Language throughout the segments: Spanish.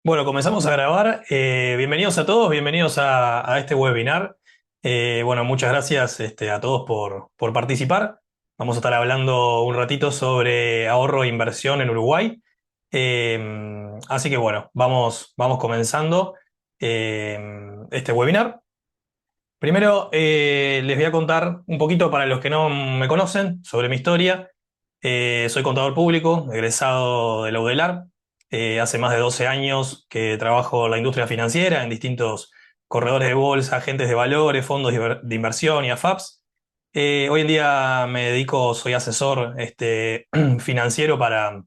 Bueno, comenzamos a grabar. Bienvenidos a todos, bienvenidos a este webinar. Bueno, muchas gracias a todos por participar. Vamos a estar hablando un ratito sobre ahorro e inversión en Uruguay. Así que bueno, vamos comenzando eh, este webinar. Primero, les voy a contar un poquito para los que no me conocen sobre mi historia. Soy contador público, egresado de la UDELAR. Hace más de 12 años que trabajo en la industria financiera, en distintos corredores de bolsa, agentes de valores, fondos de inversión y AFAPs. Hoy en día me dedico, soy asesor financiero para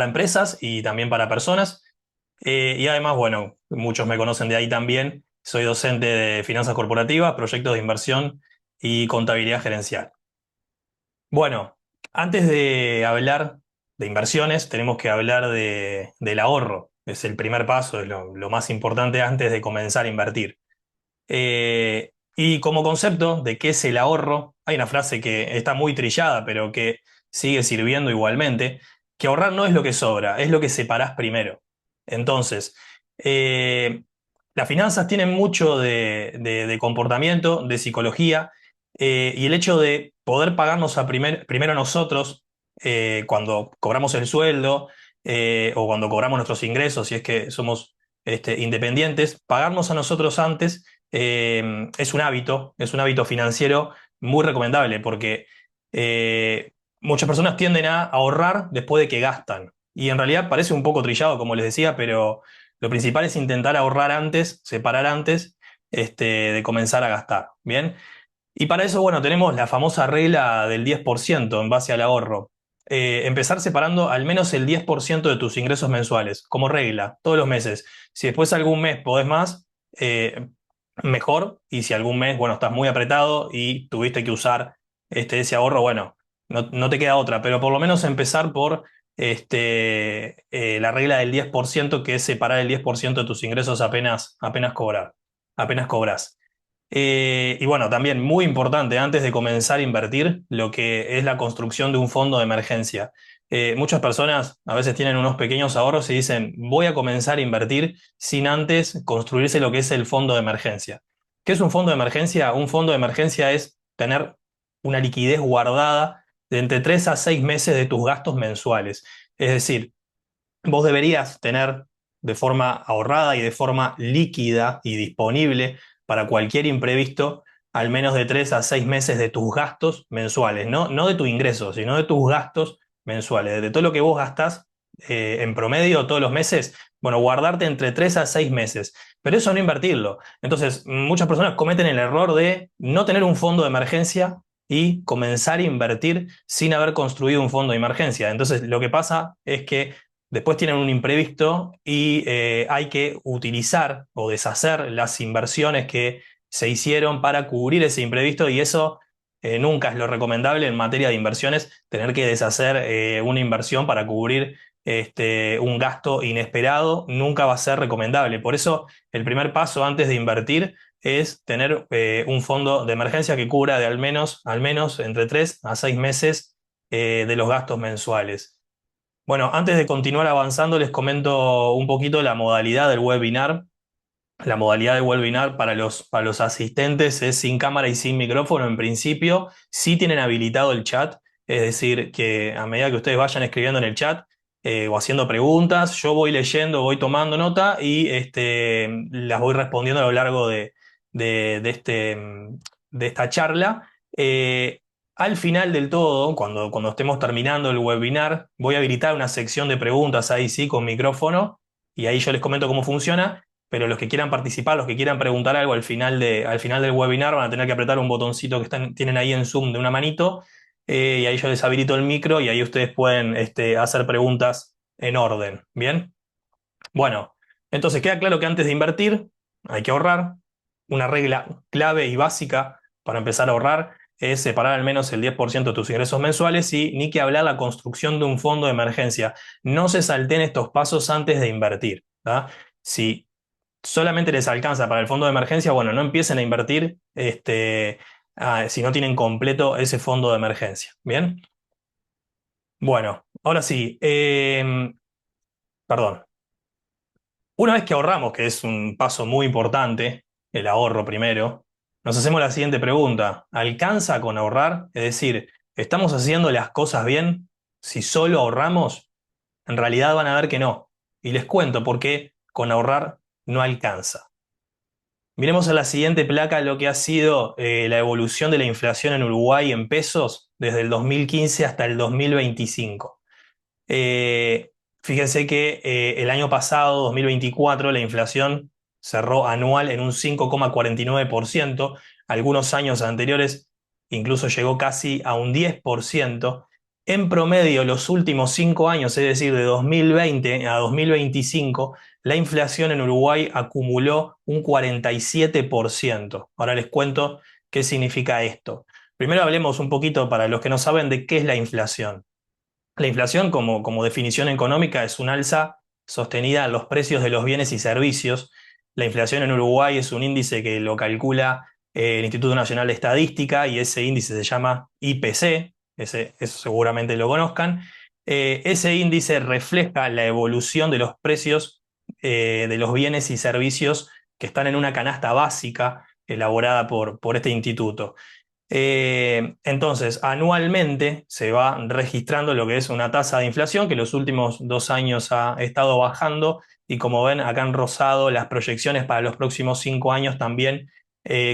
empresas y también para personas. Y además, bueno, muchos me conocen de ahí también. Soy docente de finanzas corporativas, proyectos de inversión y contabilidad gerencial. Bueno, antes de hablar de inversiones, tenemos que hablar del ahorro. Es el primer paso, es lo más importante antes de comenzar a invertir. Y como concepto de qué es el ahorro, hay una frase que está muy trillada, pero que sigue sirviendo igualmente, que ahorrar no es lo que sobra, es lo que separás primero. Entonces, eh, las finanzas tienen mucho de comportamiento, de psicología, y el hecho de poder pagarnos primero a nosotros, cuando cobramos el sueldo, o cuando cobramos nuestros ingresos, si es que somos independientes, pagarnos a nosotros antes es un hábito financiero muy recomendable porque muchas personas tienden a ahorrar después de que gastan. Y en realidad parece un poco trillado, como les decía, pero lo principal es intentar ahorrar antes, separar antes de comenzar a gastar. ¿Bien? Y para eso, bueno, tenemos la famosa regla del 10% en base al ahorro. Empezar separando al menos el 10% de tus ingresos mensuales, como regla, todos los meses. Si después algún mes podés más, mejor. Y si algún mes, bueno, estás muy apretado y tuviste que usar ese ahorro, bueno, no te queda otra. Pero por lo menos empezar por la regla del 10%, que es separar el 10% de tus ingresos apenas cobras. Y bueno, también muy importante, antes de comenzar a invertir, lo que es la construcción de un fondo de emergencia. Muchas personas a veces tienen unos pequeños ahorros y dicen, voy a comenzar a invertir sin antes construirse lo que es el fondo de emergencia. ¿Qué es un fondo de emergencia? Un fondo de emergencia es tener una liquidez guardada de entre 3 a 6 meses de tus gastos mensuales. Es decir, vos deberías tener de forma ahorrada y de forma líquida y disponible para cualquier imprevisto al menos de 3 a 6 meses de tus gastos mensuales, no de tu ingreso, sino de tus gastos mensuales, de todo lo que vos gastás en promedio todos los meses, bueno, guardarte entre 3 a 6 meses, pero eso no invertirlo. Entonces, muchas personas cometen el error de no tener un fondo de emergencia y comenzar a invertir sin haber construido un fondo de emergencia. Entonces, lo que pasa es que después tienen un imprevisto y hay que utilizar o deshacer las inversiones que se hicieron para cubrir ese imprevisto y eso nunca es lo recomendable en materia de inversiones, tener que deshacer una inversión para cubrir un gasto inesperado nunca va a ser recomendable. Por eso el primer paso antes de invertir es tener un fondo de emergencia que cubra de al menos entre 3 a 6 meses de los gastos mensuales. Bueno, antes de continuar avanzando, les comento un poquito la modalidad del webinar. La modalidad del webinar para los asistentes es sin cámara y sin micrófono en principio. Sí tienen habilitado el chat, es decir, que a medida que ustedes vayan escribiendo en el chat o haciendo preguntas, yo voy leyendo, voy tomando nota y las voy respondiendo a lo largo de de esta charla. Al final del todo, cuando estemos terminando el webinar, voy a habilitar una sección de preguntas ahí sí, con micrófono, y ahí yo les comento cómo funciona, pero los que quieran participar, los que quieran preguntar algo al final del webinar, van a tener que apretar un botoncito que tienen ahí en Zoom de una manito, y ahí yo les habilito el micro y ahí ustedes pueden hacer preguntas en orden. ¿Bien? Bueno, entonces queda claro que antes de invertir hay que ahorrar. Una regla clave y básica para empezar a ahorrar es separar al menos el 10% de tus ingresos mensuales y ni que hablar la construcción de un fondo de emergencia. No se salten estos pasos antes de invertir. ¿Tá? Si solamente les alcanza para el fondo de emergencia, bueno, no empiecen a invertir si no tienen completo ese fondo de emergencia. ¿Bien? Bueno, ahora sí, perdón. Una vez que ahorramos, que es un paso muy importante, el ahorro primero, nos hacemos la siguiente pregunta. ¿Alcanza con ahorrar? Es decir, ¿estamos haciendo las cosas bien? Si solo ahorramos, en realidad van a ver que no. Y les cuento por qué con ahorrar no alcanza. Miremos en la siguiente placa lo que ha sido la evolución de la inflación en Uruguay en pesos desde el 2015 hasta el 2025. Eh, Fíjense que el año pasado, 2024, la inflación cerró anual en un 5,49%. Algunos años anteriores incluso llegó casi a un 10%. En promedio, los últimos 5 años, es decir, de 2020 a 2025, la inflación en Uruguay acumuló un 47%. Ahora les cuento qué significa esto. Primero hablemos un poquito, para los que no saben, de qué es la inflación. La inflación, como definición económica, es un alza sostenida en los precios de los bienes y servicios. La inflación en Uruguay es un índice que lo calcula el Instituto Nacional de Estadística y ese índice se llama IPC, eso seguramente lo conozcan. Ese índice refleja la evolución de los precios de los bienes y servicios que están en una canasta básica elaborada por este instituto. Entonces, anualmente se va registrando lo que es una tasa de inflación que los últimos 2 años ha estado bajando y como ven acá en rosado, las proyecciones para los próximos 5 años también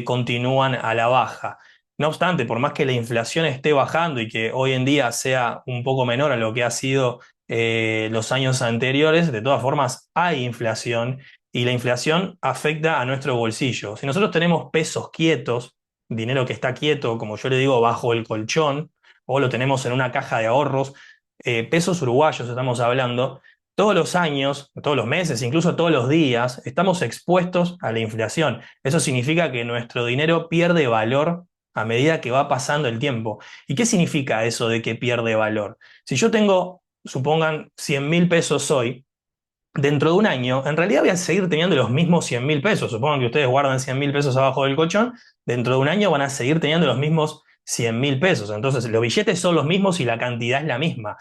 continúan a la baja. No obstante, por más que la inflación esté bajando y que hoy en día sea un poco menor a lo que ha sido los años anteriores, de todas formas hay inflación y la inflación afecta a nuestro bolsillo. Si nosotros tenemos pesos quietos, dinero que está quieto, como yo le digo, bajo el colchón, o lo tenemos en una caja de ahorros, pesos uruguayos estamos hablando, todos los años, todos los meses, incluso todos los días, estamos expuestos a la inflación. Eso significa que nuestro dinero pierde valor a medida que va pasando el tiempo. ¿Y qué significa eso de que pierde valor? Si yo tengo, supongan, 100.000 pesos hoy, dentro de un año, en realidad voy a seguir teniendo los mismos 100.000 pesos. Supongan que ustedes guardan 100.000 pesos abajo del colchón, dentro de un año van a seguir teniendo los mismos 100.000 pesos. Entonces, los billetes son los mismos y la cantidad es la misma.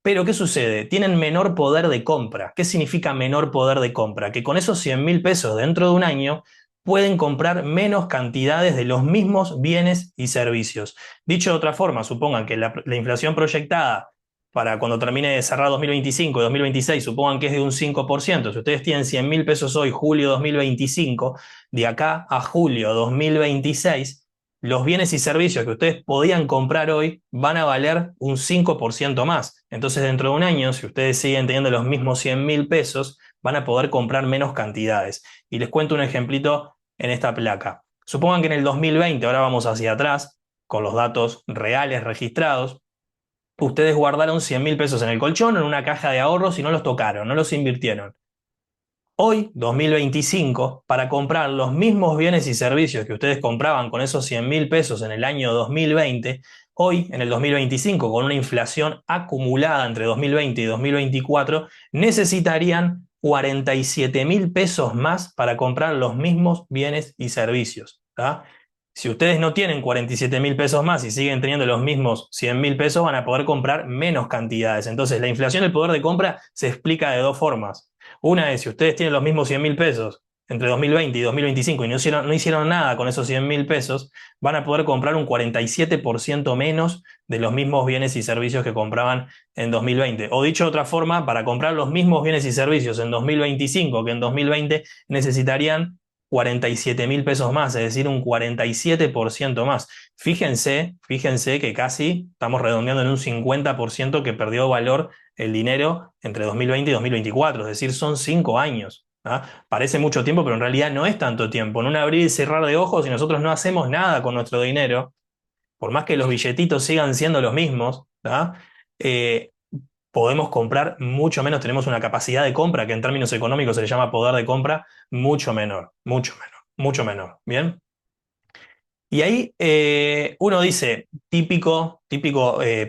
Pero, ¿qué sucede? Tienen menor poder de compra. ¿Qué significa menor poder de compra? Que con esos 100.000 pesos dentro de un año pueden comprar menos cantidades de los mismos bienes y servicios. Dicho de otra forma, supongan que la inflación proyectada para cuando termine de cerrar 2025 y 2026, supongan que es de un 5%. Si ustedes tienen 100.000 pesos hoy, julio 2025, de acá a julio 2026, los bienes y servicios que ustedes podían comprar hoy van a valer un 5% más. Entonces, dentro de un año, si ustedes siguen teniendo los mismos 100.000 pesos, van a poder comprar menos cantidades. Y les cuento un ejemplito en esta placa. Supongan que en el 2020, ahora vamos hacia atrás, con los datos reales registrados, ustedes guardaron 100.000 pesos en el colchón o en una caja de ahorros y no los tocaron, no los invirtieron. Hoy, 2025, para comprar los mismos bienes y servicios que ustedes compraban con esos 100.000 pesos en el año 2020, hoy, en el 2025, con una inflación acumulada entre 2020 y 2024, necesitarían 47.000 pesos más para comprar los mismos bienes y servicios. ¿Tá? Si ustedes no tienen 47.000 pesos más y siguen teniendo los mismos 100.000 pesos, van a poder comprar menos cantidades. Entonces, la inflación del poder de compra se explica de dos formas. Una es, si ustedes tienen los mismos 100.000 pesos entre 2020 y 2025 y no hicieron nada con esos 100.000 pesos, van a poder comprar un 47% menos de los mismos bienes y servicios que compraban en 2020. O dicho de otra forma, para comprar los mismos bienes y servicios en 2025 que en 2020, necesitarían 47.000 pesos más, es decir, un 47% más. Fíjense que casi estamos redondeando en un 50% que perdió valor el dinero entre 2020 y 2024, es decir, son 5 años. ¿Ah? Parece mucho tiempo, pero en realidad no es tanto tiempo. En un abrir y cerrar de ojos, y nosotros no hacemos nada con nuestro dinero, por más que los billetitos sigan siendo los mismos, ¿ah? Eh, Podemos comprar mucho menos, tenemos una capacidad de compra que en términos económicos se le llama poder de compra mucho menor, mucho menor, mucho menor. ¿Bien? Y ahí uno dice, típico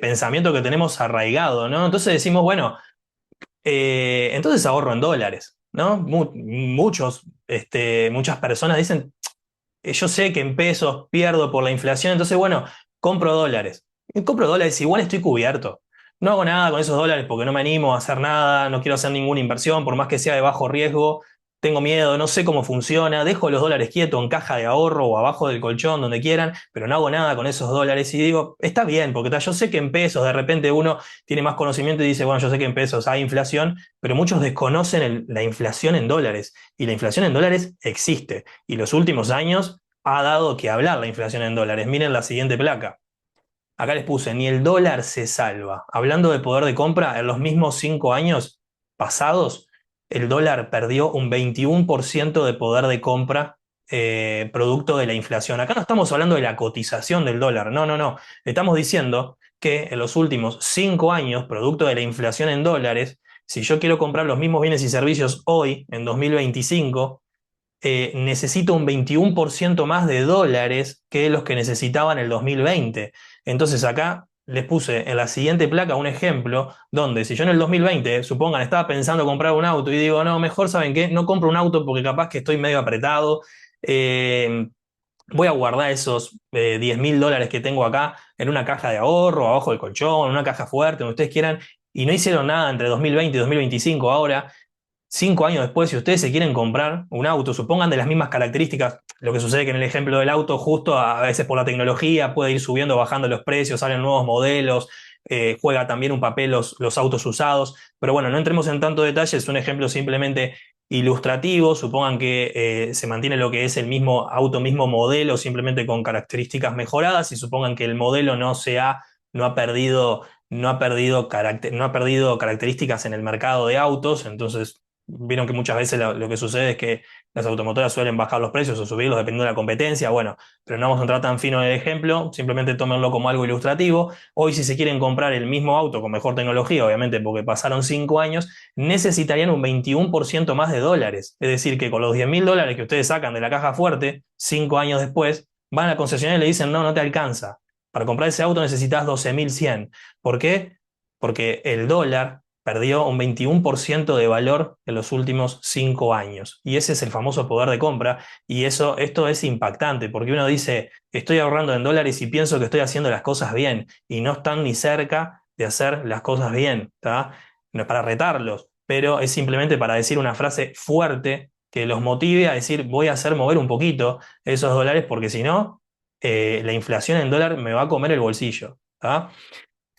pensamiento que tenemos arraigado, ¿no? Entonces decimos, bueno, entonces ahorro en dólares, ¿no? Muchas personas dicen, yo sé que en pesos pierdo por la inflación, entonces, bueno, compro dólares. Y compro dólares, igual estoy cubierto. No hago nada con esos dólares porque no me animo a hacer nada, no quiero hacer ninguna inversión, por más que sea de bajo riesgo, tengo miedo, no sé cómo funciona, dejo los dólares quietos en caja de ahorro o abajo del colchón, donde quieran, pero no hago nada con esos dólares y digo, está bien, porque yo sé que en pesos de repente uno tiene más conocimiento y dice, bueno, yo sé que en pesos hay inflación, pero muchos desconocen la inflación en dólares y la inflación en dólares existe y los últimos años ha dado que hablar la inflación en dólares. Miren la siguiente placa. Acá les puse, ni el dólar se salva. Hablando de poder de compra, en los mismos 5 años pasados, el dólar perdió un 21% de poder de compra producto de la inflación. Acá no estamos hablando de la cotización del dólar, no, no, no. Estamos diciendo que en los últimos 5 años, producto de la inflación en dólares, si yo quiero comprar los mismos bienes y servicios hoy, en 2025, necesito un 21% más de dólares que los que necesitaba en el 2020. Entonces acá les puse en la siguiente placa un ejemplo donde si yo en el 2020, supongan, estaba pensando comprar un auto y digo, no, mejor saben qué, no compro un auto porque capaz que estoy medio apretado. eh, Voy a guardar esos $10.000 que tengo acá en una caja de ahorro, abajo del colchón, en una caja fuerte, donde ustedes quieran, y no hicieron nada entre 2020 y 2025. Ahora 5 años después, si ustedes se quieren comprar un auto, supongan de las mismas características, lo que sucede que en el ejemplo del auto, justo a veces por la tecnología puede ir subiendo o bajando los precios, salen nuevos modelos, juega también un papel los autos usados, pero bueno, no entremos en tanto detalle, es un ejemplo simplemente ilustrativo, supongan que se mantiene lo que es el mismo auto, mismo modelo, simplemente con características mejoradas, y supongan que el modelo no ha perdido, no ha perdido características en el mercado de autos, entonces vieron que muchas veces lo que sucede es que las automotoras suelen bajar los precios o subirlos dependiendo de la competencia. Bueno, pero no vamos a entrar tan fino en el ejemplo, simplemente tómenlo como algo ilustrativo. Hoy, si se quieren comprar el mismo auto con mejor tecnología, obviamente porque pasaron 5 años, necesitarían un 21% más de dólares. Es decir, que con los $10.000 que ustedes sacan de la caja fuerte, 5 años después, van a la concesionaria y le dicen, no, no te alcanza. Para comprar ese auto necesitas 12.100. ¿Por qué? Porque el dólar perdió un 21% de valor en los últimos 5 años. Y ese es el famoso poder de compra. Y esto es impactante, porque uno dice, estoy ahorrando en dólares y pienso que estoy haciendo las cosas bien, y no están ni cerca de hacer las cosas bien, ¿tá? No es para retarlos, pero es simplemente para decir una frase fuerte que los motive a decir, voy a hacer mover un poquito esos dólares, porque si no, la inflación en dólar me va a comer el bolsillo, ¿tá?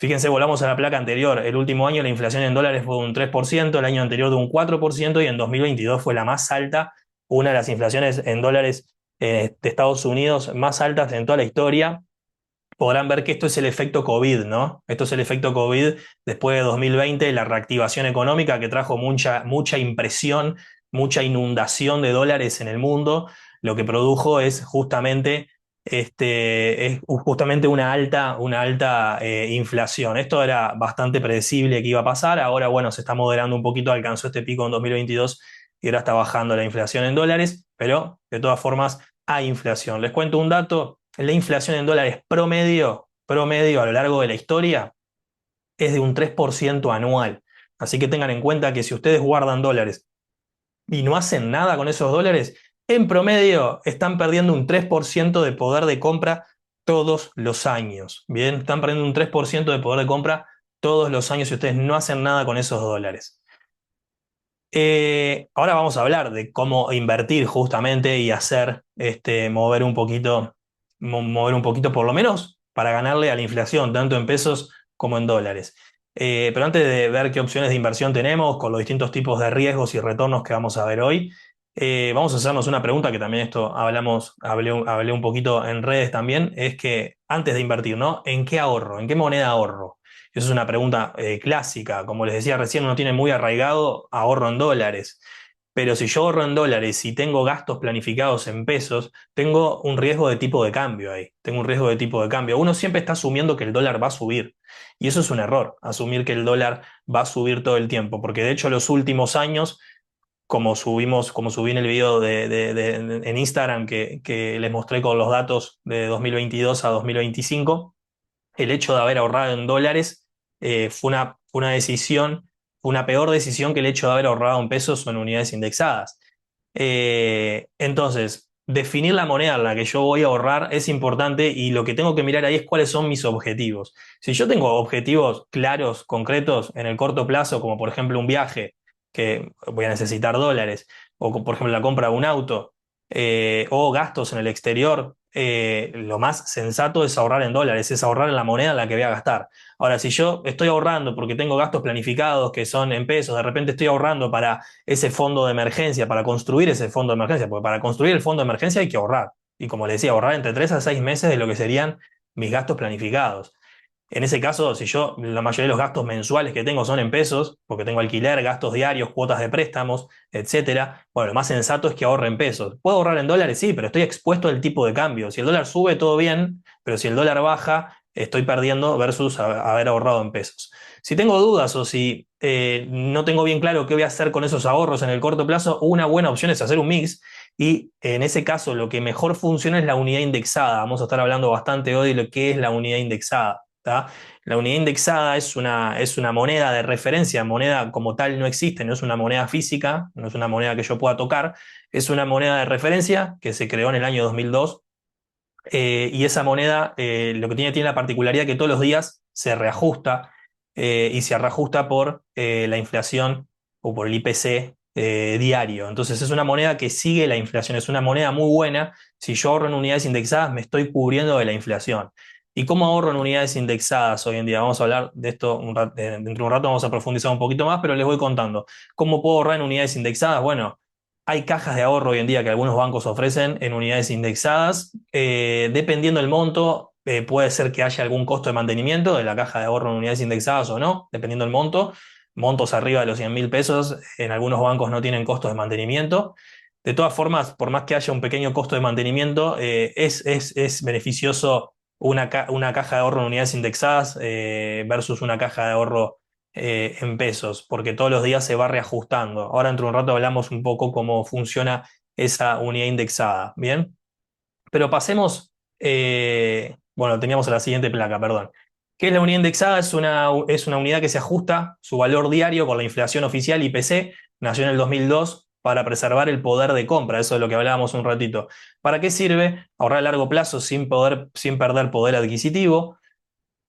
Fíjense, volvamos a la placa anterior. El último año la inflación en dólares fue de un 3%, el año anterior de un 4% y en 2022 fue la más alta, una de las inflaciones en dólares de Estados Unidos más altas en toda la historia. Podrán ver que esto es el efecto COVID, ¿no? Esto es el efecto COVID después de 2020, la reactivación económica que trajo mucha impresión, mucha inundación de dólares en el mundo. Lo que produjo es justamente una alta inflación. Esto era bastante predecible que iba a pasar. Ahora, bueno, se está moderando un poquito, alcanzó este pico en 2022 y ahora está bajando la inflación en dólares, pero de todas formas hay inflación. Les cuento un dato: la inflación en dólares promedio a lo largo de la historia es de un 3% anual. Así que tengan en cuenta que si ustedes guardan dólares y no hacen nada con esos dólares, en promedio están perdiendo un 3% de poder de compra todos los años. Bien, están perdiendo un 3% de poder de compra todos los años si ustedes no hacen nada con esos dólares. Ahora vamos a hablar de cómo invertir justamente y hacer mover un poquito por lo menos para ganarle a la inflación, tanto en pesos como en dólares. Pero antes de ver qué opciones de inversión tenemos con los distintos tipos de riesgos y retornos que vamos a ver hoy, vamos a hacernos una pregunta que también esto hablé un poquito en redes también, es que antes de invertir, ¿no? ¿En qué ahorro? ¿En qué moneda ahorro? Esa es una pregunta clásica. Como les decía recién, uno tiene muy arraigado ahorro en dólares. Pero si yo ahorro en dólares y tengo gastos planificados en pesos, tengo un riesgo de tipo de cambio ahí. Tengo un riesgo de tipo de cambio. Uno siempre está asumiendo que el dólar va a subir. Y eso es un error, asumir que el dólar va a subir todo el tiempo. Porque de hecho los últimos años, como subí en el video en Instagram que les mostré con los datos de 2022 a 2025, el hecho de haber ahorrado en dólares fue una decisión, fue una peor decisión que el hecho de haber ahorrado en pesos o en unidades indexadas. Entonces, definir la moneda en la que yo voy a ahorrar es importante y lo que tengo que mirar ahí es cuáles son mis objetivos. Si yo tengo objetivos claros, concretos en el corto plazo, como por ejemplo un viaje, que voy a necesitar dólares, por ejemplo la compra de un auto, o gastos en el exterior, lo más sensato es ahorrar en dólares, es ahorrar en la moneda en la que voy a gastar. Ahora, si yo estoy ahorrando porque tengo gastos planificados que son en pesos, de repente estoy ahorrando para ese fondo de emergencia, para construir ese fondo de emergencia, porque para construir el fondo de emergencia hay que ahorrar. Y como le decía, ahorrar entre 3 a 6 meses de lo que serían mis gastos planificados. En ese caso, si yo la mayoría de los gastos mensuales que tengo son en pesos, porque tengo alquiler, gastos diarios, cuotas de préstamos, etcétera, bueno, lo más sensato es que ahorre en pesos. ¿Puedo ahorrar en dólares? Sí, pero estoy expuesto al tipo de cambio. Si el dólar sube, todo bien, pero si el dólar baja, estoy perdiendo versus haber ahorrado en pesos. Si tengo dudas o si no tengo bien claro qué voy a hacer con esos ahorros en el corto plazo, una buena opción es hacer un mix. Y en ese caso, lo que mejor funciona es la unidad indexada. Vamos a estar hablando bastante hoy de lo que es la unidad indexada. ¿Tá? La unidad indexada es una moneda de referencia, moneda como tal no existe, no es una moneda física, no es una moneda que yo pueda tocar, es una moneda de referencia que se creó en el año 2002, y esa moneda lo que tiene la particularidad que todos los días se reajusta, y se reajusta por la inflación o por el IPC diario. Entonces es una moneda que sigue la inflación, es una moneda muy buena. Si yo ahorro en unidades indexadas, me estoy cubriendo de la inflación. ¿Y cómo ahorro en unidades indexadas hoy en día? Vamos a hablar de esto dentro de un rato, vamos a profundizar un poquito más, pero les voy contando. ¿Cómo puedo ahorrar en unidades indexadas? Bueno, hay cajas de ahorro hoy en día que algunos bancos ofrecen en unidades indexadas. Dependiendo del monto, puede ser que haya algún costo de mantenimiento de la caja de ahorro en unidades indexadas o no, dependiendo del monto. Montos arriba de los 100.000 pesos, en algunos bancos no tienen costos de mantenimiento. De todas formas, por más que haya un pequeño costo de mantenimiento, es beneficioso una caja de ahorro en unidades indexadas versus una caja de ahorro en pesos, porque todos los días se va reajustando. Ahora dentro de un rato hablamos un poco cómo funciona esa unidad indexada, ¿bien? Pero pasemos, bueno, teníamos la siguiente placa, perdón. ¿Qué es la unidad indexada? Es una unidad que se ajusta su valor diario con la inflación oficial IPC, nació en el 2002 para preservar el poder de compra, eso es lo que hablábamos un ratito. ¿Para qué sirve? Ahorrar a largo plazo sin perder poder adquisitivo.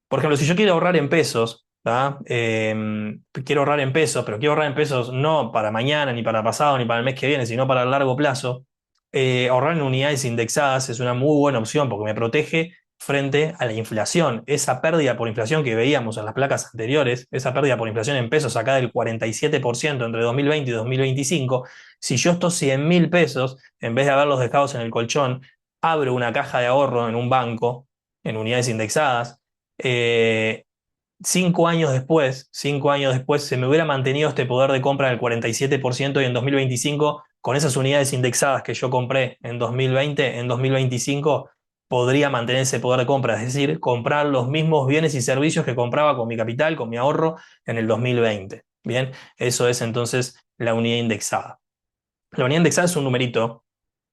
Por ejemplo, si yo quiero ahorrar en pesos, ¿tá? Quiero ahorrar en pesos, pero quiero ahorrar en pesos no para mañana, ni para pasado, ni para el mes que viene, sino para el largo plazo, ahorrar en unidades indexadas es una muy buena opción porque me protege frente a la inflación. Esa pérdida por inflación que veíamos en las placas anteriores, esa pérdida por inflación en pesos acá del 47% entre 2020 y 2025, si yo estos 100.000 pesos, en vez de haberlos dejado en el colchón, abro una caja de ahorro en un banco, en unidades indexadas, eh, 5 años después, se me hubiera mantenido este poder de compra del 47% y en 2025, con esas unidades indexadas que yo compré en 2020, en 2025 podría mantener ese poder de compra, es decir, comprar los mismos bienes y servicios que compraba con mi capital, con mi ahorro en el 2020. Bien, eso es entonces la unidad indexada. La unidad indexada es un numerito,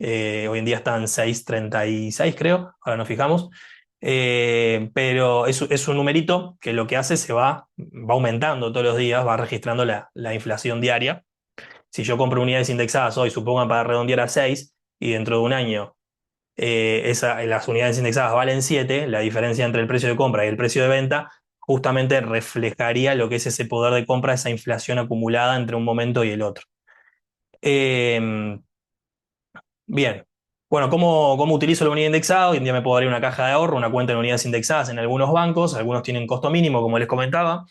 hoy en día está en 6,36 creo, ahora nos fijamos. Pero es un numerito que lo que hace va aumentando todos los días, va registrando la inflación diaria. Si yo compro unidades indexadas hoy, supongan para redondear a 6 y dentro de un año las unidades indexadas valen 7, la diferencia entre el precio de compra y el precio de venta justamente reflejaría lo que es ese poder de compra, esa inflación acumulada entre un momento y el otro. Eh, Bien. Bueno, ¿cómo utilizo la unidad indexada? Hoy en día me puedo abrir una caja de ahorro, una cuenta en unidades indexadas en algunos bancos, algunos tienen costo mínimo, como les comentaba.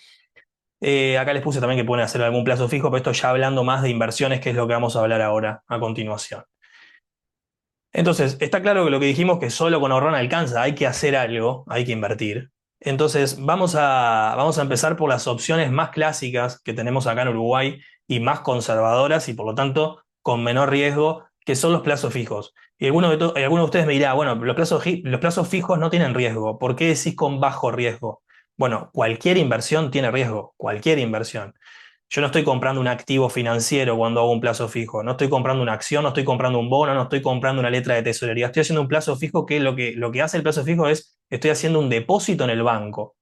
Acá les puse también que pueden hacer algún plazo fijo, pero esto ya hablando más de inversiones, que es lo que vamos a hablar ahora a continuación. Entonces, está claro que lo que dijimos que solo con ahorrar no alcanza, hay que hacer algo, hay que invertir. Entonces, vamos a empezar por las opciones más clásicas que tenemos acá en Uruguay y más conservadoras y por lo tanto con menor riesgo, que son los plazos fijos. Y alguno de ustedes me dirá, bueno, los plazos fijos no tienen riesgo, ¿por qué decís con bajo riesgo? Bueno, cualquier inversión tiene riesgo, cualquier inversión. Yo no estoy comprando un activo financiero cuando hago un plazo fijo, no estoy comprando una acción, no estoy comprando un bono, no estoy comprando una letra de tesorería, estoy haciendo un plazo fijo que lo que hace el plazo fijo es, estoy haciendo un depósito en el banco,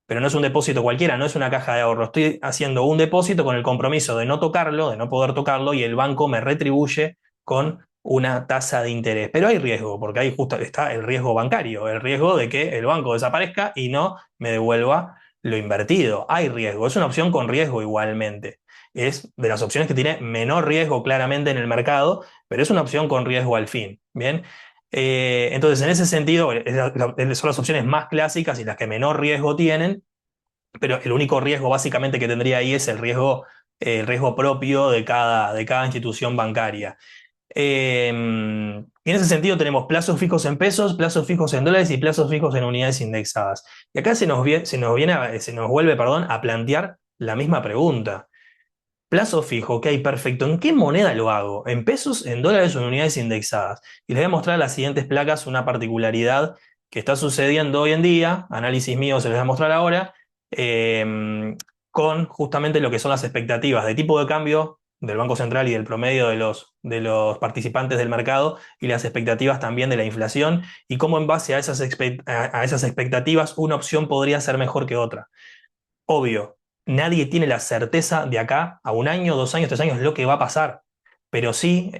pero no es un depósito cualquiera, no es una caja de ahorro, estoy haciendo un depósito con el compromiso de no tocarlo, de no poder tocarlo y el banco me retribuye con una tasa de interés. Pero hay riesgo, porque ahí justo está el riesgo bancario, el riesgo de que el banco desaparezca y no me devuelva lo invertido. Hay riesgo, es una opción con riesgo igualmente. es de las opciones que tiene menor riesgo claramente en el mercado, pero es una opción con riesgo al fin. Bien. Entonces, en ese sentido, son las opciones más clásicas y las que menor riesgo tienen, pero el único riesgo básicamente que tendría ahí es el riesgo propio de cada institución bancaria. En ese sentido tenemos plazos fijos en pesos, plazos fijos en dólares y plazos fijos en unidades indexadas. Y acá se nos vuelve, perdón, a plantear la misma pregunta. Plazo fijo, ok, perfecto. ¿En qué moneda lo hago? ¿En pesos, en dólares o en unidades indexadas? Y les voy a mostrar en las siguientes placas una particularidad que está sucediendo hoy en día, análisis mío se les voy a mostrar ahora, con justamente lo que son las expectativas de tipo de cambio del Banco Central y del promedio de los participantes del mercado y las expectativas también de la inflación y cómo en base a a esas expectativas una opción podría ser mejor que otra. Obvio, nadie tiene la certeza de acá a un año, 2 años, 3 años lo que va a pasar, pero sí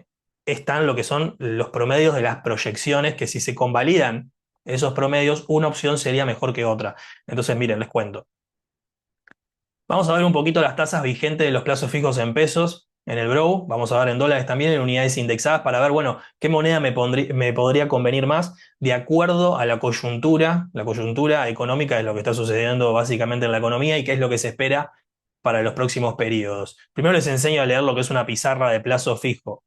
están lo que son los promedios de las proyecciones, que si se convalidan esos promedios, una opción sería mejor que otra. Entonces, miren, les cuento. Vamos a ver un poquito las tasas vigentes de los plazos fijos en pesos en el Brow. Vamos a ver en dólares también, en unidades indexadas, para ver, bueno, qué moneda me podría convenir más de acuerdo a la coyuntura. La coyuntura económica es lo que está sucediendo básicamente en la economía y qué es lo que se espera para los próximos periodos. Primero les enseño a leer lo que es una pizarra de plazo fijo.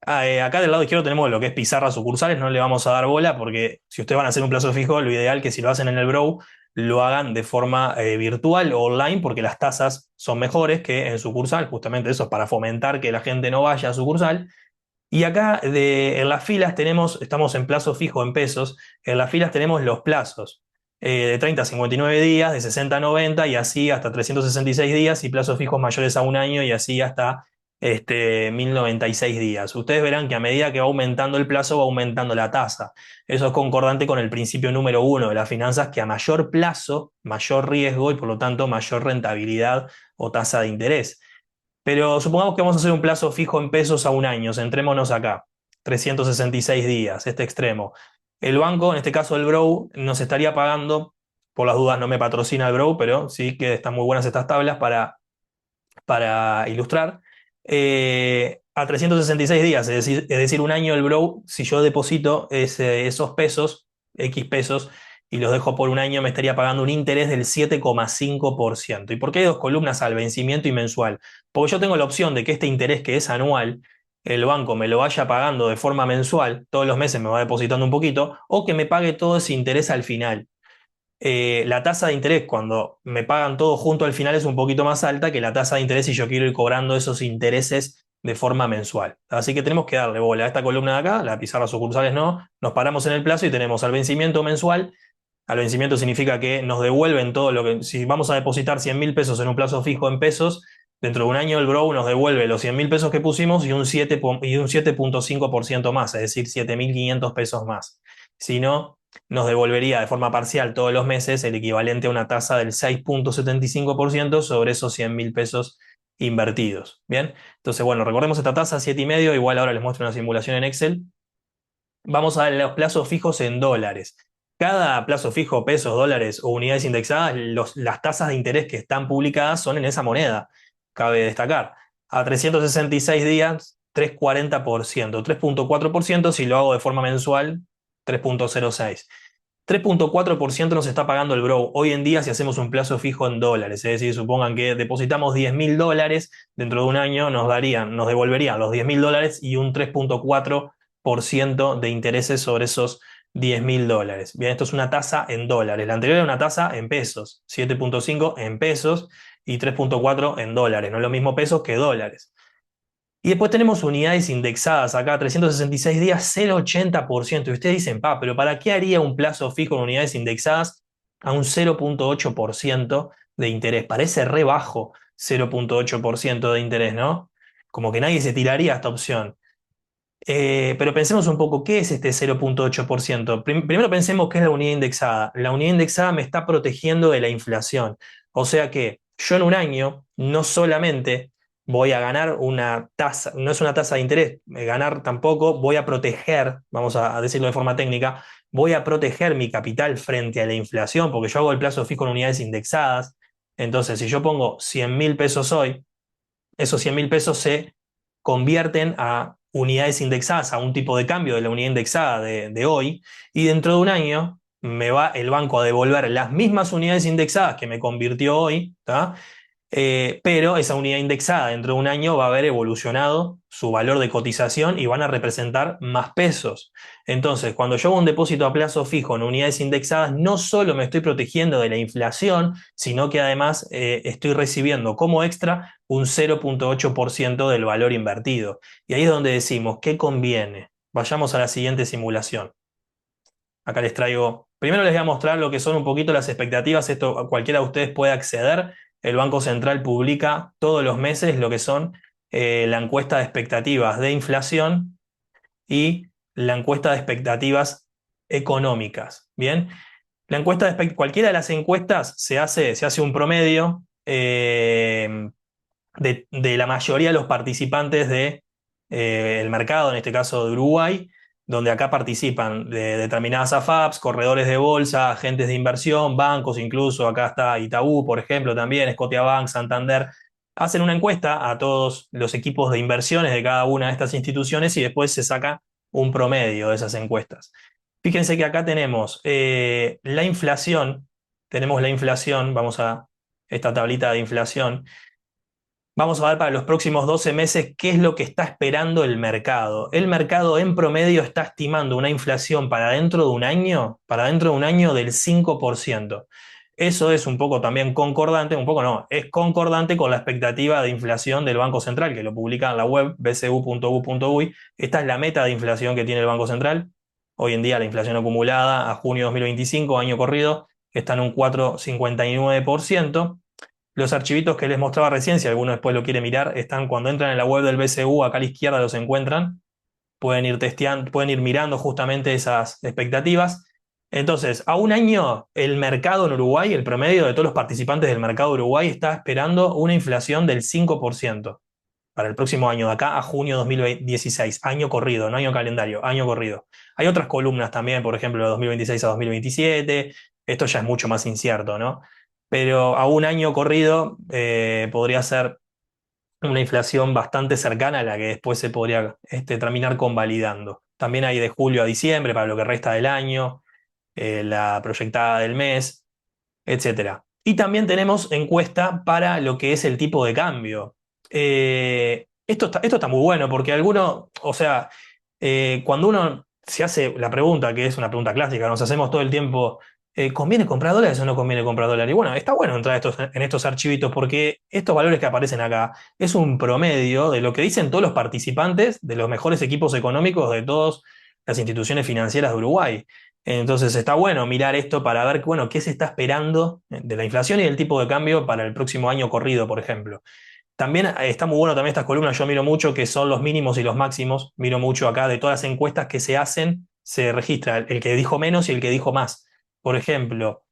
Acá del lado izquierdo tenemos lo que es pizarras sucursales, no le vamos a dar bola porque si ustedes van a hacer un plazo fijo, lo ideal es que si lo hacen en el Brow, lo hagan de forma virtual o online porque las tasas son mejores que en sucursal, justamente eso es para fomentar que la gente no vaya a sucursal. Y acá en las filas estamos en plazo fijo en pesos, en las filas tenemos los plazos de 30 a 59 días, de 60 a 90 y así hasta 366 días y plazos fijos mayores a un año y así hasta 1096 días. Ustedes verán que a medida que va aumentando el plazo va aumentando la tasa. Eso es concordante con el principio número uno de las finanzas, que a mayor plazo, mayor riesgo y por lo tanto mayor rentabilidad o tasa de interés. Pero supongamos que vamos a hacer un plazo fijo en pesos a un año, centrémonos acá, 366 días, este extremo. El banco, en este caso el Brow, nos estaría pagando, por las dudas no me patrocina el Brow, pero sí que están muy buenas estas tablas para ilustrar. A 366 días, es decir, un año el Brow, si yo deposito esos pesos, X pesos, y los dejo por un año, me estaría pagando un interés del 7,5%. ¿Y por qué hay dos columnas al vencimiento y mensual? Porque yo tengo la opción de que este interés que es anual, el banco me lo vaya pagando de forma mensual, todos los meses me va depositando un poquito, o que me pague todo ese interés al final. La tasa de interés cuando me pagan todo junto al final es un poquito más alta que la tasa de interés si yo quiero ir cobrando esos intereses de forma mensual. Así que tenemos que darle bola a esta columna de acá, la pizarra sucursales no, nos paramos en el plazo y tenemos al vencimiento mensual. Al vencimiento significa que nos devuelven todo lo que, si vamos a depositar 100.000 pesos en un plazo fijo en pesos, dentro de un año el Brow nos devuelve los 100.000 pesos que pusimos y un 7,5% más, es decir, 7.500 pesos más. Si no, nos devolvería de forma parcial todos los meses el equivalente a una tasa del 6,75% sobre esos 100.000 pesos invertidos. Bien, entonces, bueno, recordemos esta tasa, 7,5, igual ahora les muestro una simulación en Excel. Vamos a ver los plazos fijos en dólares. Cada plazo fijo, pesos, dólares o unidades indexadas, las tasas de interés que están publicadas son en esa moneda. Cabe destacar. A 366 días, 3,40%, 3,4% si lo hago de forma mensual, 3,06. 3,4% nos está pagando el Brow hoy en día si hacemos un plazo fijo en dólares. Es decir, supongan que depositamos 10.000 dólares, dentro de un año nos devolverían los 10.000 dólares y un 3,4% de intereses sobre esos 10.000 dólares. Bien, esto es una tasa en dólares. La anterior era una tasa en pesos, 7,5 en pesos y 3,4 en dólares. No es lo mismo pesos que dólares. Y después tenemos unidades indexadas acá, 366 días, 0,80%. Y ustedes dicen, pero ¿para qué haría un plazo fijo en unidades indexadas a un 0,8% de interés? Parece re bajo 0,8% de interés, ¿no? Como que nadie se tiraría a esta opción. Pero pensemos un poco, ¿qué es este 0,8%? Primero pensemos qué es la unidad indexada. La unidad indexada me está protegiendo de la inflación. O sea que yo en un año no solamente voy a ganar una tasa, no es una tasa de interés, ganar tampoco, voy a proteger, vamos a decirlo de forma técnica, voy a proteger mi capital frente a la inflación, porque yo hago el plazo fijo en unidades indexadas. Entonces, si yo pongo 100.000 pesos hoy, esos 100.000 pesos se convierten a unidades indexadas, a un tipo de cambio de la unidad indexada de hoy, y dentro de un año me va el banco a devolver las mismas unidades indexadas que me convirtió hoy, ¿tá? Pero esa unidad indexada dentro de un año va a haber evolucionado su valor de cotización y van a representar más pesos. Entonces, cuando yo hago un depósito a plazo fijo en unidades indexadas, no solo me estoy protegiendo de la inflación, sino que además estoy recibiendo como extra un 0,8% del valor invertido. Y ahí es donde decimos, ¿qué conviene? Vayamos a la siguiente simulación. Acá les traigo, primero les voy a mostrar lo que son un poquito las expectativas, esto cualquiera de ustedes puede acceder, el Banco Central publica todos los meses lo que son la encuesta de expectativas de inflación y la encuesta de expectativas económicas, ¿bien? Cualquiera de las encuestas se hace un promedio de la mayoría de los participantes de, el mercado, en este caso de Uruguay, donde acá participan de determinadas AFAPs, corredores de bolsa, agentes de inversión, bancos, incluso acá está Itaú, por ejemplo, también, Scotiabank, Santander. Hacen una encuesta a todos los equipos de inversiones de cada una de estas instituciones y después se saca un promedio de esas encuestas. Fíjense que acá tenemos la inflación, vamos a esta tablita de inflación. Vamos a ver para los próximos 12 meses qué es lo que está esperando el mercado. El mercado en promedio está estimando una inflación para dentro de un año del 5%. Eso es un poco también concordante, un poco no, es concordante con la expectativa de inflación del Banco Central, que lo publica en la web bcu.gov.uy. Esta es la meta de inflación que tiene el Banco Central. Hoy en día la inflación acumulada a junio de 2025, año corrido, está en un 4,59%. Los archivitos que les mostraba recién, si alguno después lo quiere mirar, están cuando entran en la web del BCU, acá a la izquierda los encuentran. Pueden ir testeando, pueden ir mirando justamente esas expectativas. Entonces, a un año, el mercado en Uruguay, el promedio de todos los participantes del mercado de Uruguay está esperando una inflación del 5% para el próximo año, de acá a junio de 2016, año corrido, no año calendario, año corrido. Hay otras columnas también, por ejemplo, de 2026 a 2027, esto ya es mucho más incierto, ¿no? Pero a un año corrido podría ser una inflación bastante cercana a la que después se podría terminar convalidando. También hay de julio a diciembre para lo que resta del año, la proyectada del mes, etcétera. Y también tenemos encuesta para lo que es el tipo de cambio. Esto está muy bueno porque o sea, cuando uno se hace la pregunta, que es una pregunta clásica, nos hacemos todo el tiempo, ¿conviene comprar dólares o no conviene comprar dólares? Y bueno, está bueno entrar en estos archivitos porque estos valores que aparecen acá es un promedio de lo que dicen todos los participantes de los mejores equipos económicos de todas las instituciones financieras de Uruguay. Entonces está bueno mirar esto para ver, bueno, qué se está esperando de la inflación y del tipo de cambio para el próximo año corrido, por ejemplo. También está muy bueno también estas columnas, yo miro mucho que son los mínimos y los máximos, miro mucho acá de todas las encuestas que se hacen, se registra el que dijo menos y el que dijo más. Por ejemplo,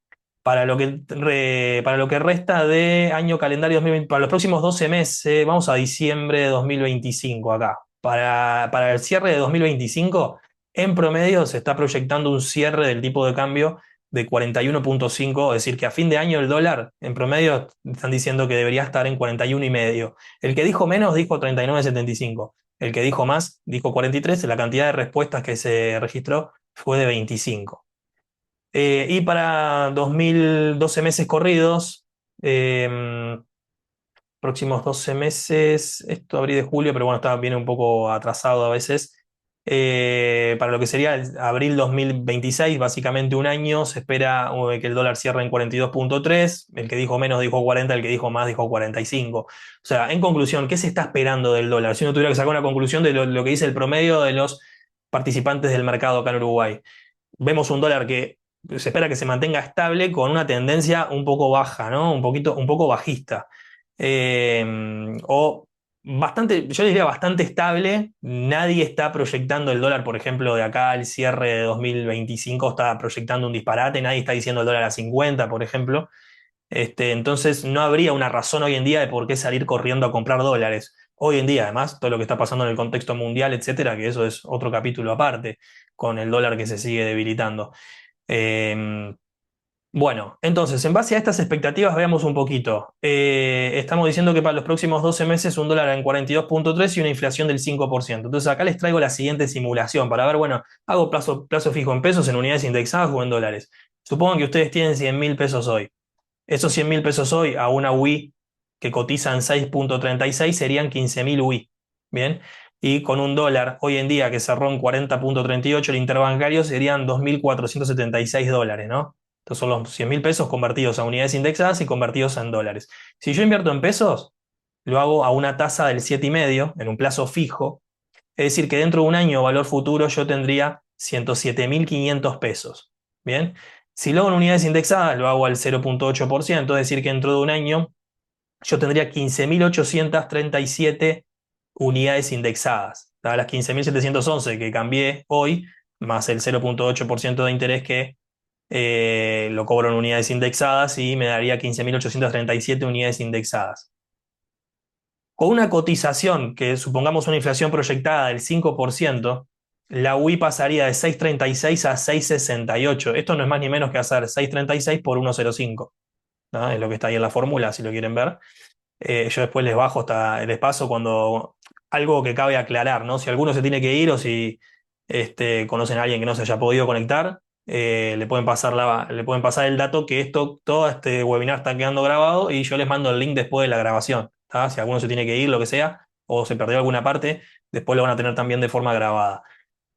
para lo que resta de año calendario 2020, para los próximos 12 meses, vamos a diciembre de 2025 acá. Para el cierre de 2025, en promedio se está proyectando un cierre del tipo de cambio de 41,5, es decir, que a fin de año el dólar en promedio están diciendo que debería estar en 41,5. El que dijo menos dijo 39,75. El que dijo más dijo 43. La cantidad de respuestas que se registró fue de 25. Y para 2012 meses corridos, eh, próximos 12 meses, esto abril de julio, pero bueno, viene un poco atrasado a veces. Para lo que sería el abril 2026, básicamente un año, se espera que el dólar cierre en 42,3. El que dijo menos dijo 40, el que dijo más dijo 45. O sea, en conclusión, ¿qué se está esperando del dólar? Si uno tuviera que sacar una conclusión de lo que dice el promedio de los participantes del mercado acá en Uruguay, vemos un dólar que se espera que se mantenga estable con una tendencia un poco baja, ¿no? Un poco bajista. O bastante, yo diría bastante estable. Nadie está proyectando el dólar, por ejemplo, de acá al cierre de 2025, está proyectando un disparate. Nadie está diciendo el dólar a 50, por ejemplo. Entonces no habría una razón hoy en día de por qué salir corriendo a comprar dólares. Hoy en día, además, todo lo que está pasando en el contexto mundial, etcétera, que eso es otro capítulo aparte, con el dólar que se sigue debilitando. Eh, Bueno, entonces, en base a estas expectativas, veamos un poquito. Estamos diciendo que para los próximos 12 meses un dólar en 42,3 y una inflación del 5%. Entonces, acá les traigo la siguiente simulación para ver, bueno, hago plazo fijo en pesos, en unidades indexadas o en dólares. Supongan que ustedes tienen 100.000 pesos hoy. Esos 100.000 pesos hoy a una UI que cotiza en 6,36 serían 15.000 UI. Bien. Y con un dólar hoy en día que cerró en 40,38 el interbancario serían 2.476 dólares, ¿no? Estos son los 100.000 pesos convertidos a unidades indexadas y convertidos en dólares. Si yo invierto en pesos, lo hago a una tasa del 7,5 en un plazo fijo. Es decir, que dentro de un año, valor futuro, yo tendría 107.500 pesos. Bien. Si lo hago en unidades indexadas, lo hago al 0,8%, es decir, que dentro de un año yo tendría 15.837 unidades indexadas. Las 15.711 que cambié hoy, más el 0,8% de interés que lo cobro en unidades indexadas y me daría 15.837 unidades indexadas. Con una cotización que supongamos una inflación proyectada del 5%, la UI pasaría de 6,36 a 6,68. Esto no es más ni menos que hacer 6,36 por 1,05. ¿No? Es lo que está ahí en la fórmula, si lo quieren ver. Yo después les bajo hasta les paso cuando algo que cabe aclarar, ¿no? Si alguno se tiene que ir o si conocen a alguien que no se haya podido conectar, le pueden pasar el dato que todo este webinar está quedando grabado y yo les mando el link después de la grabación, ¿tá? Si alguno se tiene que ir, lo que sea, o se perdió alguna parte, después lo van a tener también de forma grabada.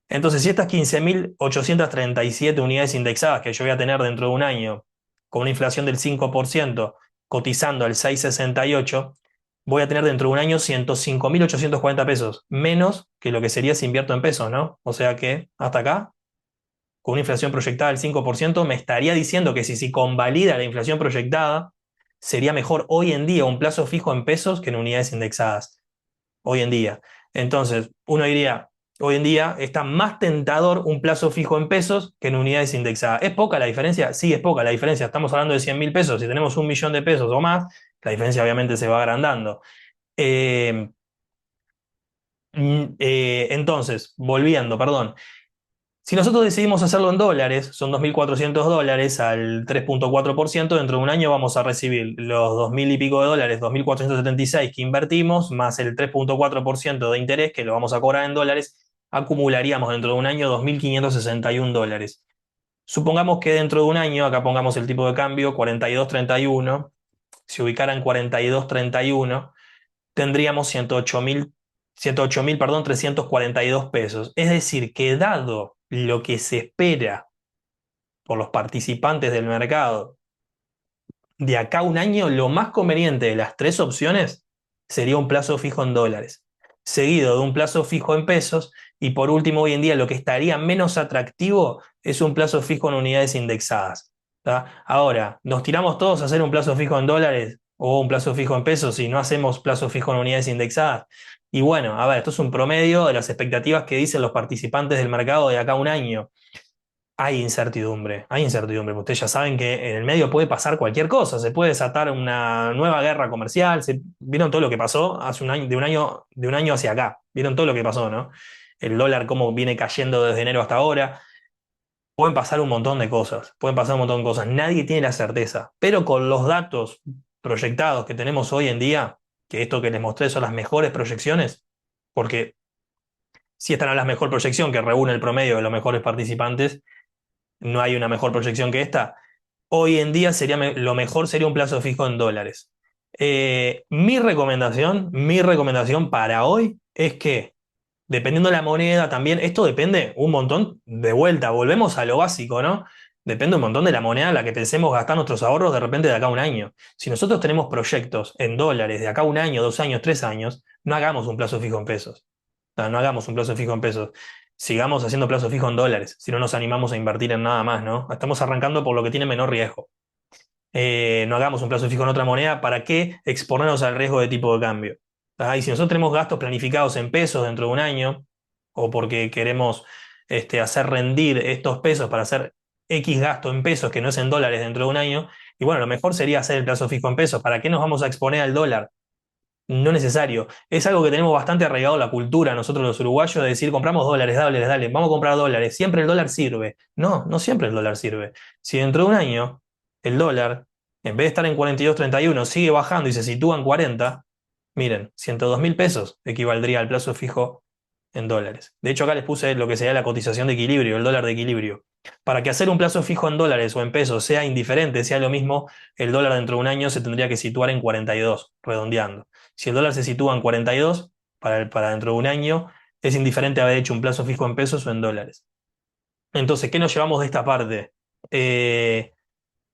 Entonces, si estas 15.837 unidades indexadas que yo voy a tener dentro de un año, con una inflación del 5%, cotizando al 6,68, voy a tener dentro de un año 105.840 pesos, menos que lo que sería si invierto en pesos, ¿no? O sea que hasta acá, con una inflación proyectada del 5%, me estaría diciendo que si convalida la inflación proyectada, sería mejor hoy en día un plazo fijo en pesos que en unidades indexadas hoy en día. Entonces, uno diría, hoy en día está más tentador un plazo fijo en pesos que en unidades indexadas. ¿Es poca la diferencia? Sí, es poca la diferencia. Estamos hablando de 100.000 pesos. Si tenemos 1 millón de pesos o más, la diferencia obviamente se va agrandando. Eh, entonces, volviendo, perdón. Si nosotros decidimos hacerlo en dólares, son 2.400 dólares al 3,4%, dentro de un año vamos a recibir los 2.000 y pico de dólares, 2.476 que invertimos, más el 3,4% de interés que lo vamos a cobrar en dólares, acumularíamos dentro de un año 2.561 dólares. Supongamos que dentro de un año, acá pongamos el tipo de cambio, 42,31, si ubicara en 42,31, tendríamos 108.000, perdón, 342 pesos. Es decir, que dado lo que se espera por los participantes del mercado de acá a un año, lo más conveniente de las tres opciones sería un plazo fijo en dólares, seguido de un plazo fijo en pesos, y por último, hoy en día lo que estaría menos atractivo es un plazo fijo en unidades indexadas. ¿Tá? Ahora, ¿nos tiramos todos a hacer un plazo fijo en dólares o un plazo fijo en pesos si no hacemos plazo fijo en unidades indexadas? Y bueno, a ver, esto es un promedio de las expectativas que dicen los participantes del mercado de acá a un año. Hay incertidumbre. Ustedes ya saben que en el medio puede pasar cualquier cosa, se puede desatar una nueva guerra comercial. ¿Vieron todo lo que pasó hace un año, de un año hacia acá? ¿Vieron todo lo que pasó, no? El dólar cómo viene cayendo desde enero hasta ahora. Pueden pasar un montón de cosas, pueden pasar un montón de cosas. Nadie tiene la certeza, pero con los datos proyectados que tenemos hoy en día, que esto que les mostré son las mejores proyecciones, porque si esta no es la mejor proyección que reúne el promedio de los mejores participantes, no hay una mejor proyección que esta. Hoy en día lo mejor sería un plazo fijo en dólares. Mi recomendación para hoy es que, dependiendo de la moneda también, esto depende un montón, de vuelta, volvemos a lo básico, ¿no? Depende un montón de la moneda en la que pensemos gastar nuestros ahorros de repente de acá a un año. Si nosotros tenemos proyectos en dólares de acá a un año, 2 años, 3 años, no hagamos un plazo fijo en pesos. No hagamos un plazo fijo en pesos. Sigamos haciendo plazo fijo en dólares, si no nos animamos a invertir en nada más, ¿no? Estamos arrancando por lo que tiene menor riesgo. No hagamos un plazo fijo en otra moneda, ¿para qué exponernos al riesgo de tipo de cambio? Y si nosotros tenemos gastos planificados en pesos dentro de un año, o porque queremos hacer rendir estos pesos para hacer X gasto en pesos que no es en dólares dentro de un año, y bueno, lo mejor sería hacer el plazo fijo en pesos. ¿Para qué nos vamos a exponer al dólar? No necesario. Es algo que tenemos bastante arraigado en la cultura, nosotros los uruguayos, de decir, compramos dólares, dale, dale, vamos a comprar dólares, siempre el dólar sirve. No, no siempre el dólar sirve. Si dentro de un año el dólar, en vez de estar en 42,31, sigue bajando y se sitúa en 40, miren, 102.000 pesos equivaldría al plazo fijo en dólares. De hecho, acá les puse lo que sería la cotización de equilibrio, el dólar de equilibrio. Para que hacer un plazo fijo en dólares o en pesos sea indiferente, sea lo mismo, el dólar dentro de un año se tendría que situar en 42, redondeando. Si el dólar se sitúa en 42, para dentro de un año, es indiferente haber hecho un plazo fijo en pesos o en dólares. Entonces, ¿qué nos llevamos de esta parte? Eh,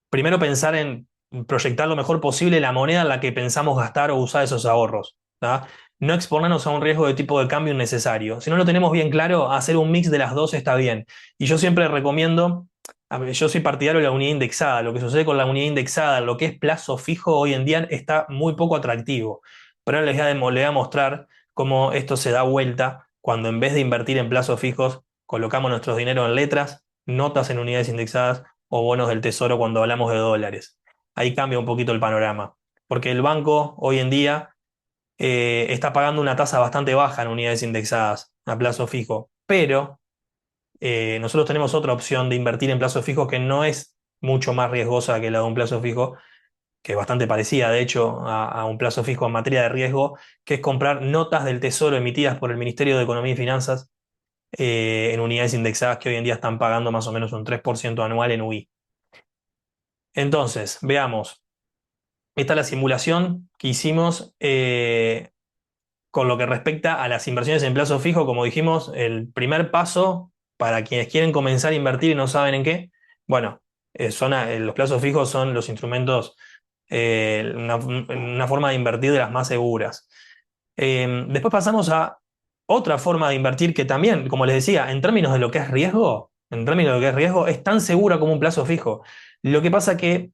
Primero pensar en proyectar lo mejor posible la moneda en la que pensamos gastar o usar esos ahorros. ¿Tá? No exponernos a un riesgo de tipo de cambio innecesario. Si no lo tenemos bien claro, hacer un mix de las dos está bien. Y yo siempre recomiendo, a ver, yo soy partidario de la unidad indexada. Lo que sucede con la unidad indexada, lo que es plazo fijo hoy en día está muy poco atractivo. Pero ahora les voy a mostrar cómo esto se da vuelta cuando en vez de invertir en plazos fijos, colocamos nuestro dinero en letras, notas en unidades indexadas o bonos del tesoro cuando hablamos de dólares. Ahí cambia un poquito el panorama, porque el banco hoy en día está pagando una tasa bastante baja en unidades indexadas a plazo fijo, pero nosotros tenemos otra opción de invertir en plazos fijos que no es mucho más riesgosa que la de un plazo fijo, que es bastante parecida, de hecho, a un plazo fijo en materia de riesgo, que es comprar notas del tesoro emitidas por el Ministerio de Economía y Finanzas en unidades indexadas que hoy en día están pagando más o menos un 3% anual en UI. Entonces, veamos. Esta es la simulación que hicimos con lo que respecta a las inversiones en plazo fijo. Como dijimos, el primer paso para quienes quieren comenzar a invertir y no saben en qué, bueno, los plazos fijos son los instrumentos, una forma de invertir de las más seguras. Después pasamos a otra forma de invertir que también, como les decía, en términos de lo que es riesgo, en términos de lo que es riesgo, es tan segura como un plazo fijo. Lo que pasa que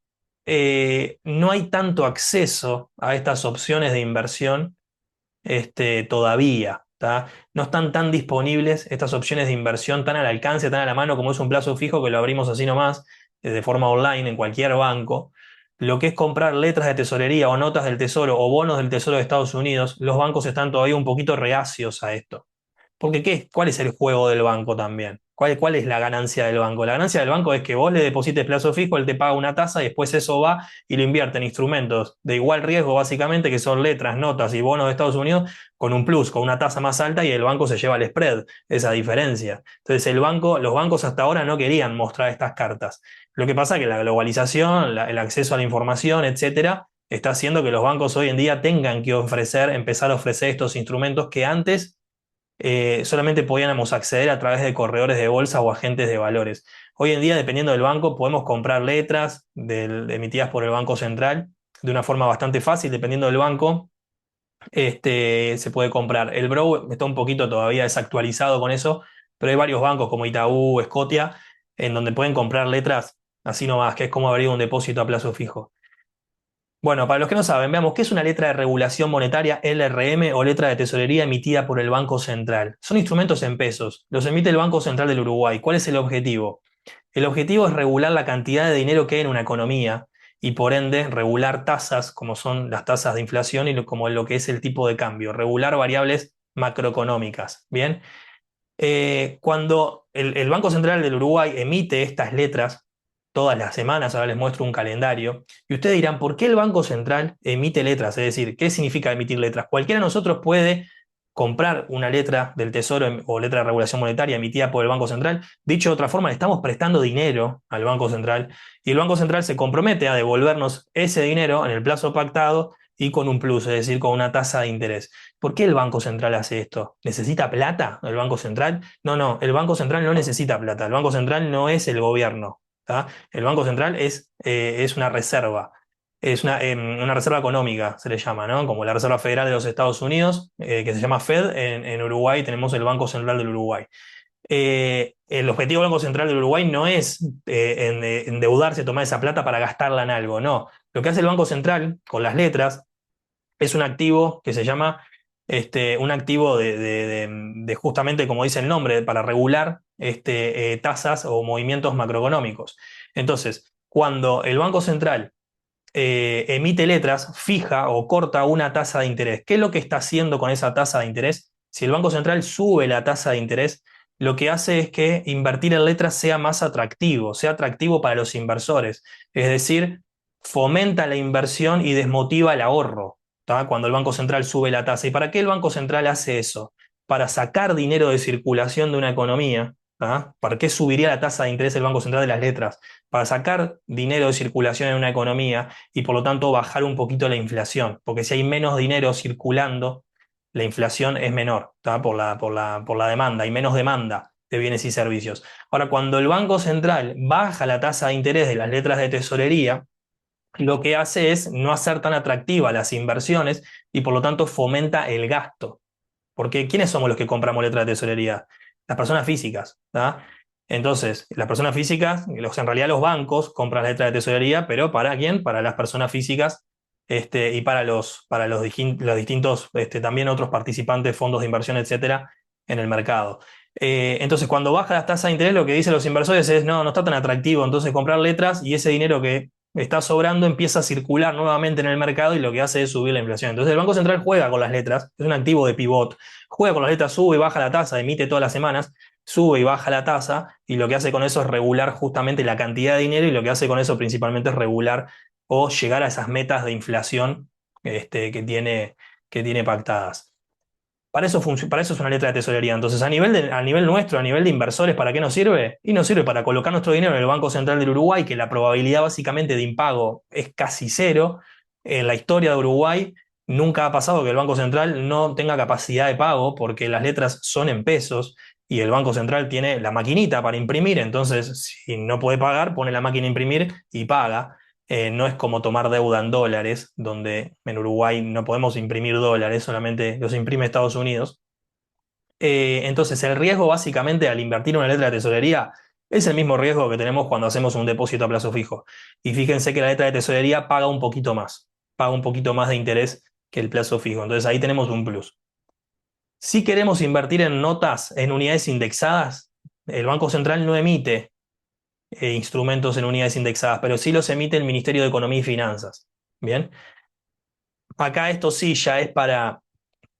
no hay tanto acceso a estas opciones de inversión todavía. ¿Tá? No están tan disponibles estas opciones de inversión tan al alcance, tan a la mano como es un plazo fijo que lo abrimos así nomás, de forma online en cualquier banco. Lo que es comprar letras de tesorería o notas del tesoro o bonos del tesoro de Estados Unidos, los bancos están todavía un poquito reacios a esto. Porque ¿cuál es el juego del banco también? ¿Cuál es la ganancia del banco? La ganancia del banco es que vos le deposites plazo fijo, él te paga una tasa y después eso va y lo invierte en instrumentos de igual riesgo, básicamente, que son letras, notas y bonos de Estados Unidos, con un plus, con una tasa más alta y el banco se lleva el spread, esa diferencia. Entonces los bancos hasta ahora no querían mostrar estas cartas. Lo que pasa es que la globalización, el acceso a la información, etcétera, está haciendo que los bancos hoy en día tengan que empezar a ofrecer estos instrumentos que antes solamente podíamos acceder a través de corredores de bolsa o agentes de valores. Hoy en día, dependiendo del banco, podemos comprar letras emitidas por el Banco Central de una forma bastante fácil, dependiendo del banco. Se puede comprar. El Brow está un poquito todavía desactualizado con eso, pero hay varios bancos como Itaú, Scotia, en donde pueden comprar letras así nomás, que es como abrir un depósito a plazo fijo. Bueno, para los que no saben, veamos qué es una letra de regulación monetaria, LRM, o letra de tesorería emitida por el Banco Central. Son instrumentos en pesos, los emite el Banco Central del Uruguay. ¿Cuál es el objetivo? El objetivo es regular la cantidad de dinero que hay en una economía y por ende regular tasas, como son las tasas de inflación y como lo que es el tipo de cambio, regular variables macroeconómicas. Bien, cuando el Banco Central del Uruguay emite estas letras todas las semanas, ahora les muestro un calendario, y ustedes dirán, ¿por qué el Banco Central emite letras? Es decir, ¿qué significa emitir letras? Cualquiera de nosotros puede comprar una letra del Tesoro o letra de regulación monetaria emitida por el Banco Central. Dicho de otra forma, le estamos prestando dinero al Banco Central y el Banco Central se compromete a devolvernos ese dinero en el plazo pactado y con un plus, es decir, con una tasa de interés. ¿Por qué el Banco Central hace esto? ¿Necesita plata el Banco Central? No, no, el Banco Central no necesita plata. El Banco Central no es el gobierno. ¿Tá? El Banco Central es una reserva. Es una reserva económica, se le llama, ¿no? Como la Reserva Federal de los Estados Unidos, que se llama Fed. En Uruguay tenemos el Banco Central del Uruguay. El objetivo del Banco Central del Uruguay no es endeudarse, tomar esa plata para gastarla en algo, no. Lo que hace el Banco Central con las letras es un activo que se llama un activo de justamente, como dice el nombre, para regular tasas o movimientos macroeconómicos. Entonces, cuando el Banco Central emite letras, fija o corta una tasa de interés, ¿qué es lo que está haciendo con esa tasa de interés? Si el Banco Central sube la tasa de interés, lo que hace es que invertir en letras sea atractivo para los inversores. Es decir, fomenta la inversión y desmotiva el ahorro, ¿tá? Cuando el Banco Central sube la tasa. ¿Y para qué el Banco Central hace eso? Para sacar dinero de circulación de una economía. ¿Tá? ¿Para qué subiría la tasa de interés del Banco Central de las letras? Para sacar dinero de circulación en una economía y por lo tanto bajar un poquito la inflación. Porque si hay menos dinero circulando, la inflación es menor, ¿tá? Por la demanda, hay menos demanda de bienes y servicios. Ahora, cuando el Banco Central baja la tasa de interés de las letras de tesorería, lo que hace es no hacer tan atractivas las inversiones y por lo tanto fomenta el gasto. Porque ¿quiénes somos los que compramos letras de tesorería? Las personas físicas, ¿tá? Entonces, las personas físicas, en realidad los bancos compran letras de tesorería, pero ¿para quién? Para las personas físicas y para los distintos, también otros participantes, fondos de inversión, etcétera, en el mercado. Entonces, cuando baja las tasas de interés, lo que dicen los inversores es, no, no está tan atractivo, entonces comprar letras y ese dinero que está sobrando empieza a circular nuevamente en el mercado y lo que hace es subir la inflación. Entonces, el Banco Central juega con las letras, es un activo de pivot, juega con las letras, sube y baja la tasa, emite todas las semanas, sube y baja la tasa, y lo que hace con eso es regular justamente la cantidad de dinero, y lo que hace con eso principalmente es regular o llegar a esas metas de inflación que tiene pactadas. Para eso es una letra de tesorería. Entonces, a nivel nuestro, a nivel de inversores, ¿para qué nos sirve? Y nos sirve para colocar nuestro dinero en el Banco Central del Uruguay, que la probabilidad básicamente de impago es casi cero. En la historia de Uruguay nunca ha pasado que el Banco Central no tenga capacidad de pago porque las letras son en pesos y el Banco Central tiene la maquinita para imprimir. Entonces, si no puede pagar, pone la máquina a imprimir y paga. No es como tomar deuda en dólares, donde en Uruguay no podemos imprimir dólares, solamente los imprime Estados Unidos. Entonces, el riesgo básicamente al invertir en una letra de tesorería es el mismo riesgo que tenemos cuando hacemos un depósito a plazo fijo. Y fíjense que la letra de tesorería paga un poquito más de interés que el plazo fijo. Entonces ahí tenemos un plus. Si queremos invertir en notas, en unidades indexadas, el Banco Central no emite instrumentos en unidades indexadas, pero sí los emite el Ministerio de Economía y Finanzas. Bien, acá esto sí ya es para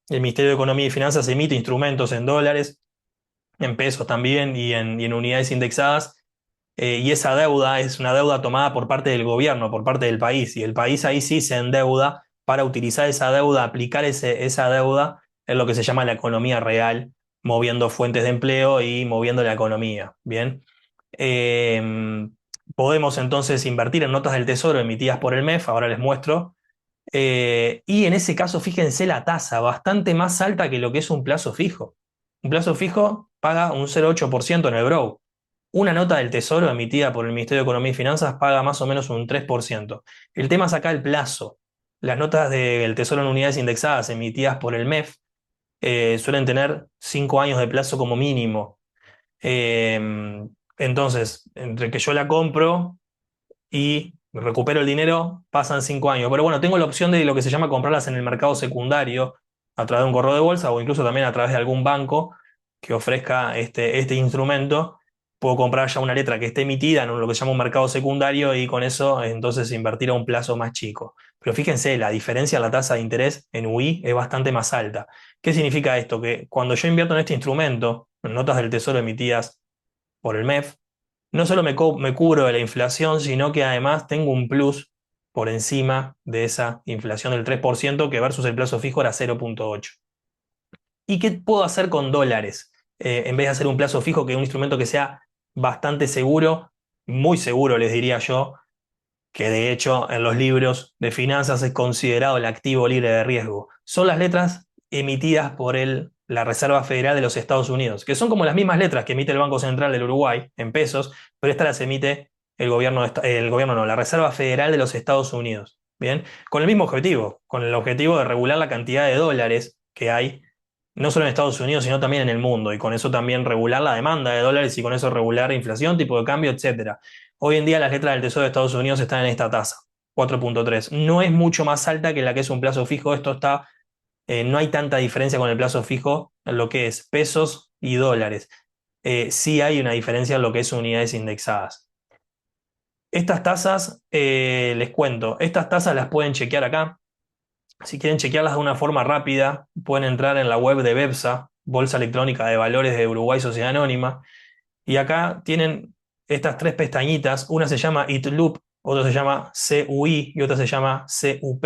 el Ministerio de Economía y Finanzas, emite instrumentos en dólares, en pesos también y en unidades indexadas, y esa deuda es una deuda tomada por parte del gobierno, por parte del país, y el país ahí sí se endeuda para utilizar esa deuda, aplicar esa deuda en lo que se llama la economía real, moviendo fuentes de empleo y moviendo la economía. Bien. Eh, Podemos entonces invertir en notas del Tesoro emitidas por el MEF, ahora les muestro, y en ese caso fíjense la tasa, bastante más alta que lo que es un plazo fijo. Un plazo fijo paga un 0,8% en el Brow. Una nota del Tesoro emitida por el Ministerio de Economía y Finanzas paga más o menos un 3%. El tema es acá el plazo. Las notas del Tesoro en unidades indexadas emitidas por el MEF suelen tener 5 años de plazo como mínimo. Entonces, entre que yo la compro y recupero el dinero, pasan 5 años. Pero bueno, tengo la opción de lo que se llama comprarlas en el mercado secundario, a través de un correo de bolsa o incluso también a través de algún banco que ofrezca este instrumento. Puedo comprar ya una letra que esté emitida en lo que se llama un mercado secundario y con eso entonces invertir a un plazo más chico. Pero fíjense, la diferencia en la tasa de interés en UI es bastante más alta. ¿Qué significa esto? Que cuando yo invierto en este instrumento, en notas del Tesoro emitidas por el MEF, no solo me cubro de la inflación, sino que además tengo un plus por encima de esa inflación del 3% que versus el plazo fijo era 0,8. ¿Y qué puedo hacer con dólares? En vez de hacer un plazo fijo, que es un instrumento que sea bastante seguro, muy seguro les diría yo, que de hecho en los libros de finanzas es considerado el activo libre de riesgo. Son las letras emitidas por la Reserva Federal de los Estados Unidos, que son como las mismas letras que emite el Banco Central del Uruguay en pesos, pero estas las emite el gobierno no, la Reserva Federal de los Estados Unidos. Bien, con el mismo objetivo, con el objetivo de regular la cantidad de dólares que hay, no solo en Estados Unidos, sino también en el mundo, y con eso también regular la demanda de dólares y con eso regular la inflación, tipo de cambio, etcétera. Hoy en día las letras del Tesoro de Estados Unidos están en esta tasa, 4,3. No es mucho más alta que la que es un plazo fijo. No hay tanta diferencia con el plazo fijo en lo que es pesos y dólares. Sí hay una diferencia en lo que es unidades indexadas. Estas tasas, les cuento, estas tasas las pueden chequear acá. Si quieren chequearlas de una forma rápida, pueden entrar en la web de BEPSA, Bolsa Electrónica de Valores de Uruguay, Sociedad Anónima. Y acá tienen estas tres pestañitas, una se llama ITLOOP, otra se llama CUI y otra se llama CUP.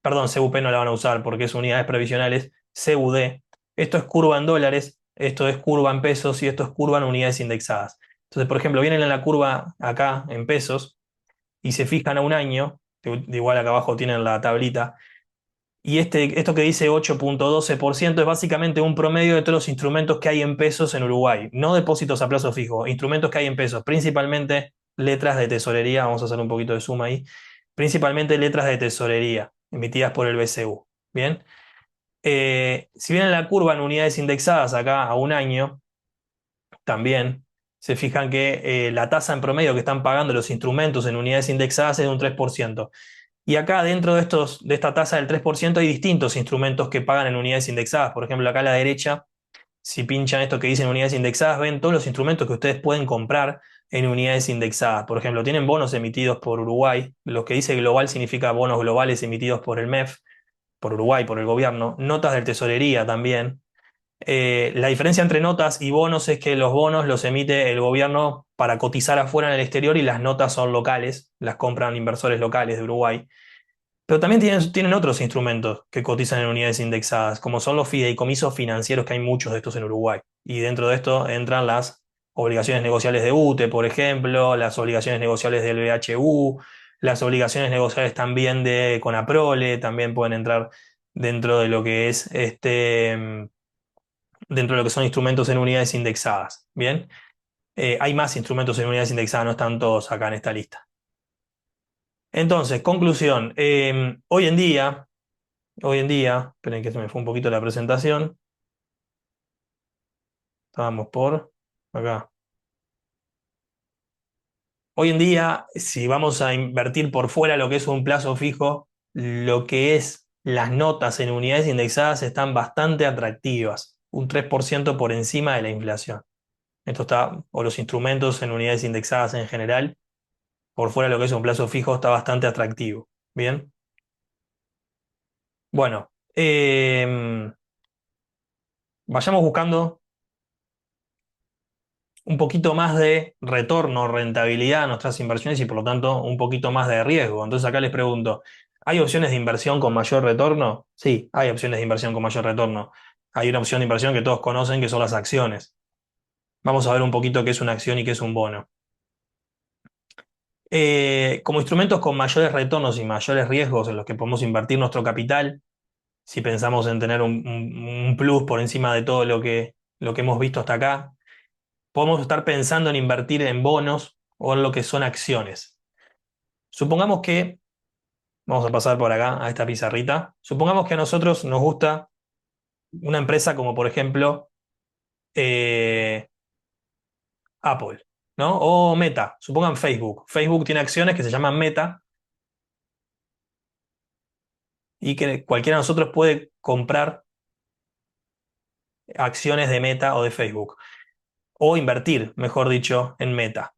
Perdón, CUP no la van a usar porque es unidades previsionales, CUD. Esto es curva en dólares, esto es curva en pesos y esto es curva en unidades indexadas. Entonces, por ejemplo, vienen en la curva acá en pesos y se fijan a un año, de igual acá abajo tienen la tablita, y esto que dice 8,12% es básicamente un promedio de todos los instrumentos que hay en pesos en Uruguay, no depósitos a plazo fijo, instrumentos que hay en pesos, principalmente letras de tesorería, vamos a hacer un poquito de suma ahí, principalmente letras de tesorería emitidas por el BCU. Bien, si bien en la curva en unidades indexadas acá a un año, también se fijan que la tasa en promedio que están pagando los instrumentos en unidades indexadas es de un 3%. Y acá dentro de esta tasa del 3% hay distintos instrumentos que pagan en unidades indexadas. Por ejemplo, acá a la derecha, si pinchan esto que dicen unidades indexadas, ven todos los instrumentos que ustedes pueden comprar en unidades indexadas. Por ejemplo, tienen bonos emitidos por Uruguay. Lo que dice global significa bonos globales emitidos por el MEF, por Uruguay, por el gobierno. Notas de tesorería también. La diferencia entre notas y bonos es que los bonos los emite el gobierno para cotizar afuera en el exterior y las notas son locales, las compran inversores locales de Uruguay. Pero también tienen otros instrumentos que cotizan en unidades indexadas, como son los fideicomisos financieros, que hay muchos de estos en Uruguay. Y dentro de esto entran las obligaciones negociables de UTE, por ejemplo, las obligaciones negociables del BHU, las obligaciones negociables también de Conaprole, también pueden entrar dentro de lo que es dentro de lo que son instrumentos en unidades indexadas. Bien, hay más instrumentos en unidades indexadas, no están todos acá en esta lista. Entonces, conclusión. Hoy en día, esperen que se me fue un poquito la presentación. Estábamos por acá. Hoy en día, si vamos a invertir por fuera lo que es un plazo fijo, lo que es las notas en unidades indexadas están bastante atractivas, un 3% por encima de la inflación. Esto está, o los instrumentos en unidades indexadas en general, por fuera lo que es un plazo fijo, está bastante atractivo. Bien. Bueno, vayamos buscando un poquito más de retorno, rentabilidad a nuestras inversiones y por lo tanto un poquito más de riesgo. Entonces acá les pregunto, ¿hay opciones de inversión con mayor retorno? Sí, hay opciones de inversión con mayor retorno. Hay una opción de inversión que todos conocen que son las acciones. Vamos a ver un poquito qué es una acción y qué es un bono. Como instrumentos con mayores retornos y mayores riesgos en los que podemos invertir nuestro capital, si pensamos en tener un plus por encima de todo lo que hemos visto hasta acá, podemos estar pensando en invertir en bonos o en lo que son acciones. Supongamos que, vamos a pasar por acá a esta pizarrita, supongamos que a nosotros nos gusta una empresa como por ejemplo eh, Apple, ¿no? O Meta, supongan Facebook. Facebook tiene acciones que se llaman Meta y que cualquiera de nosotros puede comprar acciones de Meta o de Facebook, o invertir, mejor dicho, en Meta.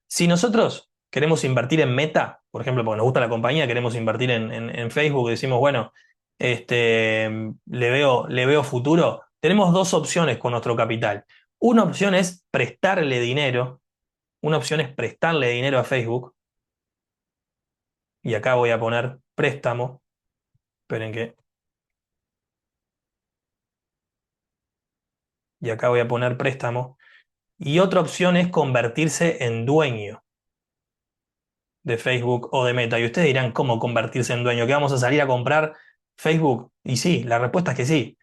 Si nosotros queremos invertir en Meta, por ejemplo, porque nos gusta la compañía, queremos invertir en Facebook, decimos, bueno, le veo futuro, tenemos dos opciones con nuestro capital. Una opción es prestarle dinero, una opción es prestarle dinero a Facebook, y acá voy a poner préstamo, esperen que, y acá voy a poner préstamo, y otra opción es convertirse en dueño de Facebook o de Meta. Y ustedes dirán, ¿cómo convertirse en dueño? ¿Que vamos a salir a comprar Facebook? Y sí, la respuesta es que sí.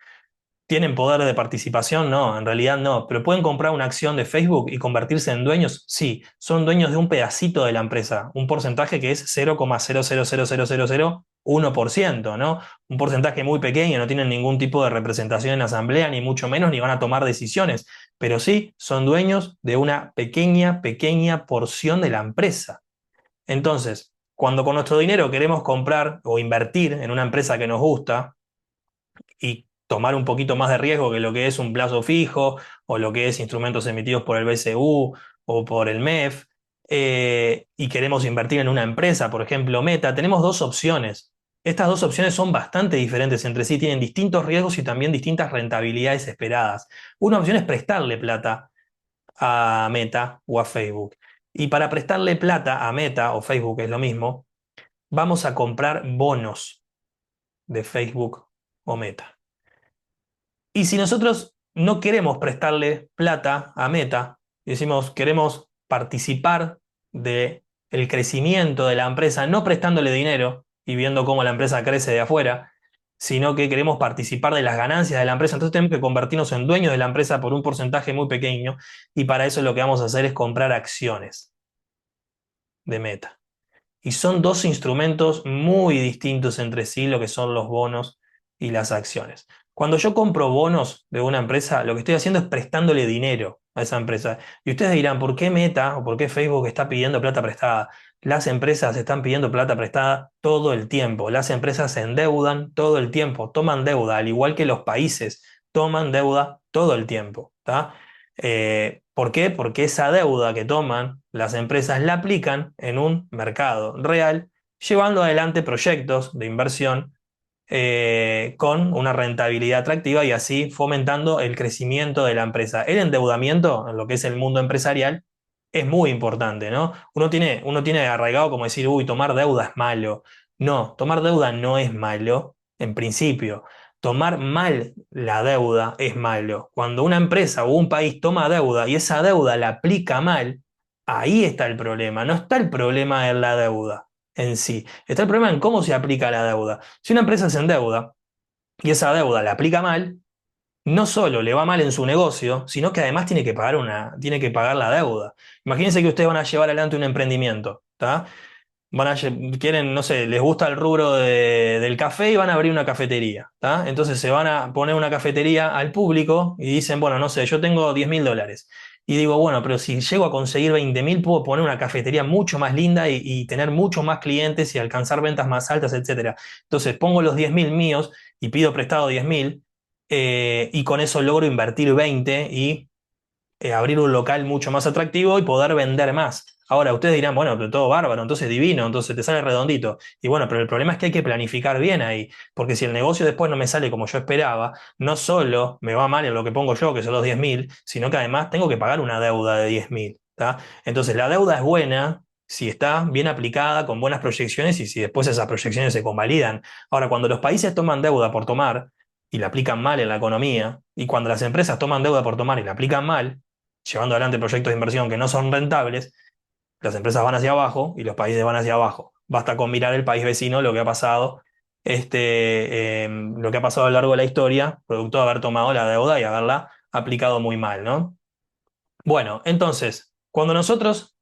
¿Tienen poder de participación? No, en realidad no. ¿Pero pueden comprar una acción de Facebook y convertirse en dueños? Sí, son dueños de un pedacito de la empresa, un porcentaje que es 0,0000001%, ¿no? Un porcentaje muy pequeño, no tienen ningún tipo de representación en asamblea, ni mucho menos, ni van a tomar decisiones. Pero sí, son dueños de una pequeña, pequeña porción de la empresa. Entonces, cuando con nuestro dinero queremos comprar o invertir en una empresa que nos gusta y tomar un poquito más de riesgo que lo que es un plazo fijo o lo que es instrumentos emitidos por el BCU o por el MEF, y queremos invertir en una empresa, por ejemplo Meta, tenemos dos opciones. Estas dos opciones son bastante diferentes entre sí, tienen distintos riesgos y también distintas rentabilidades esperadas. Una opción es prestarle plata a Meta o a Facebook. Y para prestarle plata a Meta o Facebook, es lo mismo, vamos a comprar bonos de Facebook o Meta. Y si nosotros no queremos prestarle plata a Meta, y decimos queremos participar del crecimiento de la empresa, no prestándole dinero y viendo cómo la empresa crece de afuera, sino que queremos participar de las ganancias de la empresa, entonces tenemos que convertirnos en dueños de la empresa por un porcentaje muy pequeño, y para eso lo que vamos a hacer es comprar acciones de Meta. Y son dos instrumentos muy distintos entre sí, lo que son los bonos y las acciones. Cuando yo compro bonos de una empresa, lo que estoy haciendo es prestándole dinero a esa empresa. Y ustedes dirán, ¿por qué Meta o por qué Facebook está pidiendo plata prestada? Las empresas están pidiendo plata prestada todo el tiempo. Las empresas se endeudan todo el tiempo, toman deuda, al igual que los países toman deuda todo el tiempo. ¿Tá? ¿Por qué? Porque esa deuda que toman las empresas la aplican en un mercado real, llevando adelante proyectos de inversión con una rentabilidad atractiva y así fomentando el crecimiento de la empresa. El endeudamiento, en lo que es el mundo empresarial, es muy importante, ¿no? Uno tiene arraigado como decir, uy, tomar deuda es malo. No, tomar deuda no es malo, en principio. Tomar mal la deuda es malo. Cuando una empresa o un país toma deuda y esa deuda la aplica mal, ahí está el problema. No está el problema en la deuda en sí. Está el problema en cómo se aplica la deuda. Si una empresa se endeuda y esa deuda la aplica mal, no solo le va mal en su negocio, sino que además tiene que pagar la deuda. Imagínense que ustedes van a llevar adelante un emprendimiento, ¿tá? Quieren, no sé, les gusta el rubro del café y van a abrir una cafetería, ¿tá? Entonces se van a poner una cafetería al público y dicen, bueno, no sé, yo tengo $10.000. Y digo, bueno, pero si llego a conseguir 20.000, puedo poner una cafetería mucho más linda y tener muchos más clientes y alcanzar ventas más altas, etcétera. Entonces pongo los 10.000 míos y pido prestado 10.000, y con eso logro invertir 20 y abrir un local mucho más atractivo y poder vender más. Ahora, ustedes dirán, bueno, pero todo bárbaro, entonces divino, entonces te sale redondito. Y bueno, pero el problema es que hay que planificar bien ahí, porque si el negocio después no me sale como yo esperaba, no solo me va mal en lo que pongo yo, que son los 10.000, sino que además tengo que pagar una deuda de 10.000, ¿tá? Entonces, la deuda es buena si está bien aplicada, con buenas proyecciones y si después esas proyecciones se convalidan. Ahora, cuando los países toman deuda por tomar y la aplican mal en la economía, y cuando las empresas toman deuda por tomar y la aplican mal, llevando adelante proyectos de inversión que no son rentables, las empresas van hacia abajo y los países van hacia abajo. Basta con mirar el país vecino, lo que ha pasado, lo que ha pasado a lo largo de la historia, producto de haber tomado la deuda y haberla aplicado muy mal, ¿no? Bueno, entonces, cuando nosotros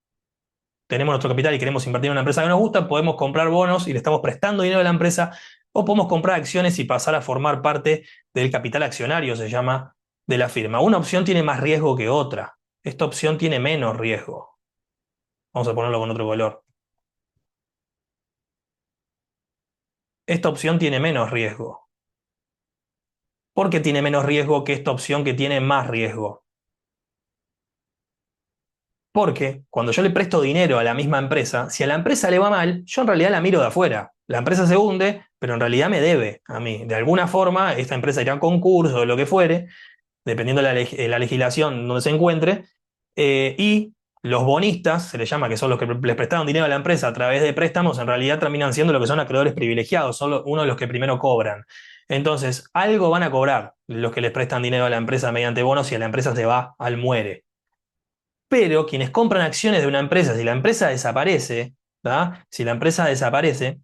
tenemos nuestro capital y queremos invertir en una empresa que nos gusta, podemos comprar bonos y le estamos prestando dinero a la empresa, o podemos comprar acciones y pasar a formar parte del capital accionario, se llama, de la firma. Una opción tiene más riesgo que otra. Esta opción tiene menos riesgo. Vamos a ponerlo con otro color. Esta opción tiene menos riesgo. ¿Por qué tiene menos riesgo que esta opción que tiene más riesgo? Porque cuando yo le presto dinero a la misma empresa, si a la empresa le va mal, yo en realidad la miro de afuera. La empresa se hunde, pero en realidad me debe a mí. De alguna forma, esta empresa irá a concurso o lo que fuere, dependiendo de la legislación donde se encuentre, y los bonistas, se les llama, que son los que les prestaron dinero a la empresa a través de préstamos, en realidad terminan siendo lo que son acreedores privilegiados, son uno de los que primero cobran. Entonces, algo van a cobrar los que les prestan dinero a la empresa mediante bonos si la empresa se va al muere. Pero quienes compran acciones de una empresa, si la empresa desaparece, ¿tá? Si la empresa desaparece,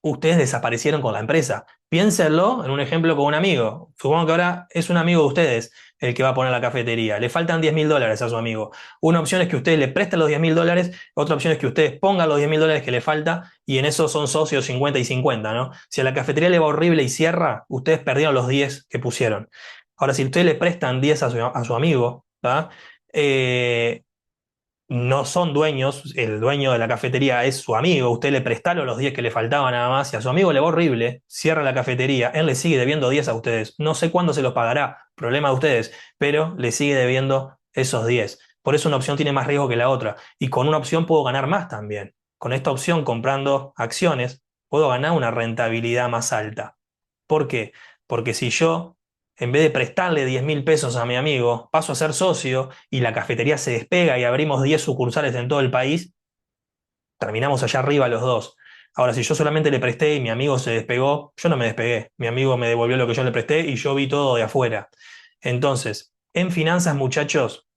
ustedes desaparecieron con la empresa. Piénsenlo en un ejemplo con un amigo. Supongo que ahora es un amigo de ustedes el que va a poner la cafetería. Le faltan $10.000 a su amigo. Una opción es que ustedes le presten los $10.000, otra opción es que ustedes pongan los $10.000 que le falta y en eso son socios 50 y 50, ¿no? Si a la cafetería le va horrible y cierra, ustedes perdieron los 10 que pusieron. Ahora, si ustedes le prestan 10 a su amigo, ¿tá? Eh, no son dueños, el dueño de la cafetería es su amigo, usted le prestaron los 10 que le faltaban nada más, y a su amigo le va horrible, cierra la cafetería, él le sigue debiendo 10 a ustedes, no sé cuándo se los pagará, problema de ustedes, pero le sigue debiendo esos 10. Por eso una opción tiene más riesgo que la otra, y con una opción puedo ganar más también. Con esta opción, comprando acciones, puedo ganar una rentabilidad más alta. ¿Por qué? Porque si yo, en vez de prestarle 10.000 pesos a mi amigo, paso a ser socio y la cafetería se despega y abrimos 10 sucursales en todo el país, terminamos allá arriba los dos. Ahora, si yo solamente le presté y mi amigo se despegó, yo no me despegué. Mi amigo me devolvió lo que yo le presté y yo vi todo de afuera. Entonces, en finanzas, muchachos,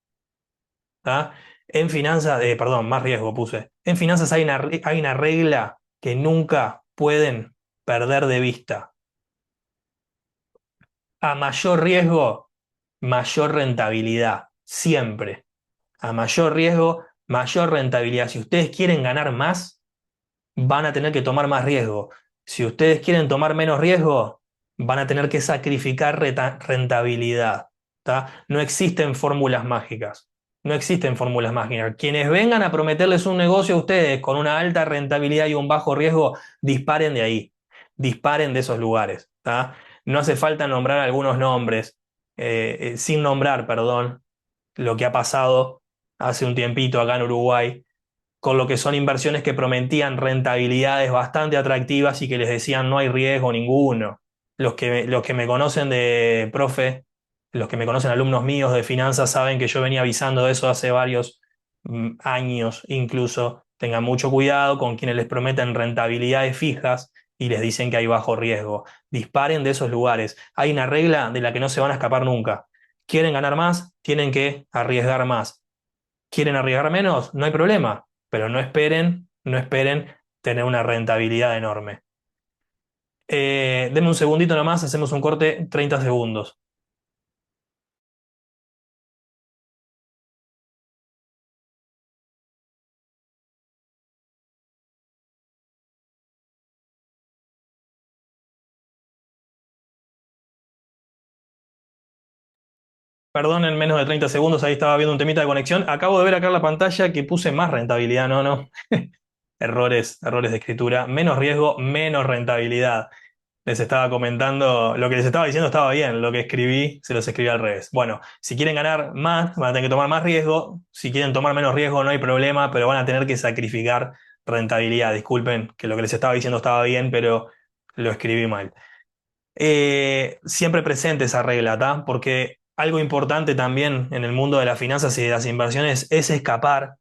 ¿tá? En finanzas, perdón, más riesgo puse. En finanzas hay una regla que nunca pueden perder de vista. A mayor riesgo, mayor rentabilidad. Siempre. A mayor riesgo, mayor rentabilidad. Si ustedes quieren ganar más, van a tener que tomar más riesgo. Si ustedes quieren tomar menos riesgo, van a tener que sacrificar rentabilidad. ¿Tá? No existen fórmulas mágicas. No existen fórmulas mágicas. Quienes vengan a prometerles un negocio a ustedes con una alta rentabilidad y un bajo riesgo, disparen de ahí. Disparen de esos lugares. ¿Tá? No hace falta nombrar algunos nombres, sin nombrar, perdón, lo que ha pasado hace un tiempito acá en Uruguay con lo que son inversiones que prometían rentabilidades bastante atractivas y que les decían no hay riesgo ninguno. Los que me conocen de profe, los que me conocen alumnos míos de finanzas saben que yo venía avisando de eso hace varios años incluso. Tengan mucho cuidado con quienes les prometen rentabilidades fijas y les dicen que hay bajo riesgo. Disparen de esos lugares. Hay una regla de la que no se van a escapar nunca. ¿Quieren ganar más? Tienen que arriesgar más. ¿Quieren arriesgar menos? No hay problema, pero no esperen tener una rentabilidad enorme. Denme un segundito nomás, hacemos un corte, 30 segundos. Perdón, en menos de 30 segundos, ahí estaba viendo un temita de conexión. Acabo de ver acá en la pantalla que puse más rentabilidad, no, no. Errores de escritura. Menos riesgo, menos rentabilidad. Les estaba comentando, lo que les estaba diciendo estaba bien, lo que escribí se los escribí al revés. Bueno, si quieren ganar más, van a tener que tomar más riesgo. Si quieren tomar menos riesgo, no hay problema, pero van a tener que sacrificar rentabilidad. Disculpen que lo que les estaba diciendo estaba bien, pero lo escribí mal. Siempre presente esa regla, ¿tá? Porque algo importante también en el mundo de las finanzas y de las inversiones es escapar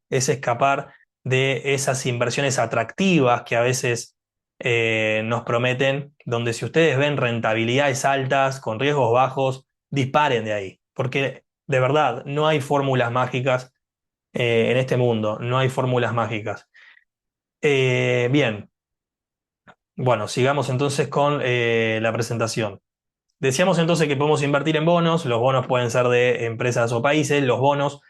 de esas inversiones atractivas que a veces nos prometen, donde si ustedes ven rentabilidades altas con riesgos bajos, disparen de ahí. Porque de verdad, no hay fórmulas mágicas en este mundo, no hay fórmulas mágicas. Bien, bueno, sigamos entonces con la presentación. Decíamos entonces que podemos invertir en bonos, los bonos pueden ser de empresas o países, los bonos,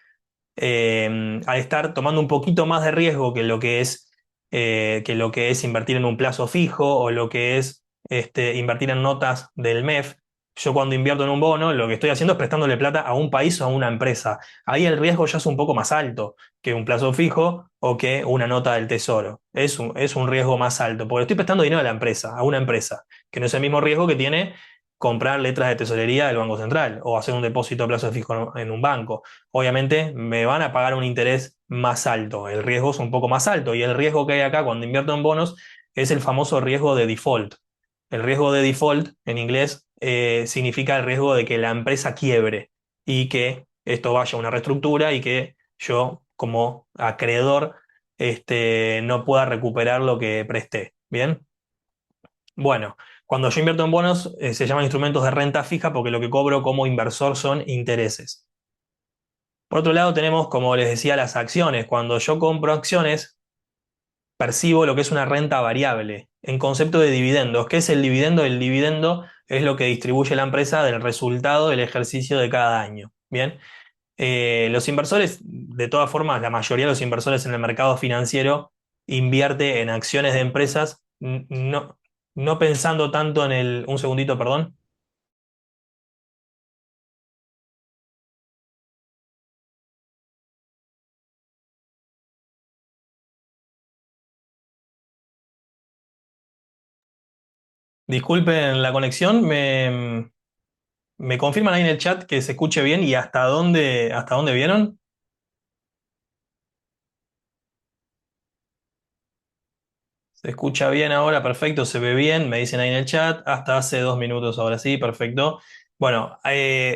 al estar tomando un poquito más de riesgo que lo que es invertir en un plazo fijo o lo que es invertir en notas del MEF. Yo cuando invierto en un bono, lo que estoy haciendo es prestándole plata a un país o a una empresa. Ahí el riesgo ya es un poco más alto que un plazo fijo o que una nota del tesoro. Es un riesgo más alto, porque estoy prestando dinero a la empresa, a una empresa, que no es el mismo riesgo que tiene comprar letras de tesorería del Banco Central o hacer un depósito a plazo fijo en un banco. Obviamente me van a pagar un interés más alto, el riesgo es un poco más alto y el riesgo que hay acá cuando invierto en bonos es el famoso riesgo de default. El riesgo de default en inglés significa el riesgo de que la empresa quiebre y que esto vaya a una reestructura y que yo como acreedor no pueda recuperar lo que presté. ¿Bien? Bueno, cuando yo invierto en bonos se llaman instrumentos de renta fija porque lo que cobro como inversor son intereses. Por otro lado, tenemos, como les decía, las acciones. Cuando yo compro acciones, percibo lo que es una renta variable en concepto de dividendos. ¿Qué es el dividendo? El dividendo es lo que distribuye la empresa del resultado del ejercicio de cada año. Bien, los inversores, de todas formas, la mayoría de los inversores en el mercado financiero invierte en acciones de empresas, no, no pensando tanto en el... Un segundito, perdón. Disculpen la conexión, me confirman ahí en el chat que se escuche bien y hasta dónde vieron. Se escucha bien ahora, perfecto, se ve bien, me dicen ahí en el chat, hasta hace 2 minutos, ahora sí, perfecto. Bueno,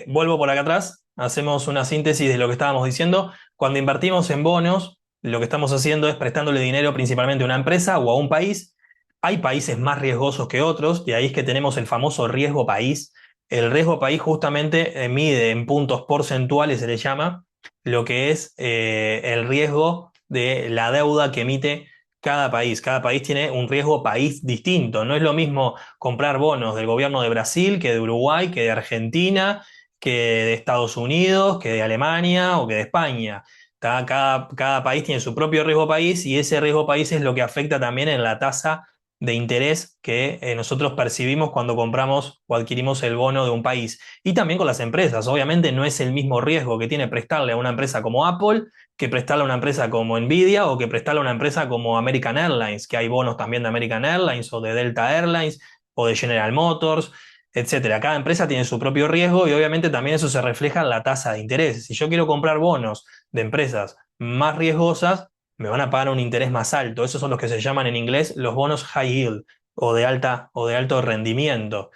vuelvo por acá atrás, hacemos una síntesis de lo que estábamos diciendo. Cuando invertimos en bonos, lo que estamos haciendo es prestándole dinero principalmente a una empresa o a un país. Hay países más riesgosos que otros, de ahí es que tenemos el famoso riesgo país. El riesgo país justamente mide en puntos porcentuales, se le llama, lo que es el riesgo de la deuda que emite cada país. Cada país tiene un riesgo país distinto. No es lo mismo comprar bonos del gobierno de Brasil que de Uruguay, que de Argentina, que de Estados Unidos, que de Alemania o que de España. Cada país tiene su propio riesgo país y ese riesgo país es lo que afecta también en la tasa de interés que nosotros percibimos cuando compramos o adquirimos el bono de un país. Y también con las empresas. Obviamente no es el mismo riesgo que tiene prestarle a una empresa como Apple que prestarle a una empresa como Nvidia o que prestarle a una empresa como American Airlines, que hay bonos también de American Airlines o de Delta Airlines o de General Motors, etcétera. Cada empresa tiene su propio riesgo y obviamente también eso se refleja en la tasa de interés. Si yo quiero comprar bonos de empresas más riesgosas, me van a pagar un interés más alto. Esos son los que se llaman en inglés los bonos high yield o de alto rendimiento.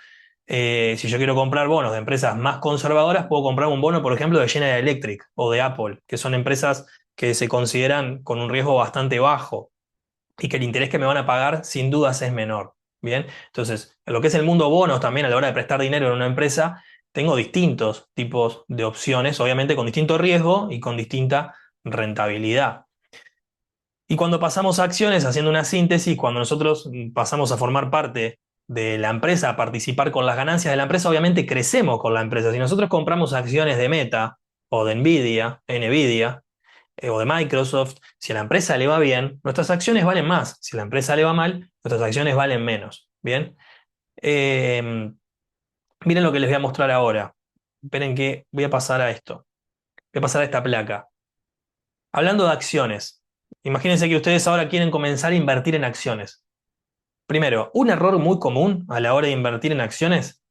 Si yo quiero comprar bonos de empresas más conservadoras, puedo comprar un bono, por ejemplo, de General Electric o de Apple, que son empresas que se consideran con un riesgo bastante bajo y que el interés que me van a pagar sin dudas es menor. Bien, entonces, en lo que es el mundo bonos también a la hora de prestar dinero en una empresa, tengo distintos tipos de opciones, obviamente con distinto riesgo y con distinta rentabilidad. Y cuando pasamos a acciones, haciendo una síntesis, cuando nosotros pasamos a formar parte de la empresa, a participar con las ganancias de la empresa, obviamente crecemos con la empresa. Si nosotros compramos acciones de Meta o de Nvidia, o de Microsoft, si a la empresa le va bien, nuestras acciones valen más. Si a la empresa le va mal, nuestras acciones valen menos. Bien. Eh, Miren lo que les voy a mostrar ahora. Esperen que voy a pasar a esto. Voy a pasar a esta placa. Hablando de acciones. Imagínense que ustedes ahora quieren comenzar a invertir en acciones. Primero, un error muy común a la hora de invertir en acciones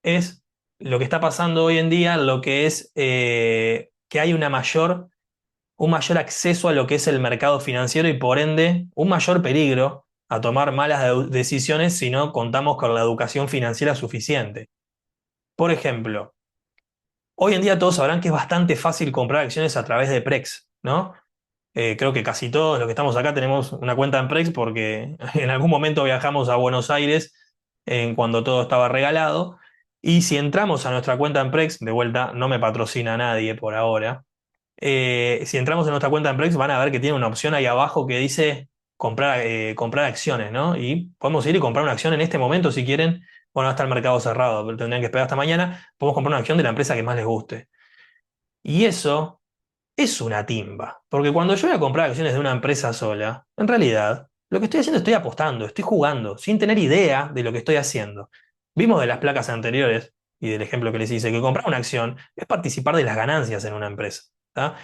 es lo que está pasando hoy en día, lo que es que hay un mayor acceso a lo que es el mercado financiero y por ende un mayor peligro a tomar malas decisiones si no contamos con la educación financiera suficiente. Por ejemplo, hoy en día todos sabrán que es bastante fácil comprar acciones a través de Prex, ¿no? Creo que casi todos los que estamos acá tenemos una cuenta en Prex porque en algún momento viajamos a Buenos Aires cuando todo estaba regalado. Y si entramos a nuestra cuenta en Prex, de vuelta, no me patrocina nadie por ahora. Si entramos en nuestra cuenta en Prex, van a ver que tiene una opción ahí abajo que dice comprar acciones, ¿no? Y podemos ir y comprar una acción en este momento si quieren. Bueno, hasta el mercado cerrado, pero tendrían que esperar hasta mañana. Podemos comprar una acción de la empresa que más les guste. Y eso es una timba, porque cuando yo voy a comprar acciones de una empresa sola, en realidad, lo que estoy haciendo estoy apostando, estoy jugando, sin tener idea de lo que estoy haciendo. Vimos de las placas anteriores y del ejemplo que les hice, que comprar una acción es participar de las ganancias en una empresa. ¿Tá?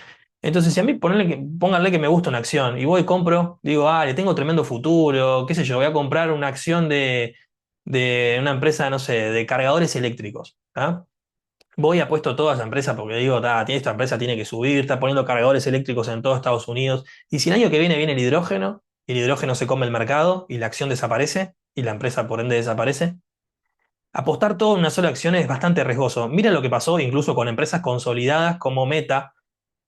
Entonces, si a mí pónganle que me gusta una acción y voy y compro, digo, ah, le tengo tremendo futuro, qué sé yo, voy a comprar una acción de una empresa, no sé, de cargadores eléctricos. ¿Tá? Voy apuesto toda esa empresa porque digo, esta empresa tiene que subir, está poniendo cargadores eléctricos en todo Estados Unidos. Y si el año que viene el hidrógeno, y el hidrógeno se come el mercado y la acción desaparece, y la empresa por ende desaparece, apostar todo en una sola acción es bastante riesgoso. Mira lo que pasó incluso con empresas consolidadas como Meta,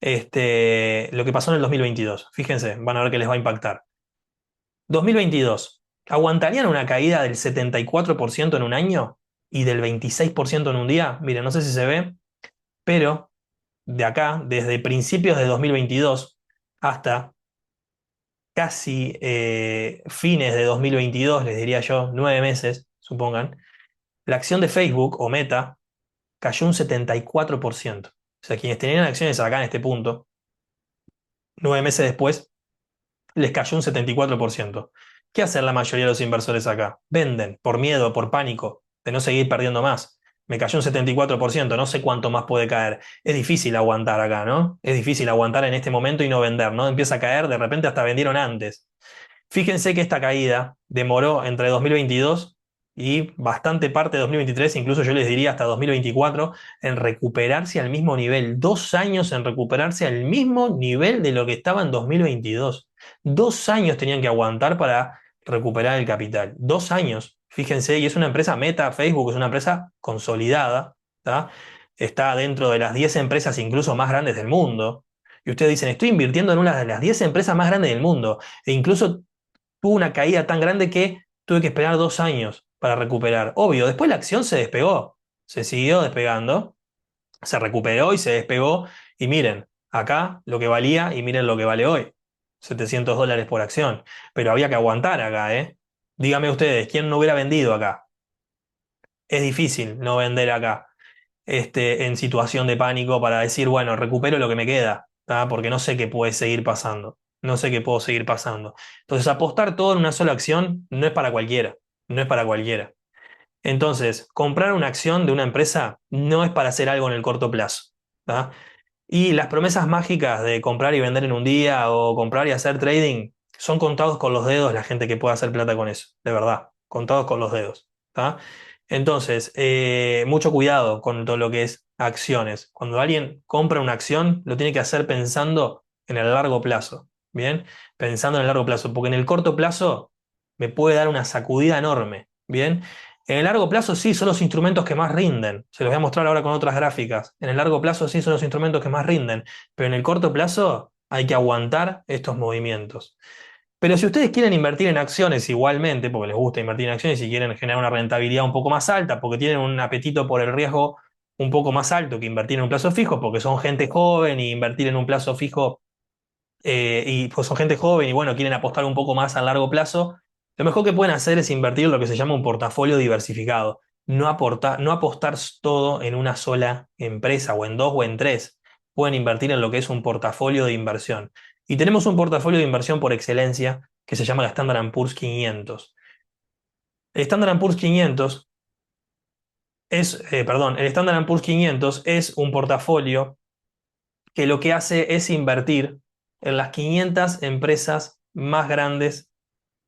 lo que pasó en el 2022. Fíjense, van a ver que les va a impactar. 2022, ¿aguantarían una caída del 74% en un año y del 26% en un día? Miren, no sé si se ve, pero de acá, desde principios de 2022 hasta casi fines de 2022, les diría yo, 9 meses, supongan, la acción de Facebook o Meta cayó un 74%. O sea, quienes tenían acciones acá en este punto, 9 meses después, les cayó un 74%. ¿Qué hacen la mayoría de los inversores acá? Venden por miedo, por pánico, de no seguir perdiendo más. Me cayó un 74%, no sé cuánto más puede caer. Es difícil aguantar acá, ¿no? Es difícil aguantar en este momento y no vender, ¿no? Empieza a caer, de repente hasta vendieron antes. Fíjense que esta caída demoró entre 2022 y bastante parte de 2023, incluso yo les diría hasta 2024, en recuperarse al mismo nivel. 2 años en recuperarse al mismo nivel de lo que estaba en 2022. 2 años tenían que aguantar para recuperar el capital. 2 años, fíjense, y es una empresa Meta, Facebook, es una empresa consolidada, ¿tá? Está dentro de las 10 empresas incluso más grandes del mundo. Y ustedes dicen, estoy invirtiendo en una de las 10 empresas más grandes del mundo. E incluso tuvo una caída tan grande que tuve que esperar 2 años para recuperar. Obvio, después la acción se despegó, se siguió despegando, se recuperó y se despegó. Y miren, acá lo que valía y miren lo que vale hoy. $700 por acción. Pero había que aguantar acá, ¿eh? Díganme ustedes, ¿quién no hubiera vendido acá? Es difícil no vender acá, en situación de pánico para decir, bueno, recupero lo que me queda, ¿tá? Porque no sé qué puede seguir pasando. No sé qué puedo seguir pasando. Entonces, apostar todo en una sola acción no es para cualquiera. No es para cualquiera. Entonces, comprar una acción de una empresa no es para hacer algo en el corto plazo, ¿tá? Y las promesas mágicas de comprar y vender en un día o comprar y hacer trading son contados con los dedos la gente que puede hacer plata con eso, de verdad, contados con los dedos, ¿tá? Entonces, mucho cuidado con todo lo que es acciones. Cuando alguien compra una acción, lo tiene que hacer pensando en el largo plazo, ¿bien? Pensando en el largo plazo, porque en el corto plazo me puede dar una sacudida enorme, ¿bien? En el largo plazo sí son los instrumentos que más rinden. Se los voy a mostrar ahora con otras gráficas. En el largo plazo sí son los instrumentos que más rinden, pero en el corto plazo hay que aguantar estos movimientos. Pero si ustedes quieren invertir en acciones igualmente, porque les gusta invertir en acciones y quieren generar una rentabilidad un poco más alta, porque tienen un apetito por el riesgo un poco más alto que invertir en un plazo fijo, porque son gente joven y invertir en un plazo fijo y pues son gente joven y bueno, quieren apostar un poco más a largo plazo, lo mejor que pueden hacer es invertir lo que se llama un portafolio diversificado. No apostar todo en una sola empresa, o en dos o en tres. Pueden invertir en lo que es un portafolio de inversión. Y tenemos un portafolio de inversión por excelencia que se llama el Standard Poor's 500. El Standard Poor's 500 el Standard Poor's 500 es un portafolio que lo que hace es invertir en las 500 empresas más grandes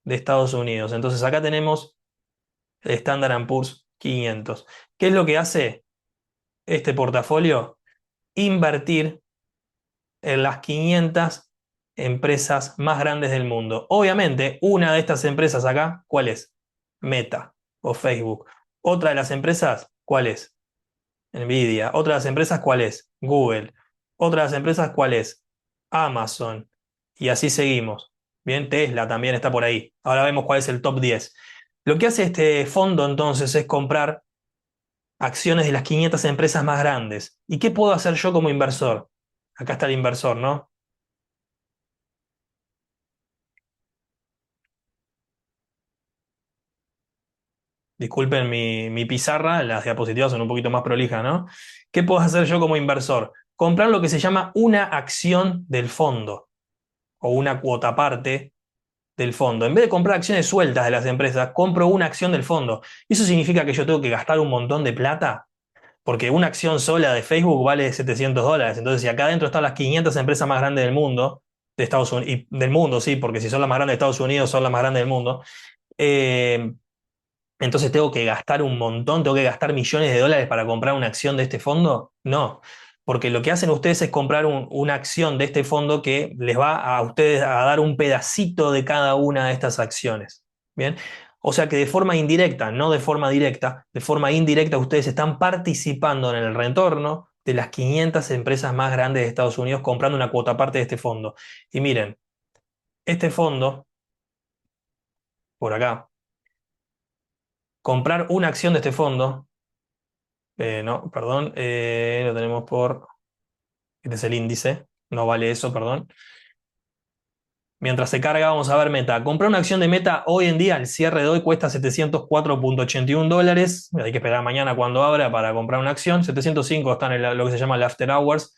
de Estados Unidos. Entonces acá tenemos el Standard Poor's 500. ¿Qué es lo que hace este portafolio? Invertir en las 500 empresas más grandes del mundo. Obviamente, una de estas empresas acá, ¿cuál es? Meta o Facebook. Otra de las empresas, ¿cuál es? Nvidia. Otra de las empresas, ¿cuál es? Google. Otra de las empresas, ¿cuál es? Amazon. Y así seguimos. Bien, Tesla también está por ahí. Ahora vemos cuál es el top 10. Lo que hace este fondo entonces es comprar acciones de las 500 empresas más grandes. ¿Y qué puedo hacer yo como inversor? Acá está el inversor, ¿no? Disculpen mi pizarra, las diapositivas son un poquito más prolijas, ¿no? ¿Qué puedo hacer yo como inversor? Comprar lo que se llama una acción del fondo o una cuota parte del fondo. En vez de comprar acciones sueltas de las empresas, compro una acción del fondo. ¿Eso significa que yo tengo que gastar un montón de plata? Porque una acción sola de Facebook vale $700. Entonces, si acá adentro están las 500 empresas más grandes del mundo, de Estados Unidos, y del mundo, sí, porque si son las más grandes de Estados Unidos, son las más grandes del mundo, eh, entonces tengo que gastar un montón, tengo que gastar millones de dólares para comprar una acción de este fondo. No, porque lo que hacen ustedes es comprar una acción de este fondo que les va a ustedes a dar un pedacito de cada una de estas acciones. Bien, o sea que de forma indirecta, no de forma directa, de forma indirecta ustedes están participando en el retorno de las 500 empresas más grandes de Estados Unidos comprando una cuota parte de este fondo. Y miren, este fondo, por acá, comprar una acción de este fondo. No, perdón, lo tenemos por. Este es el índice, no vale eso, perdón. Mientras se carga, vamos a ver Meta. Comprar una acción de Meta hoy en día, el cierre de hoy cuesta $704.81. Hay que esperar mañana cuando abra para comprar una acción. 705 está en lo que se llama el After Hours,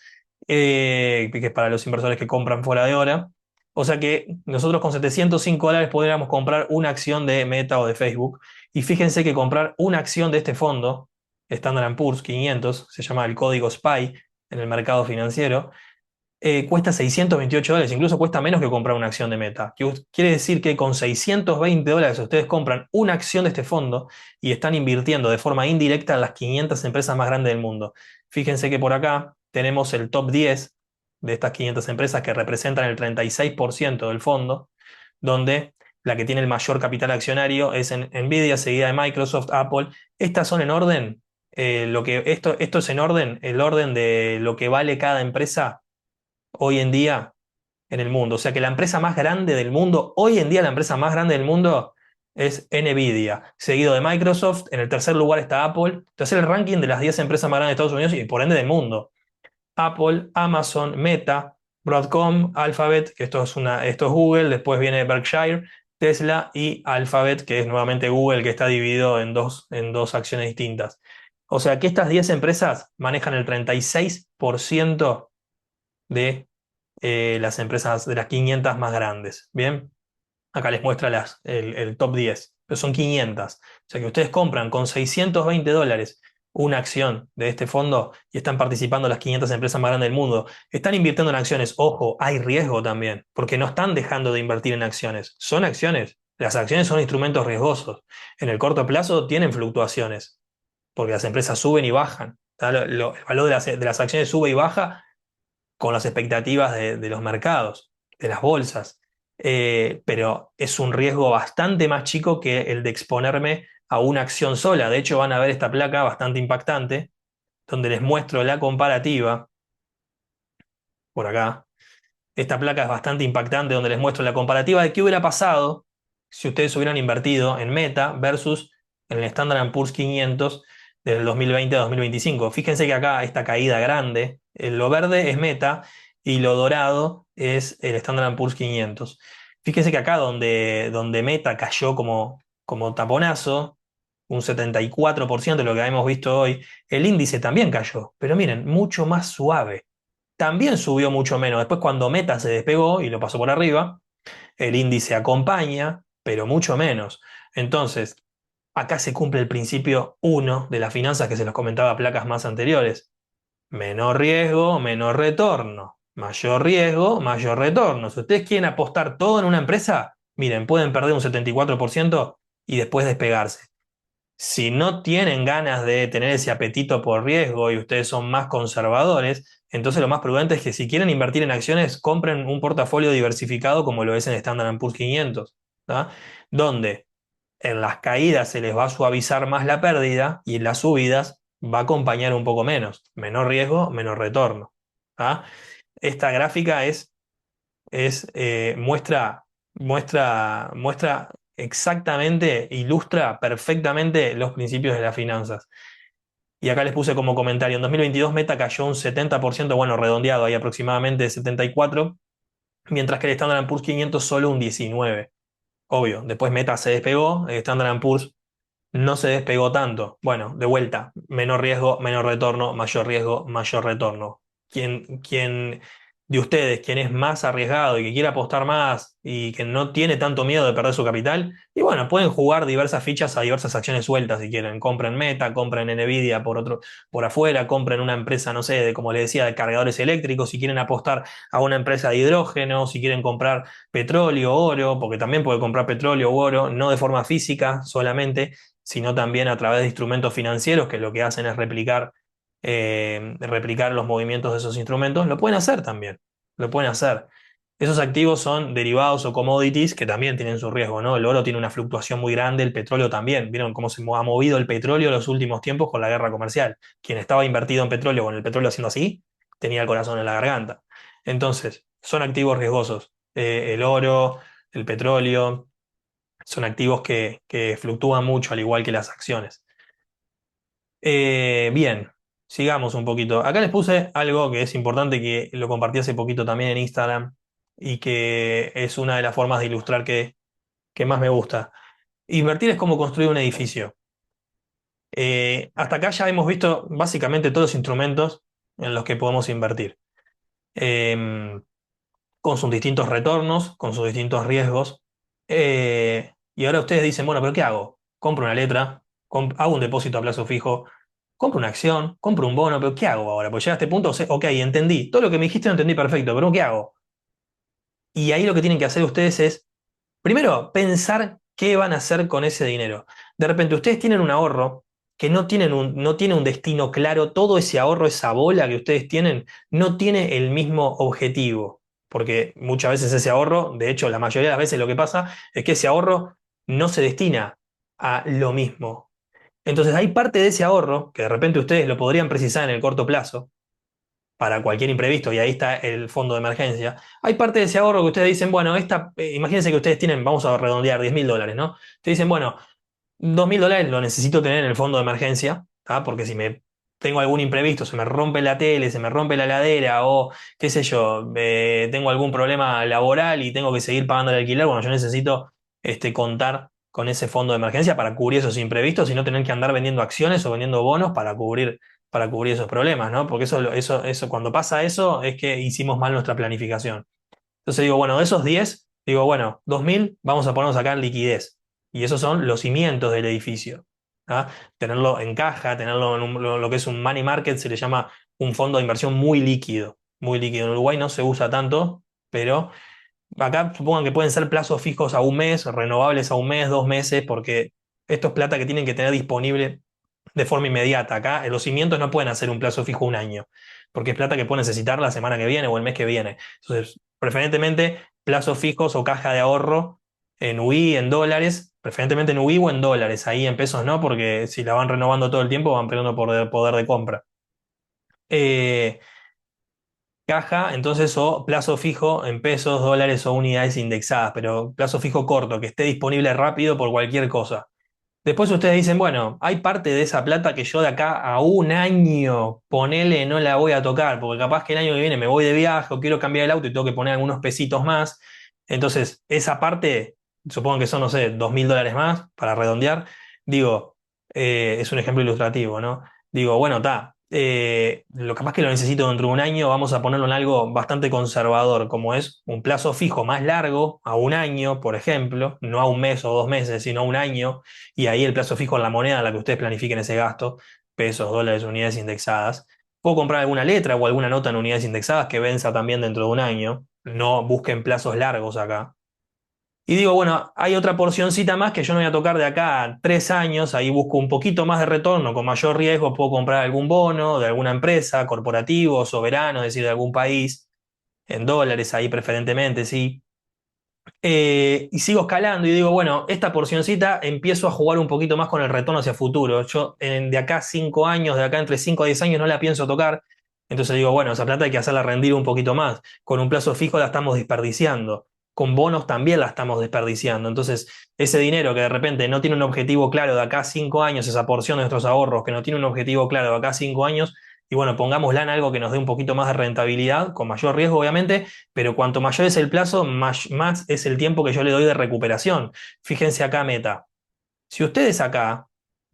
que es para los inversores que compran fuera de hora. O sea que nosotros con $705 podríamos comprar una acción de Meta o de Facebook. Y fíjense que comprar una acción de este fondo, Standard Poor's 500, se llama el código SPY en el mercado financiero, cuesta $628, incluso cuesta menos que comprar una acción de Meta. Quiere decir que con $620 ustedes compran una acción de este fondo y están invirtiendo de forma indirecta en las 500 empresas más grandes del mundo. Fíjense que por acá tenemos el top 10 de estas 500 empresas que representan el 36% del fondo, donde la que tiene el mayor capital accionario es en Nvidia, seguida de Microsoft, Apple. Estas son en orden, esto es en orden, el orden de lo que vale cada empresa hoy en día en el mundo. O sea que la empresa más grande del mundo, hoy en día la empresa más grande del mundo es Nvidia, seguido de Microsoft. En el tercer lugar está Apple. Entonces el ranking de las 10 empresas más grandes de Estados Unidos y por ende del mundo. Apple, Amazon, Meta, Broadcom, Alphabet, que esto es Google, después viene Berkshire, Tesla y Alphabet, que es nuevamente Google, que está dividido en dos acciones distintas. O sea que estas 10 empresas manejan el 36% de las empresas de las 500 más grandes. Bien, acá les muestra el top 10, pero son 500. O sea que ustedes compran con $620 una acción de este fondo y están participando las 500 empresas más grandes del mundo. Están invirtiendo en acciones. Ojo, hay riesgo también, porque no están dejando de invertir en acciones. Son acciones. Las acciones son instrumentos riesgosos. En el corto plazo tienen fluctuaciones, porque las empresas suben y bajan. El valor de las acciones sube y baja con las expectativas de los mercados, de las bolsas. Pero es un riesgo bastante más chico que el de exponerme a una acción sola. De hecho, van a ver esta placa bastante impactante, donde les muestro la comparativa, por acá. Esta placa es bastante impactante, donde les muestro la comparativa de qué hubiera pasado si ustedes hubieran invertido en Meta versus en el Standard Poor's 500 del 2020 a 2025. Fíjense que acá esta caída grande, lo verde es Meta y lo dorado es el Standard Poor's 500. Fíjense que acá donde Meta cayó como taponazo, un 74% de lo que hemos visto hoy, el índice también cayó, pero miren, mucho más suave. También subió mucho menos. Después cuando Meta se despegó y lo pasó por arriba, el índice acompaña, pero mucho menos. Entonces, acá se cumple el principio uno de las finanzas que se los comentaba a placas más anteriores. Menor riesgo, menor retorno. Mayor riesgo, mayor retorno. Si ustedes quieren apostar todo en una empresa, miren, pueden perder un 74% y después despegarse. Si no tienen ganas de tener ese apetito por riesgo y ustedes son más conservadores, entonces lo más prudente es que si quieren invertir en acciones, compren un portafolio diversificado como lo es en Standard Poor's 500, ¿tá? Donde en las caídas se les va a suavizar más la pérdida y en las subidas va a acompañar un poco menos. Menor riesgo, menor retorno, ¿tá? Esta gráfica muestra exactamente, ilustra perfectamente los principios de las finanzas. Y acá les puse como comentario, en 2022 Meta cayó un 70%, bueno, redondeado ahí aproximadamente 74%, mientras que el Standard Poor's 500 solo un 19%. Obvio, después Meta se despegó, el Standard Poor's no se despegó tanto. Bueno, de vuelta, menor riesgo, menor retorno, mayor riesgo, mayor retorno. Quien de ustedes, quien es más arriesgado y que quiere apostar más y que no tiene tanto miedo de perder su capital, y bueno, pueden jugar diversas fichas a diversas acciones sueltas si quieren. Compren Meta, compren Nvidia por afuera, compren una empresa, no sé, como les decía, de cargadores eléctricos, si quieren apostar a una empresa de hidrógeno, si quieren comprar petróleo, oro, porque también puede comprar petróleo u oro, no de forma física solamente, sino también a través de instrumentos financieros que lo que hacen es replicar los movimientos de esos instrumentos, lo pueden hacer también, lo pueden hacer. Esos activos son derivados o commodities que también tienen su riesgo, ¿no? El oro tiene una fluctuación muy grande, el petróleo también. ¿Vieron cómo se ha movido el petróleo en los últimos tiempos con la guerra comercial? Quien estaba invertido en petróleo con el petróleo haciendo así, tenía el corazón en la garganta. Entonces, son activos riesgosos. El oro, el petróleo, son activos que fluctúan mucho, al igual que las acciones. Bien, sigamos un poquito. Acá les puse algo que es importante, que lo compartí hace poquito también en Instagram y que es una de las formas de ilustrar que más me gusta. Invertir es como construir un edificio. Hasta acá ya hemos visto básicamente todos los instrumentos en los que podemos invertir. Em, con sus distintos retornos, con sus distintos riesgos. Y ahora ustedes dicen, bueno, pero ¿qué hago? Compro una letra, hago un depósito a plazo fijo, compro una acción, compro un bono, pero ¿qué hago ahora? Pues llega a este punto, ok, entendí, todo lo que me dijiste lo entendí perfecto, pero ¿qué hago? Y ahí lo que tienen que hacer ustedes es, primero, pensar qué van a hacer con ese dinero. De repente ustedes tienen un ahorro que no tiene un destino claro, todo ese ahorro, esa bola que ustedes tienen, no tiene el mismo objetivo. porque muchas veces ese ahorro, de hecho, la mayoría de las veces lo que pasa es que ese ahorro no se destina a lo mismo. Entonces hay parte de ese ahorro que de repente ustedes lo podrían precisar en el corto plazo para cualquier imprevisto, y ahí está el fondo de emergencia. Hay parte de ese ahorro que ustedes dicen, bueno, imagínense que ustedes tienen, vamos a redondear, $10.000, ¿no? Ustedes dicen, bueno, $2.000 lo necesito tener en el fondo de emergencia, ¿tá? Porque si me tengo algún imprevisto, se me rompe la tele, se me rompe la heladera o qué sé yo, tengo algún problema laboral y tengo que seguir pagando el alquiler, bueno, yo necesito contar con ese fondo de emergencia para cubrir esos imprevistos y no tener que andar vendiendo acciones o vendiendo bonos para cubrir esos problemas, ¿no? Porque cuando pasa eso es que hicimos mal nuestra planificación. Entonces digo, bueno, de esos 10 digo, bueno, 2.000 vamos a ponernos acá en liquidez. Y esos son los cimientos del edificio. ¿Ah? Tenerlo en caja, tenerlo en lo que es un money market, se le llama un fondo de inversión muy líquido. Muy líquido. En Uruguay no se usa tanto, pero acá supongan que pueden ser plazos fijos a un mes, renovables a un mes, 2 meses, porque esto es plata que tienen que tener disponible de forma inmediata. Acá los cimientos no pueden hacer un plazo fijo un año, porque es plata que pueden necesitar la semana que viene o el mes que viene. Entonces, preferentemente plazos fijos o caja de ahorro en UI, en dólares, preferentemente en UI o en dólares. Ahí en pesos no, porque si la van renovando todo el tiempo van perdiendo poder de compra. Eh, Caja, entonces, o plazo fijo en pesos, dólares o unidades indexadas, pero plazo fijo corto, que esté disponible rápido por cualquier cosa. Después ustedes dicen, bueno, hay parte de esa plata que yo de acá a un año, ponele, no la voy a tocar, porque capaz que el año que viene me voy de viaje o quiero cambiar el auto y tengo que poner algunos pesitos más. Entonces, esa parte, supongo que son, no sé, $2.000 más, para redondear. Digo, es un ejemplo ilustrativo, ¿no? Digo, bueno, está, lo capaz que lo necesito dentro de un año, vamos a ponerlo en algo bastante conservador, como es un plazo fijo más largo, a un año, por ejemplo, no a un mes o 2 meses, sino a un año, y ahí el plazo fijo en la moneda en la que ustedes planifiquen ese gasto, pesos, dólares, unidades indexadas. Puedo comprar alguna letra o alguna nota en unidades indexadas que venza también dentro de un año. No busquen plazos largos acá. Y digo, bueno, hay otra porcioncita más que yo no voy a tocar de acá a 3 años, ahí busco un poquito más de retorno, con mayor riesgo puedo comprar algún bono de alguna empresa, corporativo, soberano, es decir, de algún país, en dólares ahí preferentemente, sí. Y sigo escalando y digo, bueno, esta porcioncita empiezo a jugar un poquito más con el retorno hacia futuro. Yo de acá a 5 años, de acá entre 5 a 10 años no la pienso tocar. Entonces digo, bueno, esa plata hay que hacerla rendir un poquito más. Con un plazo fijo la estamos desperdiciando. Con bonos también la estamos desperdiciando. Entonces, ese dinero que de repente no tiene un objetivo claro de acá a 5 años, esa porción de nuestros ahorros que no tiene un objetivo claro de acá a 5 años, y bueno, pongámosla en algo que nos dé un poquito más de rentabilidad, con mayor riesgo, obviamente, pero cuanto mayor es el plazo, más es el tiempo que yo le doy de recuperación. Fíjense acá, Meta. Si ustedes acá,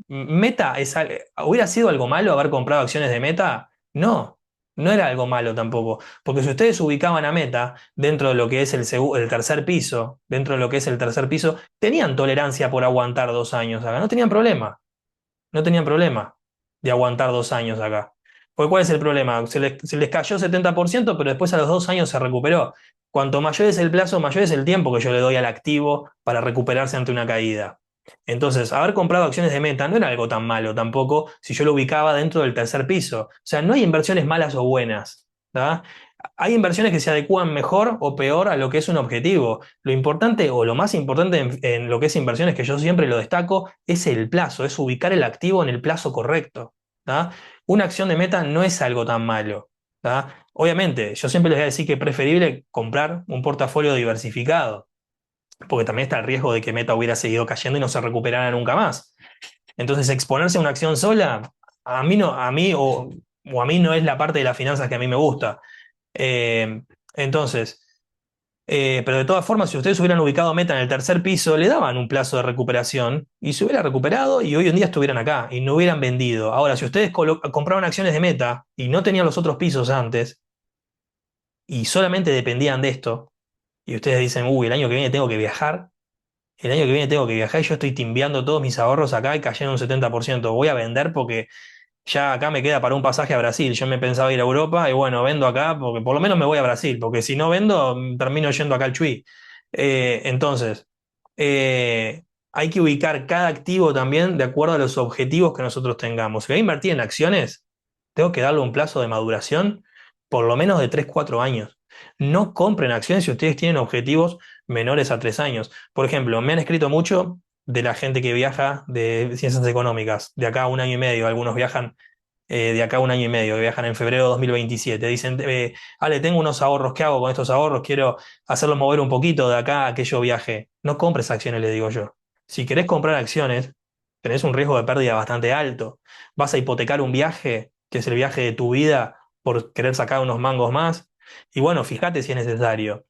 ¿hubiera sido algo malo haber comprado acciones de Meta? No, no era algo malo tampoco. Porque si ustedes ubicaban a Meta dentro de lo que es el tercer piso, dentro de lo que es el tercer piso, tenían tolerancia por aguantar 2 años acá. No tenían problema. No tenían problema de aguantar 2 años acá. Porque ¿cuál es el problema? Se les cayó 70%, pero después a los 2 años se recuperó. Cuanto mayor es el plazo, mayor es el tiempo que yo le doy al activo para recuperarse ante una caída. Entonces, haber comprado acciones de Meta no era algo tan malo tampoco si yo lo ubicaba dentro del tercer piso. O sea, no hay inversiones malas o buenas. ¿Tá? Hay inversiones que se adecúan mejor o peor a lo que es un objetivo. Lo importante o lo más importante en lo que es inversiones, que yo siempre lo destaco, es el plazo, es ubicar el activo en el plazo correcto. ¿Tá? Una acción de Meta no es algo tan malo. ¿Tá? Obviamente, yo siempre les voy a decir que es preferible comprar un portafolio diversificado, porque también está el riesgo de que Meta hubiera seguido cayendo y no se recuperara nunca más. Entonces, exponerse a una acción sola, a mí no, a mí o a mí no es la parte de las finanzas que a mí me gusta. Eh, entonces, pero de todas formas, si ustedes hubieran ubicado Meta en el tercer piso, le daban un plazo de recuperación y se hubiera recuperado y hoy en día estuvieran acá y no hubieran vendido. Ahora, si ustedes compraban acciones de Meta y no tenían los otros pisos antes y solamente dependían de esto, y ustedes dicen, uy, el año que viene tengo que viajar, el año que viene tengo que viajar y yo estoy timbiando todos mis ahorros acá y cayeron un 70%, voy a vender porque ya acá me queda para un pasaje a Brasil. Yo me pensaba ir a Europa y bueno, vendo acá porque por lo menos me voy a Brasil, porque si no vendo, termino yendo acá al Chuy. Entonces, eh, hay que ubicar cada activo también de acuerdo a los objetivos que nosotros tengamos. Si voy a invertir en acciones, tengo que darle un plazo de maduración por lo menos de 3 4 años. No compren acciones si ustedes tienen objetivos menores a 3 años. Por ejemplo, me han escrito mucho de la gente que viaja de ciencias económicas, de acá a un año y medio, algunos viajan de acá a un año y medio, que viajan en febrero de 2027. Dicen, Ale, tengo unos ahorros, ¿qué hago con estos ahorros? Quiero hacerlos mover un poquito de acá a que yo viaje. No compres acciones, le digo yo. Si querés comprar acciones, tenés un riesgo de pérdida bastante alto. Vas a hipotecar un viaje, que es el viaje de tu vida, por querer sacar unos mangos más. Y bueno, fíjate si es necesario.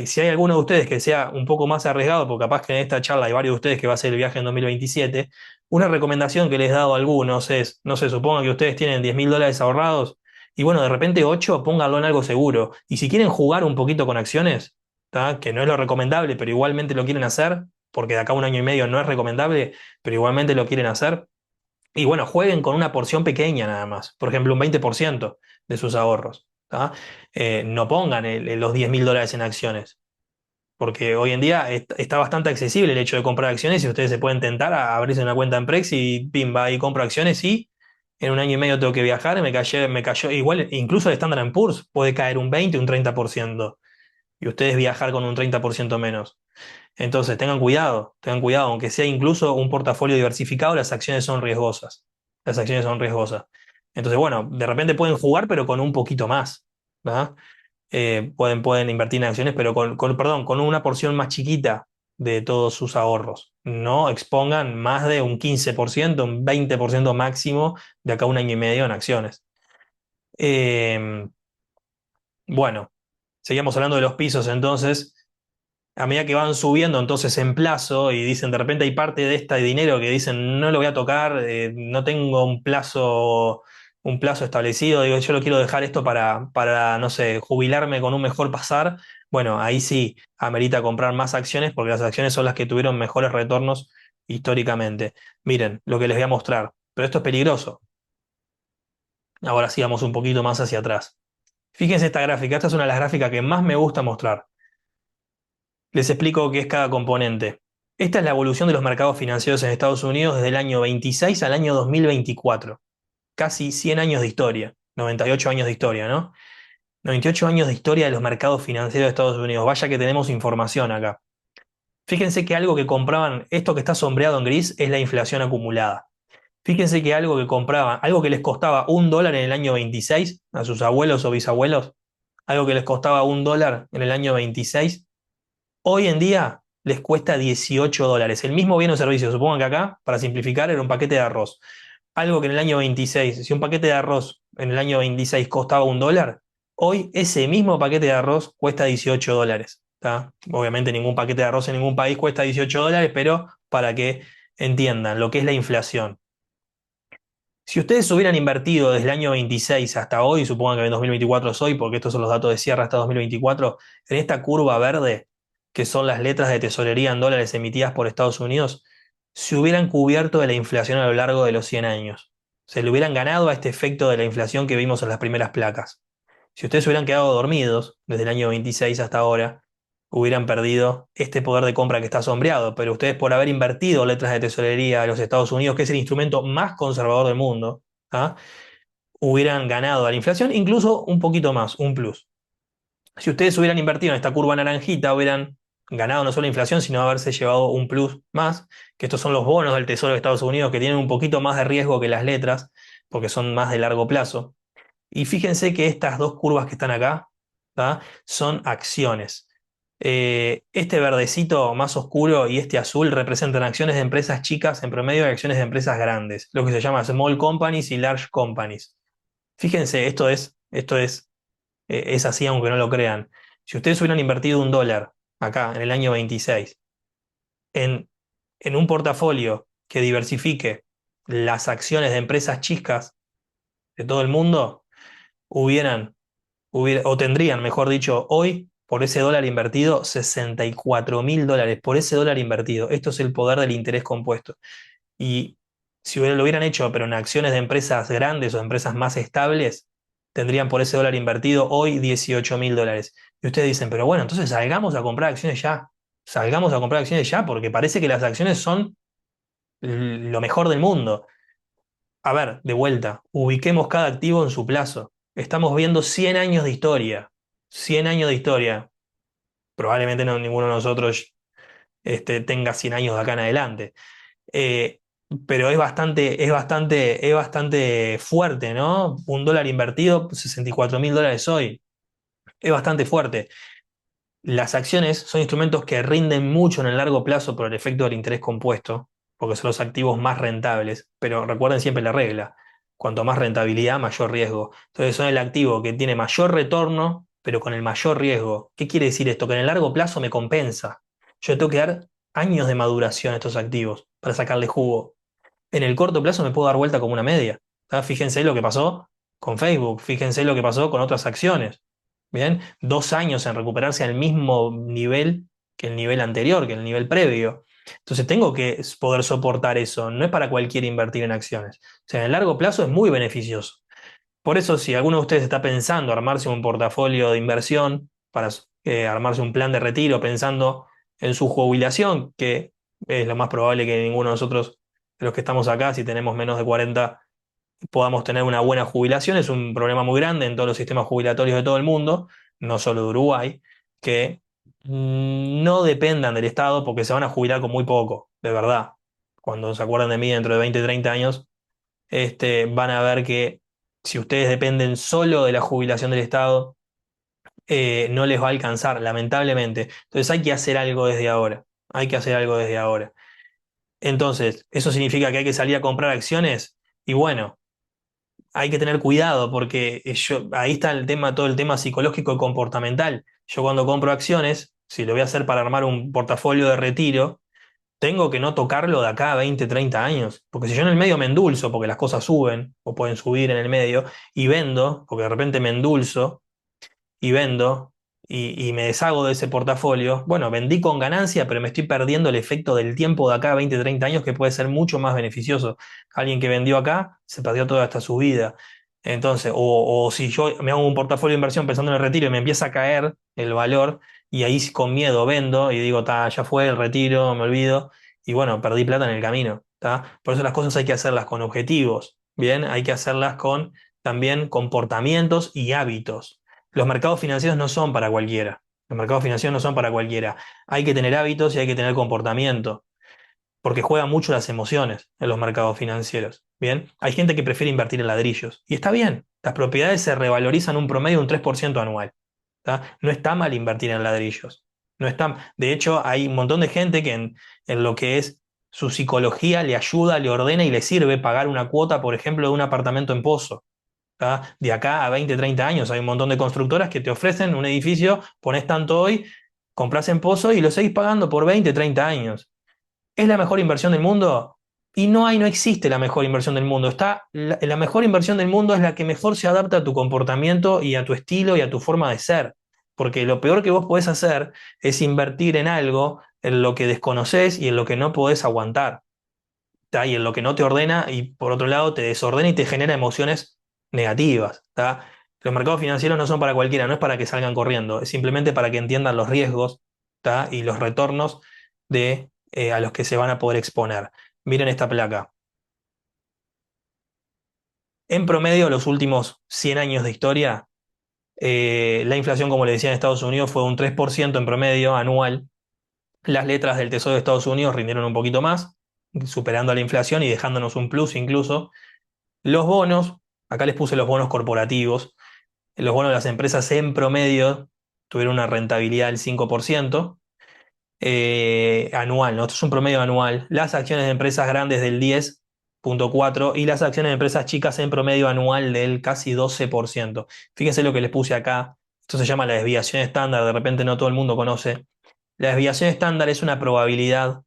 Si hay alguno de ustedes que sea un poco más arriesgado, porque capaz que en esta charla hay varios de ustedes que va a hacer el viaje en 2027, una recomendación que les he dado a algunos es, no sé, supongo que ustedes tienen $10.000 ahorrados y bueno, de repente 8, pónganlo en algo seguro. Y si quieren jugar un poquito con acciones, ¿tá? Que no es lo recomendable, pero igualmente lo quieren hacer, porque de acá a un año y medio no es recomendable, pero igualmente lo quieren hacer, y bueno, jueguen con una porción pequeña nada más, por ejemplo, un 20% de sus ahorros. ¿Tá? No pongan los $10.000 en acciones, porque hoy en día está bastante accesible el hecho de comprar acciones y ustedes se pueden tentar a abrirse una cuenta en Prex y pim, va y compro acciones y en un año y medio tengo que viajar, me cayó, igual incluso el Standard Poor's puede caer un 20, un 30% y ustedes viajar con un 30% menos. Entonces tengan cuidado, aunque sea incluso un portafolio diversificado, las acciones son riesgosas. Las acciones son riesgosas. Entonces, bueno, de repente pueden jugar, pero con un poquito más. ¿Va? Pueden invertir en acciones, pero perdón, con una porción más chiquita de todos sus ahorros. No expongan más de un 15%, un 20% máximo de acá a un año y medio en acciones. Eh, bueno, seguimos hablando de los pisos entonces. A medida que van subiendo entonces en plazo y dicen de repente hay parte de este dinero que dicen no lo voy a tocar, no tengo un plazo establecido, digo yo lo quiero dejar esto para, no sé, jubilarme con un mejor pasar, bueno, ahí sí amerita comprar más acciones porque las acciones son las que tuvieron mejores retornos históricamente. Miren lo que les voy a mostrar, pero esto es peligroso. Ahora sigamos un poquito más hacia atrás. Fíjense esta gráfica, esta es una de las gráficas que más me gusta mostrar. Les explico qué es cada componente. Esta es la evolución de los mercados financieros en Estados Unidos desde el año 26 al año 2024. Casi 100 años de historia, 98 años de historia, ¿no? 98 años de historia de los mercados financieros de Estados Unidos. Vaya que tenemos información acá. Fíjense que algo que compraban, esto que está sombreado en gris, es la inflación acumulada. Fíjense que algo que compraban, algo que les costaba $1 en el año 26 a sus abuelos o bisabuelos, algo que les costaba $1 en el año 26, hoy en día les cuesta $18. El mismo bien o servicio, supongan que acá, para simplificar, era un paquete de arroz. Algo que en el año 26, si un paquete de arroz en el año 26 costaba $1, hoy ese mismo paquete de arroz cuesta $18. ¿Tá? Obviamente ningún paquete de arroz en ningún país cuesta $18, pero para que entiendan lo que es la inflación. Si ustedes hubieran invertido desde el año 26 hasta hoy, supongan que en 2024 es hoy, porque estos son los datos de cierre hasta 2024, en esta curva verde, que son las letras de tesorería en dólares emitidas por Estados Unidos, se hubieran cubierto de la inflación a lo largo de los 100 años. Se le hubieran ganado a este efecto de la inflación que vimos en las primeras placas. Si ustedes hubieran quedado dormidos desde el año 26 hasta ahora, hubieran perdido este poder de compra que está sombreado, pero ustedes por haber invertido letras de tesorería de los Estados Unidos, que es el instrumento más conservador del mundo, ¿ah? Hubieran ganado a la inflación, incluso un poquito más, un plus. Si ustedes hubieran invertido en esta curva naranjita, hubieran ganado no solo inflación, sino haberse llevado un plus más, que estos son los bonos del Tesoro de Estados Unidos, que tienen un poquito más de riesgo que las letras, porque son más de largo plazo. Y fíjense que estas dos curvas que están acá, ¿tá? Son acciones. Este verdecito más oscuro y este azul representan acciones de empresas chicas en promedio de acciones de empresas grandes, lo que se llama small companies y large companies. Fíjense, es así aunque no lo crean. Si ustedes hubieran invertido $1 acá en el año 26 en, en un portafolio que diversifique las acciones de empresas chicas de todo el mundo, hubieran o tendrían, mejor dicho, hoy, por ese dólar invertido, $64.000. Por ese dólar invertido. Esto es el poder del interés compuesto. Y si lo hubieran hecho, pero en acciones de empresas grandes o de empresas más estables, tendrían por ese dólar invertido hoy $18.000. Y ustedes dicen, pero bueno, entonces salgamos a comprar acciones ya. Salgamos a comprar acciones ya, porque parece que las acciones son lo mejor del mundo. A ver, de vuelta, ubiquemos cada activo en su plazo. Estamos viendo 100 años de historia. 100 años de historia. Probablemente no, ninguno de nosotros tenga 100 años de acá en adelante. Eh, pero es bastante fuerte, ¿no? Un dólar invertido, 64.000 dólares hoy. Es bastante fuerte. Las acciones son instrumentos que rinden mucho en el largo plazo por el efecto del interés compuesto, porque son los activos más rentables. Pero recuerden siempre la regla: cuanto más rentabilidad, mayor riesgo. Entonces son el activo que tiene mayor retorno, pero con el mayor riesgo. ¿Qué quiere decir esto? Que en el largo plazo me compensa. Yo tengo que dar años de maduración a estos activos para sacarle jugo. En el corto plazo me puedo dar vuelta como una media. ¿Tá? Fíjense lo que pasó con Facebook, fíjense lo que pasó con otras acciones. Bien, 2 años en recuperarse al mismo nivel que el nivel anterior, que el nivel previo. Entonces tengo que poder soportar eso. No es para cualquiera invertir en acciones. O sea, en el largo plazo es muy beneficioso. Por eso, si alguno de ustedes está pensando armarse un portafolio de inversión para armarse un plan de retiro pensando en su jubilación, que es lo más probable que ninguno de nosotros, de los que estamos acá, si tenemos menos de 40, podamos tener una buena jubilación, es un problema muy grande en todos los sistemas jubilatorios de todo el mundo, no solo de Uruguay, que no dependan del Estado porque se van a jubilar con muy poco, de verdad. Cuando se acuerdan de mí dentro de 20 30 años, van a ver que si ustedes dependen solo de la jubilación del Estado, no les va a alcanzar, lamentablemente. Entonces hay que hacer algo desde ahora. Hay que hacer algo desde ahora. Entonces, ¿eso significa que hay que salir a comprar acciones? Y bueno, hay que tener cuidado porque ahí está el tema, todo el tema psicológico y comportamental. Yo cuando compro acciones, si lo voy a hacer para armar un portafolio de retiro, tengo que no tocarlo de acá a 20, 30 años. Porque si yo en el medio me endulzo, porque las cosas suben, o pueden subir en el medio, y vendo, porque de repente me endulzo y vendo, y me deshago de ese portafolio, bueno, vendí con ganancia, pero me estoy perdiendo el efecto del tiempo de acá a 20, 30 años, que puede ser mucho más beneficioso. Alguien que vendió acá se perdió toda esta subida. Entonces, o si yo me hago un portafolio de inversión pensando en el retiro y me empieza a caer el valor, y ahí con miedo vendo y digo, ta, ya fue el retiro, me olvido, y bueno, perdí plata en el camino. ¿Tá? Por eso las cosas hay que hacerlas con objetivos, ¿bien? Hay que hacerlas con también comportamientos y hábitos. Los mercados financieros no son para cualquiera. Los mercados financieros no son para cualquiera. Hay que tener hábitos y hay que tener comportamiento, porque juegan mucho las emociones en los mercados financieros. Bien, hay gente que prefiere invertir en ladrillos. Y está bien, las propiedades se revalorizan un promedio de un 3% anual. ¿Tá? No está mal invertir en ladrillos. No está, de hecho, hay un montón de gente que en lo que es su psicología le ayuda, le ordena y le sirve pagar una cuota, por ejemplo, de un apartamento en Pozo. ¿Tá? De acá a 20 30 años hay un montón de constructoras que te ofrecen un edificio, pones tanto hoy, compras en Pozo y lo seguís pagando por 20 30 años. ¿Es la mejor inversión del mundo? Y no existe la mejor inversión del mundo. La mejor inversión del mundo es la que mejor se adapta a tu comportamiento y a tu estilo y a tu forma de ser. Porque lo peor que vos podés hacer es invertir en algo en lo que desconoces y en lo que no podés aguantar. ¿Tá? Y en lo que no te ordena y por otro lado te desordena y te genera emociones negativas. ¿Tá? Los mercados financieros no son para cualquiera, no es para que salgan corriendo, es simplemente para que entiendan los riesgos, ¿tá? Y los retornos a los que se van a poder exponer. Miren esta placa. En promedio, los últimos 100 años de historia, la inflación, como le decía en Estados Unidos, fue un 3% en promedio anual. Las letras del Tesoro de Estados Unidos rindieron un poquito más, superando a la inflación y dejándonos un plus incluso. Los bonos, acá les puse los bonos corporativos. Los bonos de las empresas en promedio tuvieron una rentabilidad del 5% anual, ¿no? Esto es un promedio anual. Las acciones de empresas grandes del 10,4% y las acciones de empresas chicas en promedio anual del casi 12%. Fíjense lo que les puse acá. Esto se llama la desviación estándar, de repente no todo el mundo conoce. La desviación estándar es una probabilidad,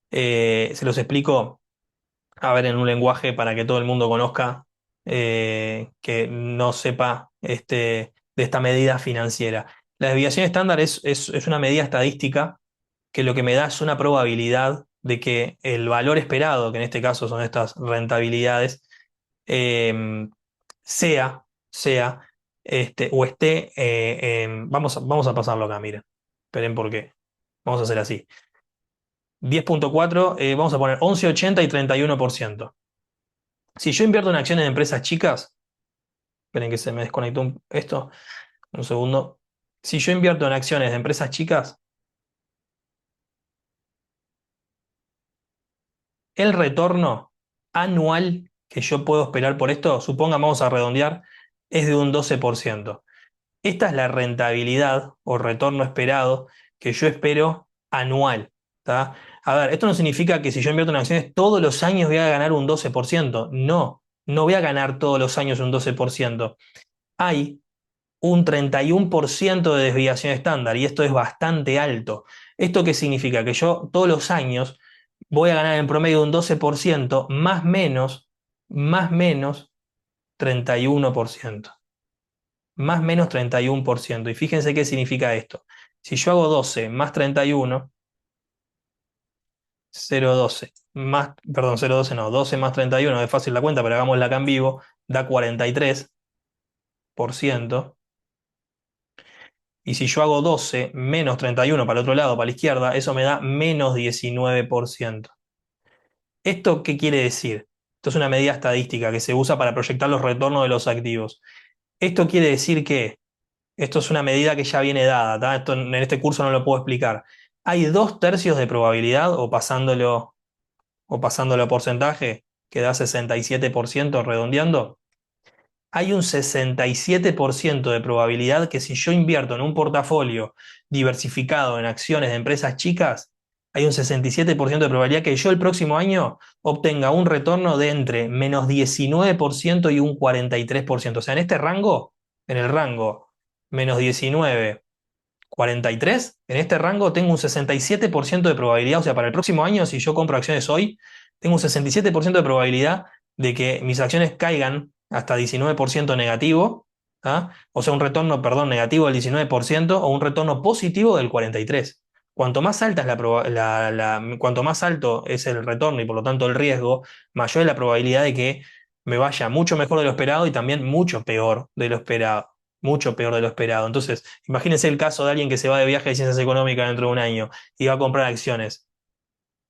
se los explico, a ver, en un lenguaje para que todo el mundo conozca, que no sepa de esta medida financiera. La desviación estándar es una medida estadística que lo que me da es una probabilidad de que el valor esperado, que en este caso son estas rentabilidades, eh, sea o esté, vamos a pasarlo acá, miren. Esperen por qué. Vamos a hacer así. 10,4, vamos a poner 11,80 y 31%. Si yo invierto en acciones de empresas chicas, esperen que se me desconectó esto. Un segundo. Si yo invierto en acciones de empresas chicas, el retorno anual que yo puedo esperar por esto, supongamos, vamos a redondear, es de un 12%. Esta es la rentabilidad o retorno esperado que yo espero anual. ¿Tá? A ver, esto no significa que si yo invierto en acciones todos los años voy a ganar un 12%. No, no voy a ganar todos los años un 12%. Hay un 31% de desviación estándar y esto es bastante alto. ¿Esto qué significa? Que yo todos los años voy a ganar en promedio un 12% más menos 31%. Más menos 31%. Y fíjense qué significa esto. Si yo hago 12 más 31, 0,12 más, perdón, 0,12 no, 12 más 31, es fácil la cuenta, pero hagámosla acá en vivo, da 43%. Y si yo hago 12 menos 31 para el otro lado, para la izquierda, eso me da menos 19%. ¿Esto qué quiere decir? Esto es una medida estadística que se usa para proyectar los retornos de los activos. Esto quiere decir que esto es una medida que ya viene dada, ¿tá? Esto en este curso no lo puedo explicar. Hay 2/3 de probabilidad, o pasándolo a porcentaje, que da 67% redondeando. Hay un 67% de probabilidad que si yo invierto en un portafolio diversificado en acciones de empresas chicas, hay un 67% de probabilidad que yo el próximo año obtenga un retorno de entre menos 19% y un 43%. O sea, en este rango, en el rango menos 19, 43, en este rango tengo un 67% de probabilidad. O sea, para el próximo año, si yo compro acciones hoy, tengo un 67% de probabilidad de que mis acciones caigan hasta 19% negativo, ¿ah? O sea, un retorno, perdón, negativo del 19% o un retorno positivo del 43%. Cuanto más alta es cuanto más alto es el retorno y por lo tanto el riesgo, mayor es la probabilidad de que me vaya mucho mejor de lo esperado y también mucho peor de lo esperado. Mucho peor de lo esperado. Entonces, imagínense el caso de alguien que se va de viaje de ciencias económicas dentro de un año y va a comprar acciones.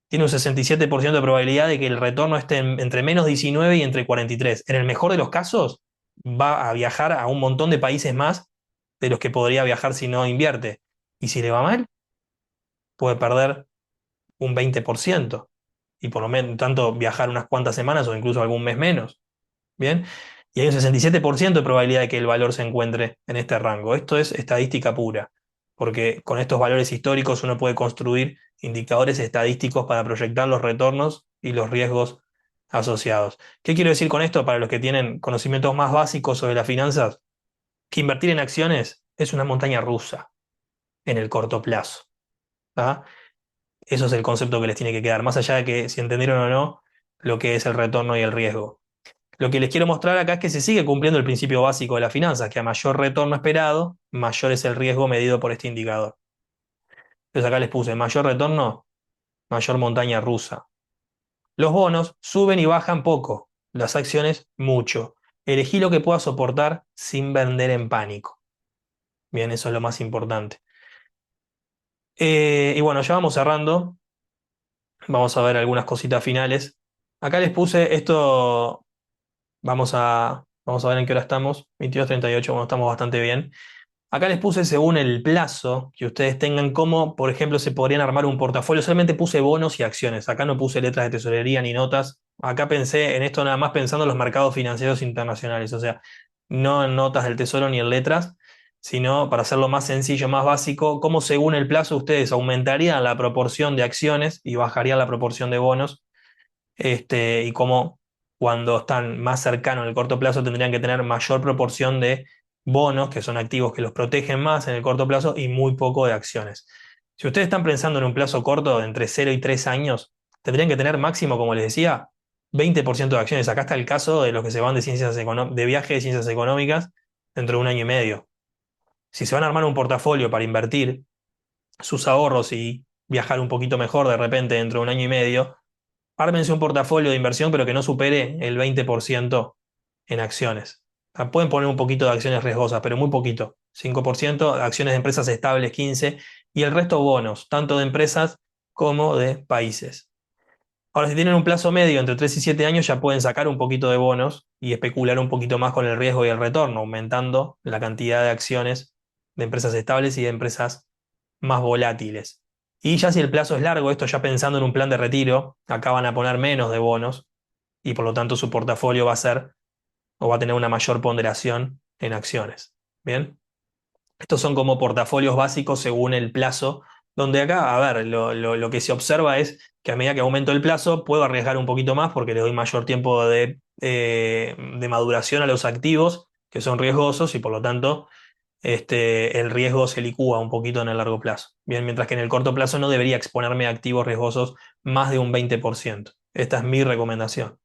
Tiene un 67% de probabilidad de que el retorno esté entre menos 19 y entre 43. En el mejor de los casos, va a viajar a un montón de países más de los que podría viajar si no invierte. Y si le va mal, puede perder un 20%. Y por lo menos tanto viajar unas cuantas semanas o incluso algún mes menos. Bien. Y hay un 67% de probabilidad de que el valor se encuentre en este rango. Esto es estadística pura, porque con estos valores históricos uno puede construir indicadores estadísticos para proyectar los retornos y los riesgos asociados. ¿Qué quiero decir con esto para los que tienen conocimientos más básicos sobre las finanzas? Que invertir en acciones es una montaña rusa en el corto plazo. ¿Tá? Eso es el concepto que les tiene que quedar, más allá de que si entendieron o no lo que es el retorno y el riesgo. Lo que les quiero mostrar acá es que se sigue cumpliendo el principio básico de las finanzas, que a mayor retorno esperado, mayor es el riesgo medido por este indicador. Entonces acá les puse mayor retorno, mayor montaña rusa. Los bonos suben y bajan poco, las acciones mucho. Elegí lo que pueda soportar sin vender en pánico. Bien, eso es lo más importante. Y bueno, ya vamos cerrando. Vamos a ver algunas cositas finales. Acá les puse esto, vamos a ver en qué hora estamos. 22:38, bueno, estamos bastante bien. Acá les puse según el plazo que ustedes tengan, cómo, por ejemplo, se podrían armar un portafolio. Solamente puse bonos y acciones. Acá no puse letras de tesorería ni notas. Acá pensé en esto nada más pensando en los mercados financieros internacionales. O sea, no en notas del tesoro ni en letras, sino para hacerlo más sencillo, más básico, cómo según el plazo ustedes aumentarían la proporción de acciones y bajarían la proporción de bonos. Y cómo cuando están más cercanos en el corto plazo tendrían que tener mayor proporción de bonos, que son activos que los protegen más en el corto plazo, y muy poco de acciones. Si ustedes están pensando en un plazo corto de entre 0 y 3 años, tendrían que tener máximo, como les decía, 20% de acciones. Acá está el caso de los que se van de viaje de ciencias económicas dentro de un año y medio. Si se van a armar un portafolio para invertir sus ahorros y viajar un poquito mejor de repente dentro de un año y medio, ármense un portafolio de inversión, pero que no supere el 20% en acciones. Pueden poner un poquito de acciones riesgosas, pero muy poquito. 5%, acciones de empresas estables 15%, y el resto bonos, tanto de empresas como de países. Ahora, si tienen un plazo medio entre 3 y 7 años, ya pueden sacar un poquito de bonos y especular un poquito más con el riesgo y el retorno, aumentando la cantidad de acciones de empresas estables y de empresas más volátiles. Y ya si el plazo es largo, esto ya pensando en un plan de retiro, acá van a poner menos de bonos y por lo tanto su portafolio va a ser o va a tener una mayor ponderación en acciones. Bien, estos son como portafolios básicos según el plazo, donde acá, a ver, lo que se observa es que a medida que aumento el plazo, puedo arriesgar un poquito más porque le doy mayor tiempo de maduración a los activos que son riesgosos y por lo tanto el riesgo se licúa un poquito en el largo plazo. Bien, mientras que en el corto plazo no debería exponerme a activos riesgosos más de un 20%. Esta es mi recomendación.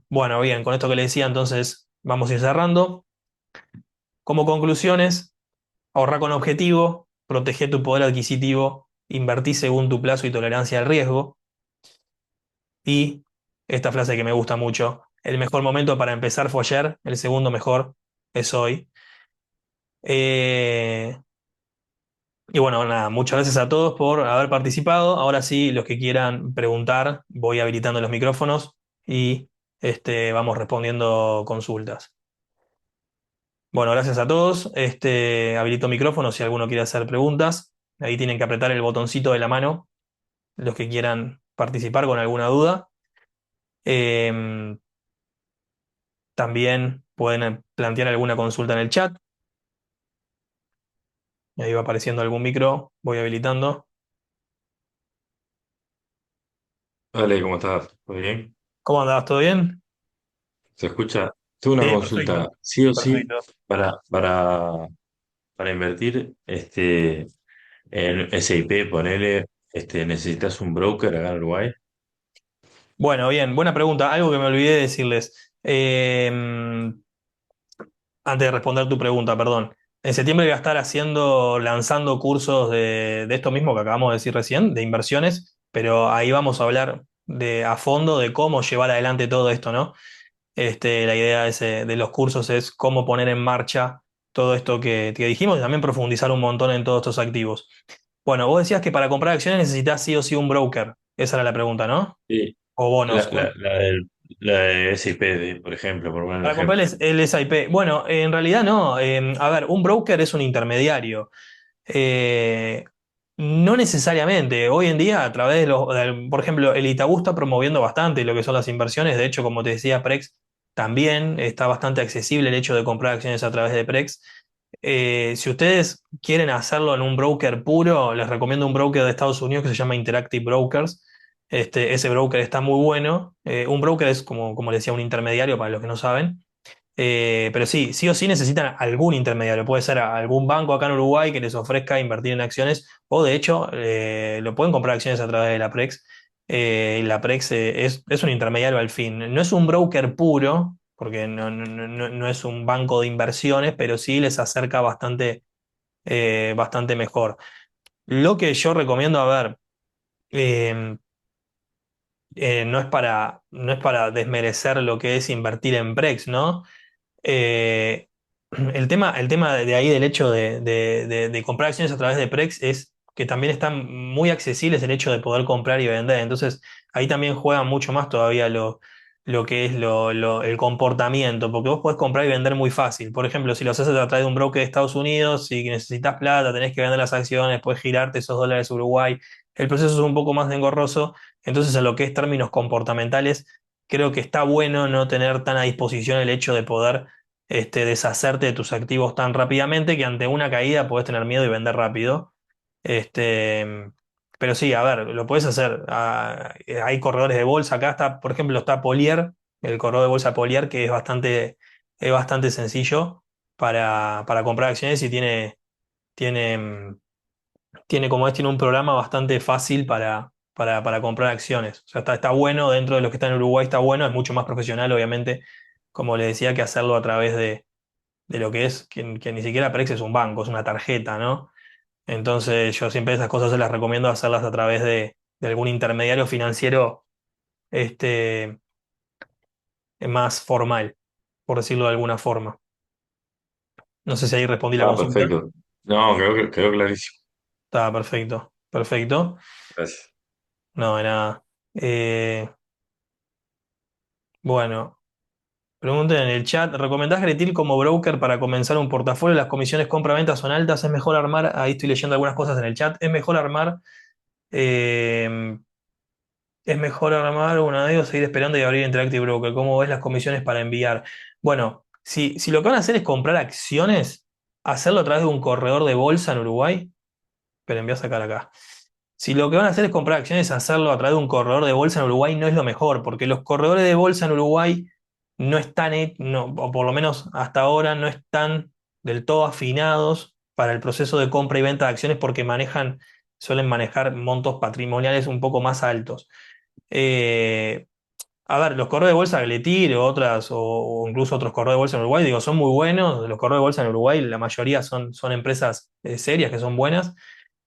Bueno, bien, con esto que le decía, entonces vamos a ir cerrando. Como conclusiones, ahorra con objetivo, protege tu poder adquisitivo, invertí según tu plazo y tolerancia al riesgo. Y esta frase que me gusta mucho, el mejor momento para empezar fue ayer, el segundo mejor es hoy. Eh, y bueno, nada, muchas gracias a todos por haber participado. Ahora sí, los que quieran preguntar, voy habilitando los micrófonos y vamos respondiendo consultas. Bueno, gracias a todos. Habilito micrófono si alguno quiere hacer preguntas. Ahí tienen que apretar el botoncito de la mano, los que quieran participar con alguna duda. Eh, También pueden plantear alguna consulta en el chat. Y ahí va apareciendo algún micro, voy habilitando. Dale, ¿cómo estás? ¿Todo bien? ¿Cómo andabas? ¿Todo bien? ¿Se escucha? Tengo una Sí, consulta, perfecto. sí o sí, Perfecto. para, para, para invertir en SIP, ponele, ¿necesitas un broker acá en Uruguay? Bueno, bien, buena pregunta. Algo que me olvidé de decirles. Antes de responder tu pregunta, perdón. En septiembre voy a estar lanzando cursos de esto mismo que acabamos de decir recién, de inversiones, pero ahí vamos a hablar a fondo de cómo llevar adelante todo esto, ¿no? La idea de los cursos es cómo poner en marcha todo esto que dijimos y también profundizar un montón en todos estos activos. Bueno, vos decías que para comprar acciones necesitas sí o sí un broker. Esa era la pregunta, ¿no? Sí, O bonos. la de SIP, por ejemplo, por poner un Para comprar ejemplo. el SIP. Bueno, en realidad no. A ver, un broker es un intermediario. Eh, no necesariamente. Hoy en día, a través por ejemplo, el Itaú está promoviendo bastante lo que son las inversiones. De hecho, como te decía, Prex también está bastante accesible el hecho de comprar acciones a través de Prex. Si ustedes quieren hacerlo en un broker puro, les recomiendo un broker de Estados Unidos que se llama Interactive Brokers. Ese broker está muy bueno. Un broker es, como les decía, un intermediario para los que no saben. Pero sí, sí o sí necesitan algún intermediario. Puede ser algún banco acá en Uruguay que les ofrezca invertir en acciones, o de hecho, lo pueden comprar acciones a través de la Prex. Y la Prex es un intermediario al fin. No es un broker puro, porque no es un banco de inversiones, pero sí les acerca bastante mejor. Lo que yo recomiendo, a ver, eh, no es para desmerecer lo que es invertir en Prex, ¿no? Eh, el tema de ahí del hecho de comprar acciones a través de Prex es que también están muy accesibles el hecho de poder comprar y vender. Entonces, ahí también juega mucho más todavía lo que es el comportamiento, porque vos podés comprar y vender muy fácil. Por ejemplo, si lo haces a través de un broker de Estados Unidos, si necesitas plata, tenés que vender las acciones, puedes girarte esos dólares a Uruguay. El proceso es un poco más engorroso. Entonces, en lo que es términos comportamentales, creo que está bueno no tener tan a disposición el hecho de poder deshacerte de tus activos tan rápidamente que ante una caída puedes tener miedo y vender rápido. Este, pero sí, a ver, lo puedes hacer. Hay corredores de bolsa. Acá está, por ejemplo, está Polier, el corredor de bolsa Polier, que es bastante sencillo para comprar acciones y tiene, tiene un programa bastante fácil para comprar acciones. O sea, está bueno dentro de los que están en Uruguay, está bueno, es mucho más profesional, obviamente, como le decía, que hacerlo a través de lo que es, que ni siquiera Prex es un banco, es una tarjeta, ¿no? Entonces yo siempre esas cosas se las recomiendo hacerlas a través de algún intermediario financiero este, más formal, por decirlo de alguna forma. No sé si ahí respondí la Ah, consulta. perfecto. No, quedó clarísimo. Está perfecto, perfecto. Gracias. No, de nada. Eh, bueno. Pregunten en el chat, ¿recomendás Gretil como broker para comenzar un portafolio? Las comisiones compra-venta son altas, es mejor armar, ahí estoy leyendo algunas cosas en el chat, eh, es mejor armar una de o seguir esperando y abrir Interactive Broker. ¿Cómo ves las comisiones para enviar? Bueno, si lo que van a hacer es comprar acciones, hacerlo a través de un corredor de bolsa en Uruguay, pero envío a sacar acá. Si lo que van a hacer es comprar acciones, hacerlo a través de un corredor de bolsa en Uruguay no es lo mejor, porque los corredores de bolsa en Uruguay no están, no, o por lo menos hasta ahora, no están del todo afinados para el proceso de compra y venta de acciones porque suelen manejar montos patrimoniales un poco más altos. Eh, a ver, los corredores de bolsa Gletir o incluso otros corredores de bolsa en Uruguay, digo, son muy buenos. Los corredores de bolsa en Uruguay, la mayoría son empresas serias que son buenas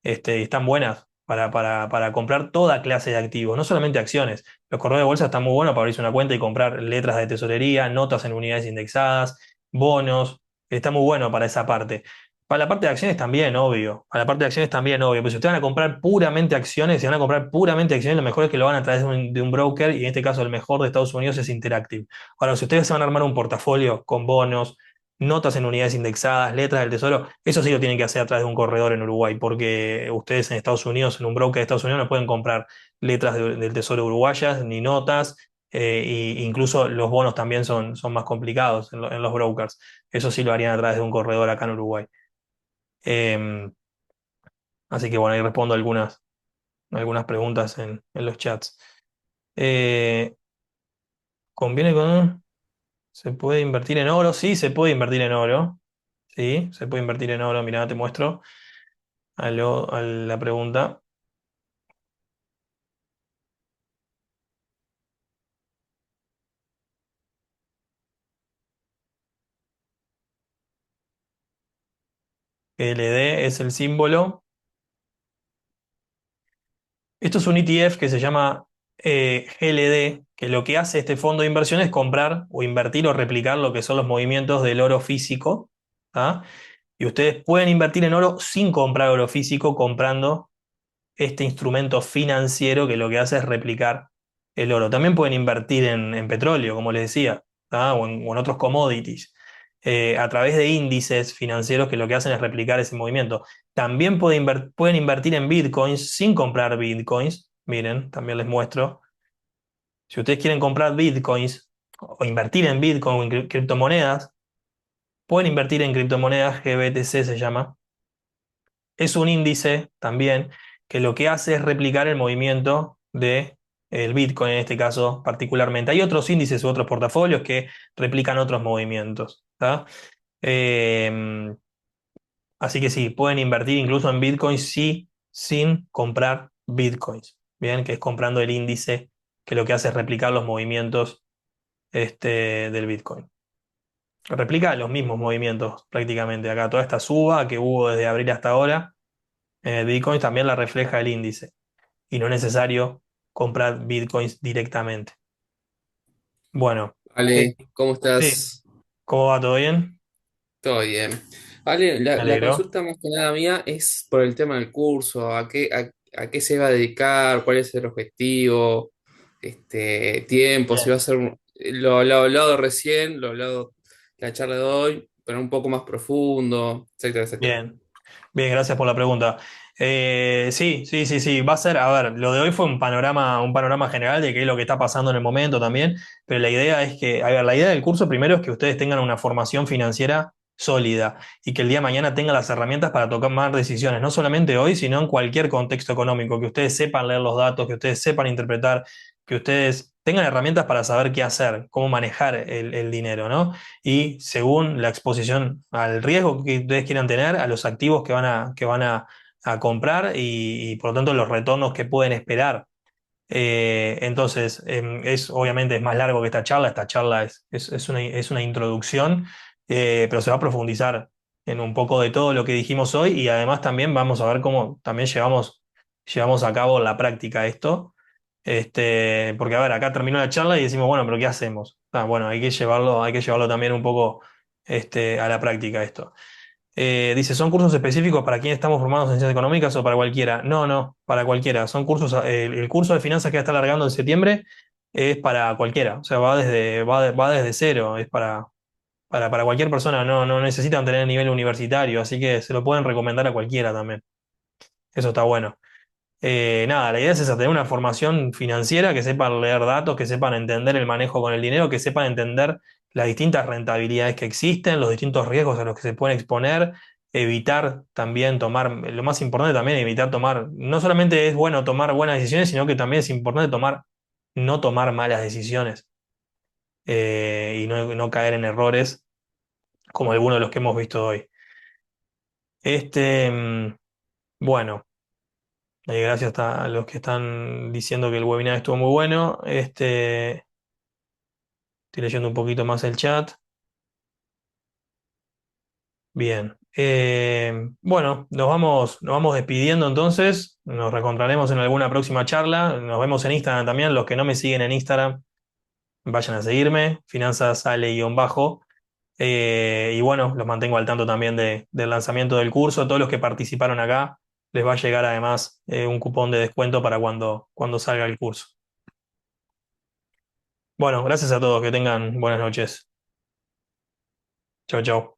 y están buenas para comprar toda clase de activos, no solamente acciones. Los corredores de bolsa están muy buenos para abrirse una cuenta y comprar letras de tesorería, notas en unidades indexadas, bonos. Está muy bueno para esa parte. Para la parte de acciones también, obvio. Para la parte de acciones también, obvio. Pero si ustedes van a comprar puramente acciones, si van a comprar puramente acciones, lo mejor es que lo van a través de un broker, y en este caso el mejor de Estados Unidos es Interactive. Ahora, si ustedes se van a armar un portafolio con bonos, notas en unidades indexadas, letras del tesoro, eso sí lo tienen que hacer a través de un corredor en Uruguay, porque ustedes en Estados Unidos, en un broker de Estados Unidos, no pueden comprar letras del tesoro uruguayas ni notas, incluso los bonos también son más complicados en los brokers. Eso sí lo harían a través de un corredor acá en Uruguay. Eh, Así que bueno, ahí respondo algunas preguntas en los chats. Eh, ¿Conviene con... ¿Se puede invertir en oro? Sí, se puede invertir en oro. Sí, se puede invertir en oro. Mirá, te muestro a la pregunta. LD es el símbolo. Esto es un ETF que se llama GLD, que lo que hace este fondo de inversión es comprar o invertir o replicar lo que son los movimientos del oro físico. ¿Ah? Y ustedes pueden invertir en oro sin comprar oro físico, comprando este instrumento financiero que lo que hace es replicar el oro. También pueden invertir en petróleo, como les decía, ¿tá? O en otros commodities, a través de índices financieros que lo que hacen es replicar ese movimiento. También pueden invertir en bitcoins sin comprar bitcoins. Miren, también les muestro. Si ustedes quieren comprar bitcoins o invertir en bitcoin o en criptomonedas, pueden invertir en criptomonedas, GBTC se llama. Es un índice también que lo que hace es replicar el movimiento de el Bitcoin en este caso particularmente. Hay otros índices u otros portafolios que replican otros movimientos. ¿Tá? Eh, Así que sí, pueden invertir incluso en Bitcoins sí, sin comprar Bitcoins. Bien, que es comprando el índice que lo que hace es replicar los movimientos del Bitcoin. Replica los mismos movimientos prácticamente. Acá toda esta suba que hubo desde abril hasta ahora, Bitcoin también la refleja el índice. Y no es necesario comprar bitcoins directamente. Bueno, eh, Ale, ¿cómo sí, estás? ¿cómo va? ¿Todo bien? Todo bien. Ale, Me la alegro. consulta más que nada mía es por el tema del curso, a qué se va a dedicar, cuál es el objetivo, tiempo, si va Bien, a ser, lo hablado recién, lo hablado en la charla de hoy, pero un poco más profundo, etcétera, etcétera. bien. Bien, gracias por la pregunta. Sí, sí, sí, sí. Va a ser, a ver, lo de hoy fue un panorama general de qué es lo que está pasando en el momento también, pero la idea es que, a ver, la idea del curso primero es que ustedes tengan una formación financiera sólida y que el día de mañana tengan las herramientas para tomar decisiones, no solamente hoy, sino en cualquier contexto económico, que ustedes sepan leer los datos, que ustedes sepan interpretar, que ustedes tengan herramientas para saber qué hacer, cómo manejar el dinero, ¿no? Y según la exposición al riesgo que ustedes quieran tener, a los activos que van a comprar y por lo tanto los retornos que pueden esperar. Entonces, obviamente es más largo que esta charla. Esta charla es una introducción, pero se va a profundizar en un poco de todo lo que dijimos hoy, y además también vamos a ver cómo también llevamos a cabo en la práctica esto. Porque, a ver, acá terminó la charla y decimos, bueno, pero ¿qué hacemos? Bueno, hay que llevarlo también un poco a la práctica esto. Dice, ¿son cursos específicos para quienes estamos formados en ciencias económicas o para cualquiera? No, no, para cualquiera. Son cursos, el curso de finanzas que va a estar largando en septiembre es para cualquiera, o sea, va desde cero, es para cualquier persona, no necesitan tener nivel universitario, así que se lo pueden recomendar a cualquiera también. Eso está bueno. Nada, la idea es esa, tener una formación financiera, que sepan leer datos, que sepan entender el manejo con el dinero, que sepan entender las distintas rentabilidades que existen, los distintos riesgos a los que se pueden exponer, evitar también tomar, lo más importante también, evitar tomar, no solamente es bueno tomar buenas decisiones, sino que también es importante no tomar malas decisiones, y no caer en errores como algunos de los que hemos visto hoy. Bueno. Gracias a los que están diciendo que el webinar estuvo muy bueno. Estoy leyendo un poquito más el chat. Bien. Bueno, nos vamos despidiendo entonces. Nos reencontraremos en alguna próxima charla. Nos vemos en Instagram también. Los que no me siguen en Instagram, vayan a seguirme. Finanzas Ale-bajo. Y bueno, los mantengo al tanto también del lanzamiento del curso. Todos los que participaron acá, les va a llegar además un cupón de descuento para cuando salga el curso. Bueno, gracias a todos, que tengan buenas noches. Chau, chau.